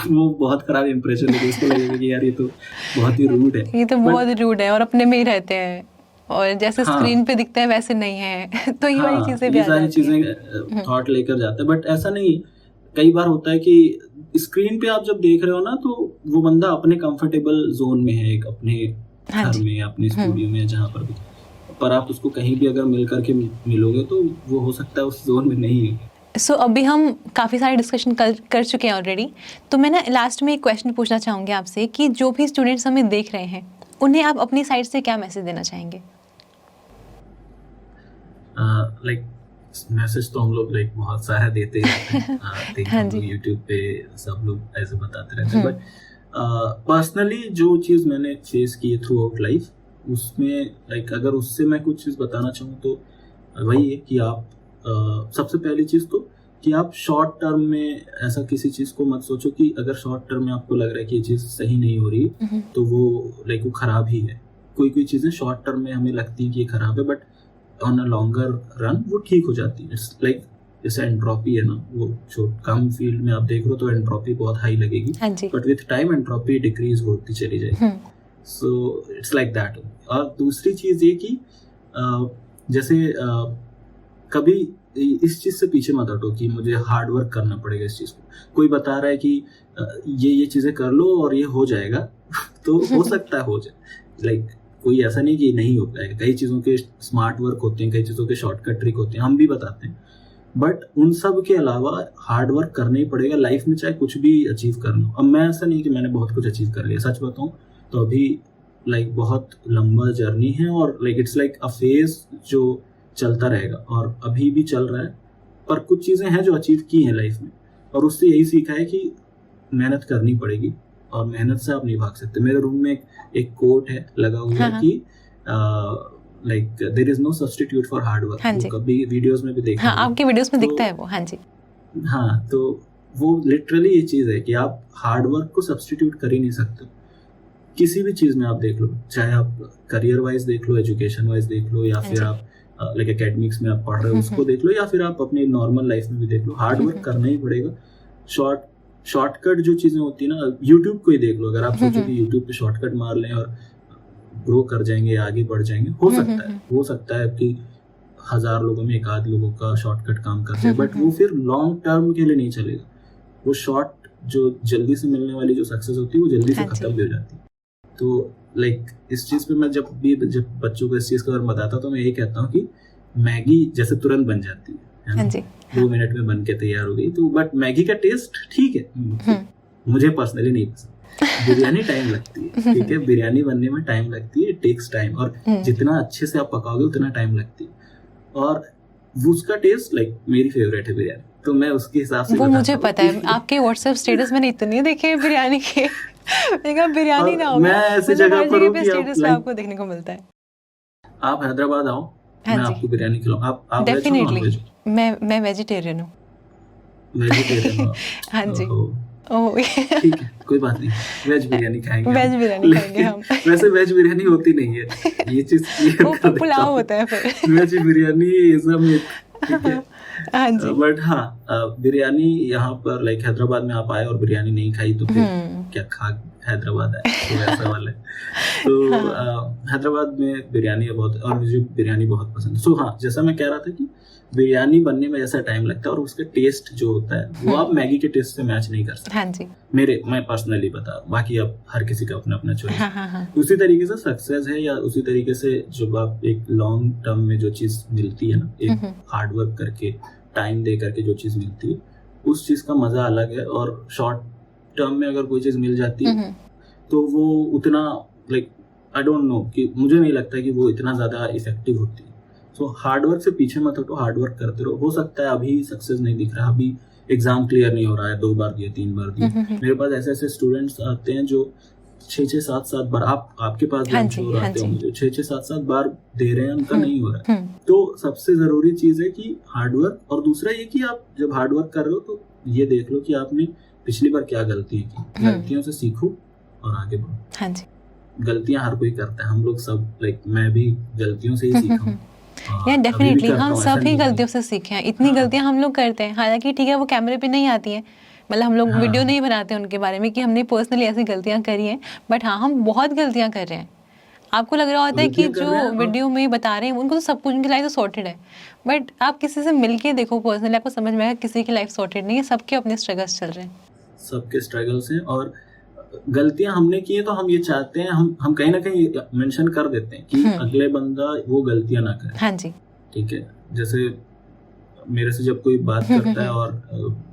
वो बहुत खराब इंप्रेशन है, उसको लगेगा कि यार ये तो बहुत ही रूड है। ये तो बहुत रूड है और अपने में ही रहते हैं और जैसे स्क्रीन पे दिखते हैं वैसे नहीं है। तो ये वाली चीजें भी आ जाती हैं, ये सारी चीजें थॉट लेकर जाते हैं। बट ऐसा नहीं, कई बार होता है कि स्क्रीन पे आप जब देख रहे हो ना, तो वो बंदा अपने कंफर्टेबल जोन में है, एक अपने घर में, अपने स्टूडियो में, जहाँ पर भी, पर आप उसको कहीं भी अगर मिल करके मिलोगे तो वो हो सकता है उस जोन में नहीं है। सो अभी हम काफ़ी सारे डिस्कशन कर चुके हैं ऑलरेडी, तो मैं ना लास्ट में एक क्वेश्चन पूछना चाहूँगी आपसे कि जो भी स्टूडेंट्स हमें देख रहे हैं उन्हें आप अपनी साइड से क्या मैसेज देना चाहेंगे? लाइक मैसेज तो हम लोग लाइक बहुत सारा देते हैं, हाँ जी, यूट्यूब पे सब लोग ऐसे बताते रहते हैं। बट पर्सनली जो चीज़ मैंने फेस की है थ्रू आउट लाइफ, उसमें लाइक अगर उससे मैं कुछ चीज़ बताना चाहूँ तो वही है कि आप सबसे पहली चीज़ तो कि आप शॉर्ट टर्म में ऐसा किसी चीज़ को मत सोचो कि अगर शॉर्ट टर्म में आपको लग रहा है कि ये चीज़ सही नहीं हो रही तो वो लाइक वो खराब ही है। कोई चीज़ें शॉर्ट टर्म में हमें लगती है कि ये खराब है, but on a longer run वो ठीक हो जाती है। इट्स लाइक जैसे एंट्रोपी है ना, वो जो कम फील्ड में आप देख रहे हो तो एंट्रोपी बहुत हाई लगेगी, but with time entropy decrease होती चली जाएगी। So it's like that. और दूसरी चीज़ ये कि जैसे कभी इस चीज़ से पीछे मत हटो कि मुझे हार्ड वर्क करना पड़ेगा इस चीज़ को। कोई बता रहा है कि ये चीज़ें कर लो और ये हो जाएगा तो हो सकता है हो जाए, लाइक कोई ऐसा नहीं कि नहीं हो पाएगा। कई चीज़ों के स्मार्ट वर्क होते हैं, कई चीज़ों के शॉर्टकट ट्रिक होते हैं, हम भी बताते हैं, बट उन सब के अलावा हार्ड वर्क करना ही पड़ेगा लाइफ में, चाहे कुछ भी अचीव करना। अब मैं ऐसा नहीं कि मैंने बहुत कुछ अचीव कर लिया, सच बताऊँ तो अभी लाइक बहुत लंबा जर्नी है और like it's like a phase जो चलता रहेगा और अभी भी चल रहा है। पर कुछ चीज़ें हैं जो अचीव की हैं लाइफ में, और उससे यही सीखा है कि मेहनत करनी पड़ेगी और मेहनत से आप नहीं भाग सकते। मेरे रूम में एक कोट है लगा हुआ है कि like there is no substitute for hard work. कभी वीडियोस में भी देखा, आपके वीडियोस में दिखता है वो। हाँ जी, हाँ, तो वो लिटरली ये चीज़ है कि आप हार्ड वर्क को सब्स्टिट्यूट कर ही नहीं सकते। किसी भी चीज़ में आप देख लो, चाहे आप करियर वाइज देख लो, एजुकेशन वाइज देख लो, या फिर आप लाइक एकेडमिक्स में आप पढ़ रहे हो उसको देख लो, या फिर आप अपनी नॉर्मल लाइफ में भी देख लो, हार्ड वर्क करना ही पड़ेगा। शॉर्टकट जो चीज़ें होती है ना, यूट्यूब को ही देख लो, अगर आप सोचो कि यूट्यूब पे शॉर्टकट मार लें और ग्रो कर जाएंगे, आगे बढ़ जाएंगे, हो सकता है कि 1000 लोगों में 1 आध लोगों का शॉर्टकट काम कर जाए, बट वो फिर लॉन्ग टर्म के लिए नहीं चलेगा। वो शॉर्ट जो जल्दी से मिलने वाली जो सक्सेस होती है वो जल्दी से खत्म भी हो जाती है। तो लाइक इस चीज़ पे मैं जब बच्चों को इस चीज़ का अगर बताता तो मैं यही कहता हूँ कि मैगी जैसे तुरंत बन जाती है ना, 2 मिनट में बन के तैयार हो गई, तो बट मैगी का टेस्ट ठीक है, मुझे पर्सनली नहीं पसंद। बिरयानी टाइम लगती है, ठीक है, बिरयानी बनने में टाइम लगती है, इट टेक्स टाइम, और जितना अच्छे से आप पकाओगे उतना टाइम लगती है, और उसका टेस्ट लाइक मेरी फेवरेट है बिरयानी, तो मैं उसके हिसाब से वो मुझे पता है। आपके व्हाट्सएप स्टेटस मैंने इतने देखे हैं बिरयानी के, बिरयानी ना हो, मैं ऐसी जगह पर हूँ कि स्टेटस पे आपको देखने को मिलता है। आप हैदराबाद आओ, मैं आपको बिरयानी खिलाऊं। आप डेफिनेटली, मैं वेजिटेरियन हूँ। वेजिटेरियन? हाँ जी, ठीक है, कोई बात नहीं, वेज बिरयानी खाएंगे, वेज बिरयानी खाएंगे हम। वैसे वेज बिरयानी होती नहीं है, ये चीज वो पुलाव होता है फिर। Veg biryani is a myth, ठीक है। हाँ जी, बट हाँ, बिरयानी यहाँ पर लाइक हैदराबाद में आप आए और बिरयानी नहीं खाई तो फिर क्या खा हैदराबाद आए, तो ऐसा वाला है। तो हैदराबाद में बिरयानी बहुत, और मुझे बिरयानी बहुत पसंद है। सो हाँ, जैसा मैं कह रहा था कि बिरयानी बनने में ऐसा टाइम लगता है और उसका टेस्ट जो होता है वो आप मैगी के टेस्ट से मैच नहीं कर सकते। हाँ जी, मैं पर्सनली बता, बाकी अब हर किसी का अपना अपना चॉइस। उसी तरीके से सक्सेस है, या उसी तरीके से जब आप एक लॉन्ग टर्म में जो चीज मिलती है ना, एक हार्ड वर्क करके टाइम दे करके जो चीज मिलती है, उस चीज का मजा अलग है। और शॉर्ट टर्म में अगर कोई चीज मिल जाती है तो वो उतना लाइक आई डोंट नो कि मुझे नहीं लगता कि वो इतना ज़्यादा इफेक्टिव होती है। सो हार्डवर्क से पीछे मत हटो, हार्डवर्क करते रहो। हो सकता है अभी सक्सेस नहीं दिख रहा, अभी एग्जाम क्लियर नहीं हो रहा है, 2 बार दिए 3 बार दिए। मेरे पास ऐसे ऐसे स्टूडेंट्स आते हैं जो 6-6, 7-7 बार, आपके पास हाँ जो जी, हाँ आते जी। होंगे जो 6-6, 7-7 बार दे रहे हैं, उनका नहीं हो रहा है। तो सबसे जरूरी चीज है कि हार्डवर्क, और दूसरा ये कि आप जब हार्डवर्क कर रहे हो तो ये देख लो कि आपने पिछली बार क्या गलती की, गलतियों से सीखो और आगे बढ़ो। हाँ जी। गलतियां हर कोई करता है, हम लोग सब, लाइक मैं भी गलतियों से ही सीखा हूँ। यार डेफिनेटली हम सभी गलतियों से सीखे हैं, इतनी गलतियां हम लोग करते हैं, हालांकि ठीक है वो कैमरे पे नहीं आती हैं, मतलब हम लोग वीडियो नहीं बनाते हैं उनके बारे में कि हमने पर्सनली ऐसी गलतियां करी हैं, बट हाँ हम बहुत गलतियां कर रहे हैं। आपको लग रहा होता है कि जो वीडियो में बता रहे हैं उनको तो सब कुछ, उनकी लाइफ तो सॉर्टेड है, बट आप किसी से मिलके देखो पर्सनली, आपको समझ में आएगा किसी की लाइफ सॉर्टेड नहीं है, सबके अपने स्ट्रगल्स चल रहे हैं। सबके स्ट्रगल्स हैं, और गलतियां हमने की है तो हम ये चाहते हैं, हम कहीं ना कहीं मेंशन कर देते हैं कि अगले बंदा वो गलतियां ना करे। हाँ जी। ठीक है, जैसे मेरे से जब कोई बात करता है और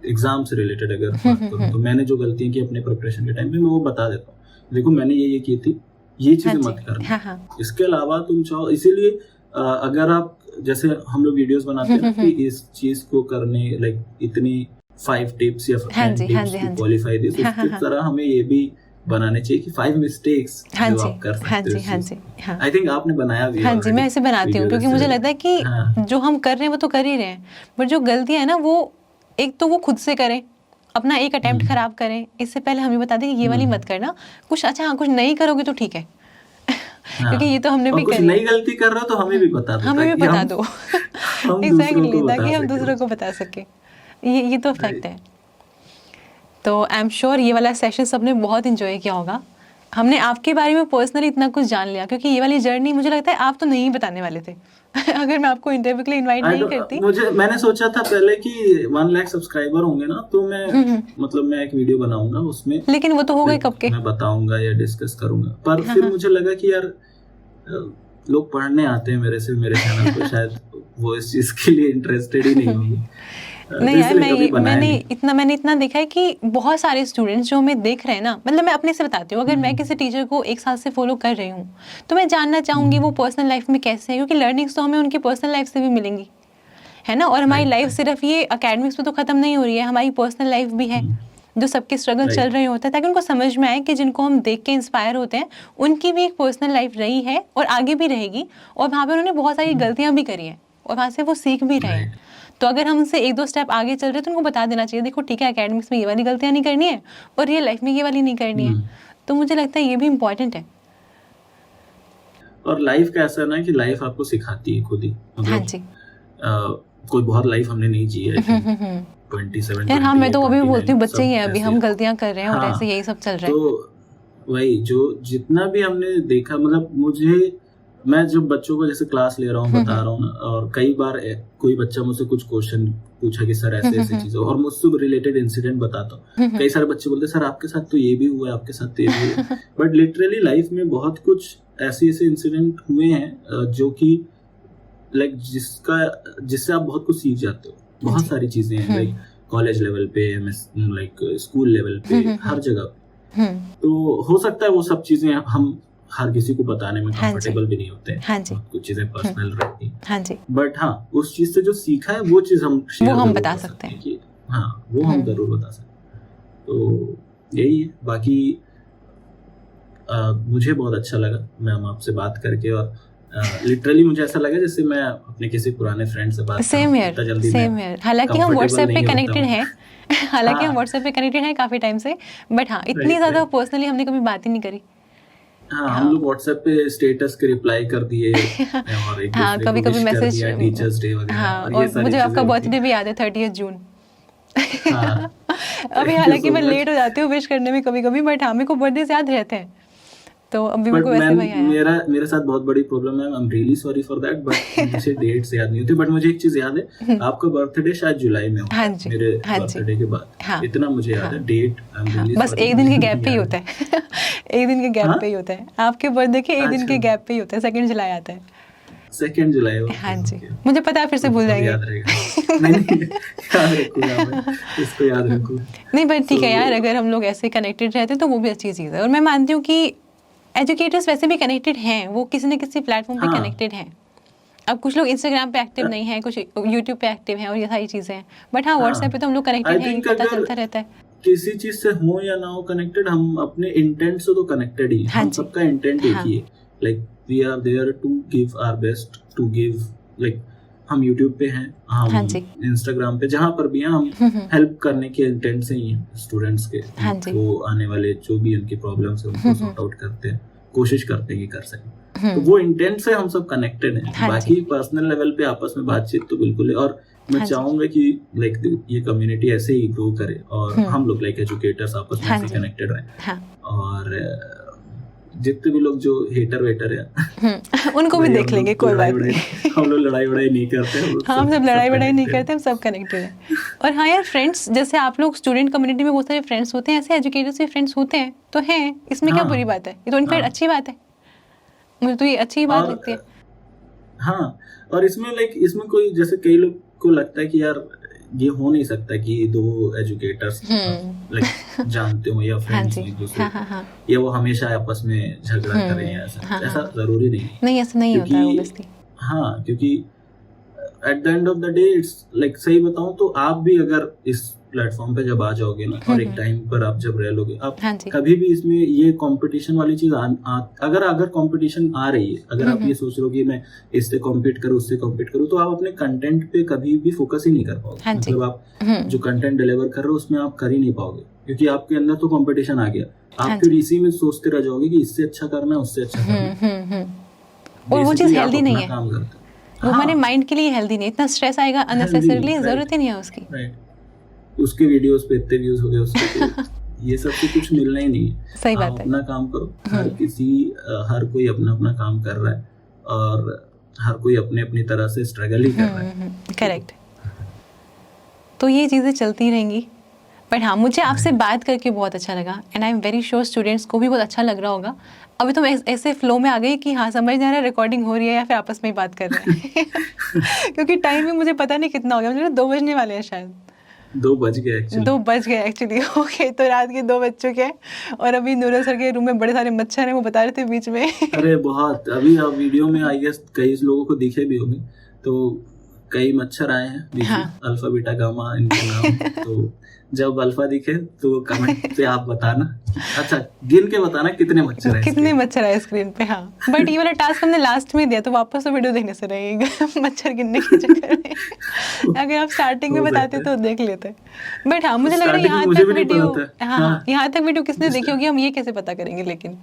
एग्जाम से रिलेटेड अगर बात करूं, तो मैंने जो गलतियां की अपने प्रिपरेशन के टाइम पे मैं वो बता देता हूँ, देखो मैंने ये की थी, ये चीजें मत करना। हाँ। इसके अलावा तुम चाहो, इसीलिए अगर आप, जैसे हम लोग वीडियोस बनाते हैं कि इस चीज को करने, लाइक इतनी 5 टिप्स या 10 टिप्स टू क्वालिफाई दिस, उसी तरह हमें ये भी बनाने चाहिए कि 5 मिस्टेक्स जो आप कर सकते हो। आई थिंक आपने बनाया भी। हाँ जी, मैं ऐसे बनाती हूँ क्योंकि मुझे लगता है कि जो हम कर रहे हैं वो तो कर ही रहे हैं, बट जो गलतियां है ना वो एक तो वो खुद से करें, अपना एक अटेम्प्ट खराब करें, इससे पहले हमें बता दें कि ये वाली मत करना, कुछ अच्छा हाँ कुछ नहीं करोगे तो ठीक है क्योंकि ये तो हमने भी करी, नई गलती कर रहे हो तो हमें भी बता दो, हमें भी बता दो एग्जैक्टली, ताकि हम दूसरों को बता सके। ये तो फैक्ट है। तो आई एम श्योर ये वाला सेशन सबने बहुत इंजॉय किया होगा। हमने आपके बारे में पर्सनली इतना कुछ जान लिया, क्योंकि ये वाली जर्नी मुझे लगता है आप तो नहीं बताने वाले थे अगर मैं आपको इंटरव्यू के लिए इनवाइट नहीं करती। मैंने सोचा था पहले कि 1 लाख सब्सक्राइबर होंगे ना तो मैं मतलब मैं एक वीडियो बनाऊंगा उसमें, लेकिन वो तो हो गए कब के, मैं बताऊंगा या डिस्कस करूंगा, पर फिर मुझे लगा कि यार लोग पढ़ने आते हैं मेरे चैनल पे, शायद वो इस चीज के लिए इंटरेस्टेड ही नहीं होंगे। नहीं यार, मैंने इतना देखा है कि बहुत सारे स्टूडेंट्स जो हमें देख रहे हैं ना, मतलब मैं अपने से बताती हूँ, अगर मैं किसी टीचर को 1 साल से फॉलो कर रही हूँ तो मैं जानना चाहूँगी वो पर्सनल लाइफ में कैसे है, क्योंकि लर्निंग्स तो हमें उनकी पर्सनल लाइफ से भी मिलेंगी, है ना। और हमारी लाइफ सिर्फ ये अकेडमिक्स में तो खत्म नहीं हो रही है, हमारी पर्सनल लाइफ भी है जो सबके स्ट्रगल चल रहे होते हैं, ताकि उनको समझ में आए कि जिनको हम देख के इंस्पायर होते हैं उनकी भी एक पर्सनल लाइफ रही है और आगे भी रहेगी, और वहाँ पे उन्होंने बहुत सारी गलतियाँ भी करी हैं और वहाँ से वो सीख भी रहे हैं। तो अगर हम उनसे 1-2 स्टेप आगे चल रहे हैं तो उनको बता देना चाहिए, देखो ठीक है एकेडमिक्स में ये वाली गलतियाँ नहीं करनी है और रियल लाइफ में ये वाली नहीं करनी है। तो मुझे लगता है ये भी इम्पोर्टेंट है। और लाइफ का ऐसा ना कि लाइफ आपको सिखाती है खुद ही, हाँ जी। कोई बहुत लाइफ हमने नहीं जी है 27 यार हाँ, मैं तो अभी बोलती हूँ बच्चे ही हैं अभी, हम गलतियाँ कर रहे हैं और ऐसे यही सब चल रहा है। तो वही जो जितना भी हमने देखा, मतलब मैं जब बच्चों को जैसे क्लास ले रहा हूँ बता रहा हूँ ना, और कई बार कोई बच्चा मुझसे कुछ क्वेश्चन पूछा कि सर ऐसे ऐसे चीजें, और मुझसे रिलेटेड इंसिडेंट बताता हूँ, कई सारे बच्चे बोलते सर आपके साथ तो ये भी हुआ है, आपके साथ तो ये भी हुआ है, बट लिटरली लाइफ में बहुत कुछ ऐसे इंसिडेंट हुए हैं जो कि लाइक जिससे आप बहुत कुछ सीख जाते हो, बहुत सारी चीजें हैं, लाइक कॉलेज लेवल पे, लाइक स्कूल लेवल पे, हर जगह पे। तो हो सकता है वो सब चीजें हम हर किसी को बताने में कंफर्टेबल भी नहीं होते हैं, हाँ जी, कुछ चीजें पर्सनल रहती हैं, हाँ जी, बट हाँ उस चीज से जो सीखा है वो चीज हम बता सकते हैं कि हाँ वो हम जरूर बता सकते हैं। तो यही है, बाकी मुझे बहुत अच्छा लगा मैम आपसे बात करके, और लिटरली मुझे ऐसा लगा जैसे मैं अपने किसी पुराने फ्रेंड से बात सेम ईयर। हालांकि हम व्हाट्सएप पे कनेक्टेड हैं काफी टाइम से, बट हाँ इतनी ज्यादा पर्सनली हमने कभी बात ही नहीं करी। हाँ, हम लोग व्हाट्सएप पे स्टेटस के रिप्लाई कर दिए और एक हाँ, कभी कभी मैसेज, टीचर्स डे वगैरह। हाँ, और मुझे आपका बर्थडे भी याद है 30 जून। हाँ, अभी हालांकि मैं लेट हो जाती हूँ विश करने में कभी कभी, बट हाँ मेरे को बर्थडे से याद रहते हैं। तो अभी मेरे को वैसे भाई आया, मेरे साथ बहुत बड़ी प्रॉब्लम है, आई am really sorry for that, but मुझे डेट्स याद नहीं होती। बट मुझे एक चीज याद है, आपका बर्थडे शायद जुलाई में होता है, मेरे बर्थडे के बाद, इतना मुझे याद है डेट। बस एक दिन के गैप पे ही होता है एक दिन के गैप पे ही होता है आपके बर्थडे के, एक दिन के गैप पे ही होता है, 2 जुलाई आता है, 2 जुलाई। हाँ जी, मुझे पता है फिर से भूल जाएंगे, याद रहेगा। नहीं याद रखूंगा, इसको याद रखूं। नहीं बट ठीक है यार, अगर हम लोग ऐसे कनेक्टेड रहते तो वो भी अच्छी चीज़ है। और मैं मानती हूँ कि एजुकेटर्स वैसे भी कनेक्टेड हैं, वो किसी न किसी प्लेटफॉर्म पे हाँ। कनेक्टेड हैं। अब कुछ लोग इंस्टाग्राम पे एक्टिव नहीं है, कुछ यूट्यूब पे एक्टिव हैं और ये सारी चीज़ें हैं, बट हाँ व्हाट्सएप पे तो हम लोग आई कनेक्टेड हैं, ये थिंक पता अगर चलता रहता है। किसी चीज से हो या ना हो कनेक्टेड, हम अपने इंटेंट से तो कनेक्टेड ही हैं। हाँ हम जी। सबका इंटेंट एक हाँ। ही है, like we are there to give our best, to give like हम यूट्यूब पे हैं, हाँ हम जी। इंस्टाग्राम पे, जहाँ पर भी हैं हम हेल्प करने के इंटेंट से ही हैं स्टूडेंट्स के। हाँ जी। वो आने वाले जो भी उनकी प्रॉब्लम्स है उनको सॉर्ट आउट करते हैं, कोशिश करते हैं कि कर सकें। तो वो इंटेंट से हम सब कनेक्टेड हैं। हाँ बाकी जी। पर्सनल लेवल पे आपस में बातचीत तो बिल्कुल है, और मैं हाँ जी। चाहूंगा कि लाइक ये कम्युनिटी ऐसे ही ग्रो करे और हम लोग लाइक एजुकेटर्स आपस में हाँ ऐसे जी। कनेक्टेड रहें। हाँ और जितने भी लोग जो हेटर वेटर है उनको भी भाई, देख हम लेंगे, लोग कोई लड़ाई बात नहीं। वड़ाई- हम लोग लड़ाई वड़ाई नहीं करते हैं, हाँ, हम सब लड़ाई वड़ाई नहीं connected करते, हम सब कनेक्टेड हैं। और हाँ यार, फ्रेंड्स जैसे आप लोग स्टूडेंट कम्युनिटी में बहुत सारे फ्रेंड्स होते हैं, ऐसे एजुकेटर्स भी फ्रेंड्स होते हैं, तो हैं, इसमें क्या हाँ। बुरी बात है? ये तो इनफैक्ट हाँ। अच्छी बात है, मुझे तो ये अच्छी बात और लगती है। हाँ, और इसमें लाइक इसमें कोई जैसे कई लोग को लगता है कि यार ये हो नहीं सकता कि दो एजुकेटर्स लाइक जानते हो या हाँ फ्रेंड्स जी। हो एक दूसरे हाँ को, हाँ हाँ। या वो हमेशा आपस में झगड़ा करें या ऐसा हाँ, ऐसा हाँ। जरूरी नहीं है। नहीं, ऐसा नहीं होता है ऑब्वियसली। हाँ, क्योंकि at the end of the day it's like, सही बताऊं तो आप भी अगर इस प्लेटफॉर्म पे जब आ जाओगे ना, और एक टाइम पर आप जब रह लोगे, आप हाँ जी। कभी भी इसमें ये कंपटीशन वाली चीज अगर कंपटीशन आ रही है, अगर आप ये सोच रहे हो कि मैं इससे कॉम्पीट करूँ उससे कॉम्पीट करूँ, तो आप अपने कंटेंट पे कभी भी फोकस ही नहीं कर पाओगे। हाँ जी। मतलब आप जो कंटेंट डिलीवर कर रहे हो उसमें आप कर ही नहीं पाओगे, क्योंकि आपके अंदर तो कंपटीशन आ गया। हाँ आप फिर इसी में सोचते रह जाओगे कि इससे अच्छा करना है, उससे अच्छा करना है। और वो चीज़ Basically आप हेल्दी नहीं अपना है, काम करते हो। वो हाँ, हमारे माइंड के लिए हेल्दी नहीं, इतना स्ट्रेस आएगा अननेसेसरली, right. जरूरत ही नहीं है उसकी। राइट, उसके वीडियोस पे इतने व्यूज हो गए उसके, तो ये सब से कुछ मिलना ही नहीं है। सही आप बात है। अपना काम करो, हर कोई अपना अपना काम कर रहा है, और हर कोई अपने अपनी तरह से स्ट्रगल ही कर रहा है। करेक्ट। तो ये चीज़ें चलती रहेंगी, बट हाँ, मुझे आपसे बात करके बहुत अच्छा लगा, and I am very sure students को भी बहुत अच्छा लग रहा होगा। अभी तो मैं ऐसे फ्लो में आ गई कि हाँ, समझ नहीं आ रहा रिकॉर्डिंग हो रही है या फिर आपस में ही बात कर रहे हैं क्योंकि टाइम भी मुझे पता नहीं कितना हो गया, मुझे 2 बजने वाले हैं शायद। 2 बज गए एक्चुअली। 2 बज गए एक्चुअली। ओके, तो रात के 2 बज चुके हैं, और अभी नूरल सर के रूम में बड़े सारे मच्छर हैं, वो बता रहे थे बीच में अरे बहुत, अभी आप वीडियो में आई गेस कई लोगों को दिखे भी होंगे, तो कई मच्छर आए हैं बीच में। हाँ। अल्फा बीटा गामा इनके नाम हैं। तो जब अल्फा दिखे तो कमेंट पे आप बताना, अच्छा गिन के बताना कितने मच्छर हैं कितने मच्छर आए स्क्रीन पे। हाँ, बट ये वाला टास्क हमने लास्ट में दिया, तो वापस तो वीडियो देखने से रहेगा मच्छर गिनने के चक्कर में। अगर आप स्टार्टिंग में हो बताते सकता तो देख लेते, बट हाँ, मुझे लग रहा है Starting में यहाँ मुझे तक भी नहीं वीडियो, पता था। हाँ हाँ। यहाँ तक वीडियो किसने देखी होगी, हम ये कैसे पता करेंगे? लेकिन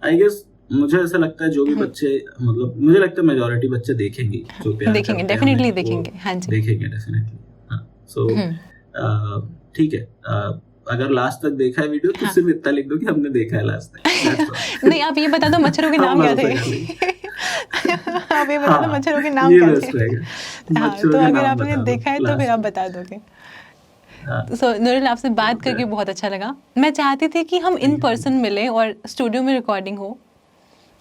आई गेस मुझे ऐसा लगता है जो भी बच्चे, मतलब मुझे लगता है मेजॉरिटी बच्चे देखेंगे, जो प्यार देखेंगे, करते हैं डेफिनेटली हमें, वो देखेंगे। हाँ जी। देखेंगे डेफिनेटली। हाँ, सो ठीक है, अगर लास्ट तक देखा है वीडियो तो सिर्फ इतना लिख दो कि हमने देखा है लास्ट तक। That's all. नहीं, आप ये बता दो मच्छरों के हम नाम क्या भरोसा थे कर लेंगे। आप ये बता दो हाँ, मच्छरों के नाम ये क्या बेस्ट थे? रहेगा। हाँ, मच्छरों तो के अगर नाम आपने बता दो देखा है तो फिर last आप में। बता दोगे। हाँ, सो नूरल, आपसे बात करके बहुत अच्छा लगा। मैं चाहती थी कि हम इन पर्सन मिले और स्टूडियो में रिकॉर्डिंग हो,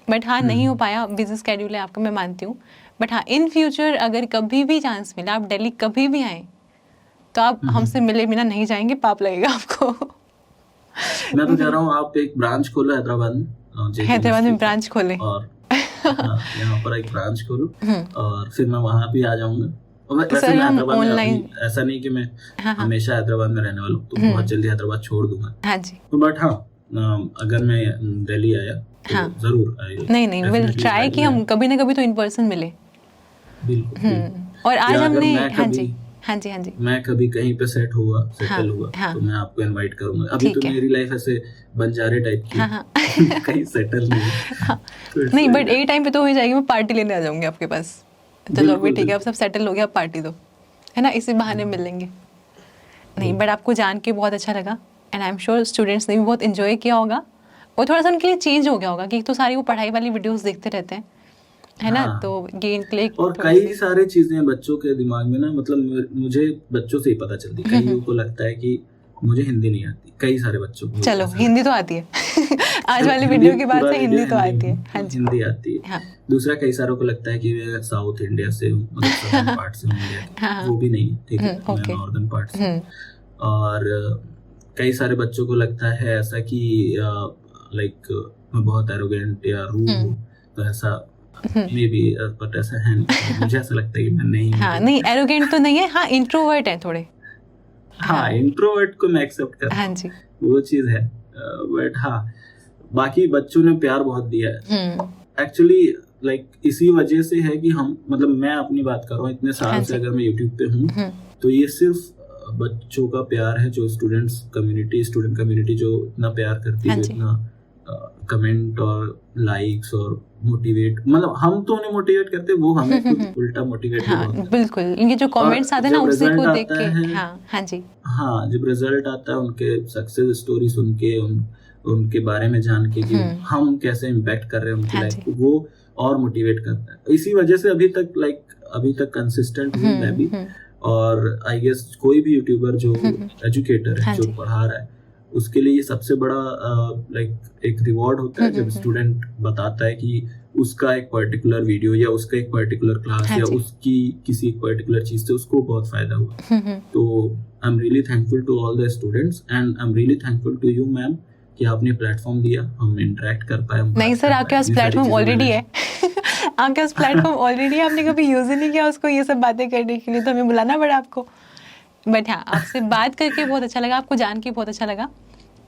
बट हाँ नहीं हो पाया, बिजी स्केड्यूल है आपका, मैं मानती हूँ। बट हाँ, इन फ्यूचर अगर कभी भी चांस मिला, आप दिल्ली कभी भी आए, तो आप हमसे मिले बिना नहीं जाएंगे, पाप लगेगा आपको। मैं तो कह रहा हूँ आप एक ब्रांच खोलो हैदराबाद में, JK हैदराबाद में Mystery का, ब्रांच खोले। और हाँ, यहाँ पर एक ब्रांच खोलो, और फिर मैं वहाँ भी आ जाऊंगा। और वैसे सर, मैं हम हैदराबाद में online- अभी, ऐसा नहीं कि मैं हाँ, हाँ। हमेशा हैदराबाद में रहने वाला हूँ, तो बहुत जल्दी हैदराबाद छोड़ दूंगा। हाँ जी। तो बट हाँ, अगर मैं दिल्ली आया तो हाँ। जरूर नहीं, विल ट्राई कि हम कभी ना कभी तो इन पर्सन मिले। बिल्कुल। और आज या अगर हमने, मैं हाँ जी, कभी- हाँ जी, हाँ जी, मैं कभी कहीं पे सेटल हाँ, हुआ हाँ। तो मैं आपको इनवाइट करूंगा। अभी ठीक तो है। मेरी लाइफ ऐसे बंजारे टाइप की हाँ, हाँ। कहीं सेटल नहीं है। तो नहीं, इसलिए- बट एक टाइम पे तो हो ही जाएगी, मैं पार्टी लेने आ जाऊंगी आपके पास। चलो अभी बिल्कुल, ठीक है, अब सब सेटल हो गया, आप पार्टी दो, है ना, इसी बहाने मिल लेंगे। नहीं, बट आपको जान के बहुत अच्छा लगा, and I am sure students ने भी बहुत इन्जॉय किया होगा, और थोड़ा सा उनके लिए चेंज हो गया होगा कि एक तो सारी वो पढ़ाई वाली वीडियोस देखते रहते हैं, है ना, हाँ। तो ये इनके लिए और कई सारी चीजें बच्चों के दिमाग में ना, मतलब मुझे बच्चों से ही पता चलती। कईयों को लगता है कि मुझे हिंदी नहीं आती, कई सारे बच्चों को। चलो, हिंदी तो आती है आज वाली हिंदी वीडियो के बाद पूरा से हिंदी वीडियो तो आती है। हाँ जी, हिंदी आती है। हाँ। दूसरा, कई सारों को लगता है कि मैं साउथ इंडिया से हूँ, मतलब साउथर्न पार्ट से हूँ इंडिया के। हाँ। वो भी नहीं, ठीक है, मैं ओके। नॉर्दर्न पार्ट से। और कई सारे बच्चों को लगता है ऐसा कि लाइक मैं बहुत एरोगेंट या रूड हूँ, तो ऐसा मे बी, बट ऐसा है नहीं। मुझे ऐसा लगता है कि मैं नहीं हूँ। हाँ नहीं, एरोगेंट तो नहीं है, हाँ इंट्रोवर्ट है थोड़े। हाँ, इंट्रोवर्ट को मैं एक्सेप्ट करता हूँ, हाँ जी, वो चीज़ है। बट हाँ, बाकी बच्चों ने प्यार बहुत दिया है एक्चुअली, लाइक इसी वजह से है कि हम, मतलब मैं अपनी बात कर रहा हूँ, इतने साल से अगर मैं यूट्यूब पे हूँ, तो ये सिर्फ बच्चों का प्यार है, जो स्टूडेंट कम्युनिटी जो इतना प्यार करती है, इतना कमेंट और लाइक्स और मोटिवेट, मतलब हम तो उन्हें मोटिवेट करते, वो हमें खुद उल्टा मोटिवेट हाँ बिल्कुल, इनके जो कमेंट्स आते हैं ना उसी को देख के, हाँ जी, हाँ जब रिजल्ट आता है, उनके सक्सेस स्टोरी सुन के, उनके बारे में जान के कि हम कैसे इम्पैक्ट कर रहे हैं उनकी लाइफ को, वो और मोटिवेट करता है। इसी वजह से अभी तक कंसिस्टेंट हूँ मैं भी, और आई गेस कोई भी यूट्यूबर जो एजुकेटर है, जो पढ़ा रहा है, उसके लिए ये सबसे बड़ा एक रिवॉर्ड होता है, जब स्टूडेंट बताता है कि उसका एक पर्टिकुलर वीडियो या उसका एक पर्टिकुलर क्लास या उसकी किसी एक पर्टिकुलर चीज से उसको बहुत फायदा हुआ। तो I am really thankful to all the students, and I am really thankful to you ma'am कि आपने प्लेटफॉर्म दिया, हम इंटरेक्ट कर पाए। नहीं सर, आपके पास प्लेटफॉर्म ऑलरेडी है। आपके पास प्लेटफॉर्म ऑलरेडी है, आपने कभी यूज ही नहीं किया उसको ये सब बातें करने के लिए, तो हमें बुलाना पड़ा आपको। बट हाँ, आपसे बात करके बहुत अच्छा लगा, आपको जान के बहुत अच्छा लगा।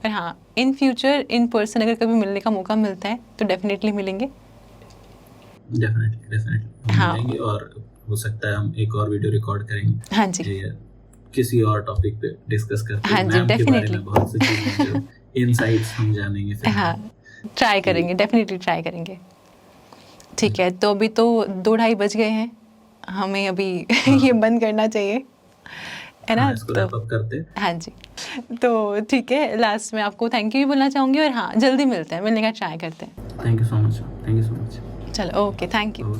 पर हाँ, इन फ्यूचर इन पर्सन अगर कभी मिलने का मौका मिलता है तो डेफिनेटली मिलेंगे। डेफिनेटली हाँ, मिलेंगे, और हो सकता है हम एक और वीडियो रिकॉर्ड करेंगे। हाँ जी, किसी और टॉपिक पे डिस्कस करते हैं। हाँ जी, डेफिनेटली बहुत सी चीजें, इनसाइट्स हम जानेंगे फिर। हाँ, ट्राई करेंगे, डेफिनेटली ट्राई करेंगे। ठीक है, तो अभी तो 2-2:30 बज गए हैं, हमें अभी ये बंद करना चाहिए, है ना? इसको रैप अप करते हैं। हाँ जी, तो ठीक है, लास्ट में आपको थैंक यू भी बोलना चाहूँगी, और हाँ जल्दी मिलते हैं, मिलने का ट्राई करते हैं। Thank you so much. चलो ओके, थैंक यू।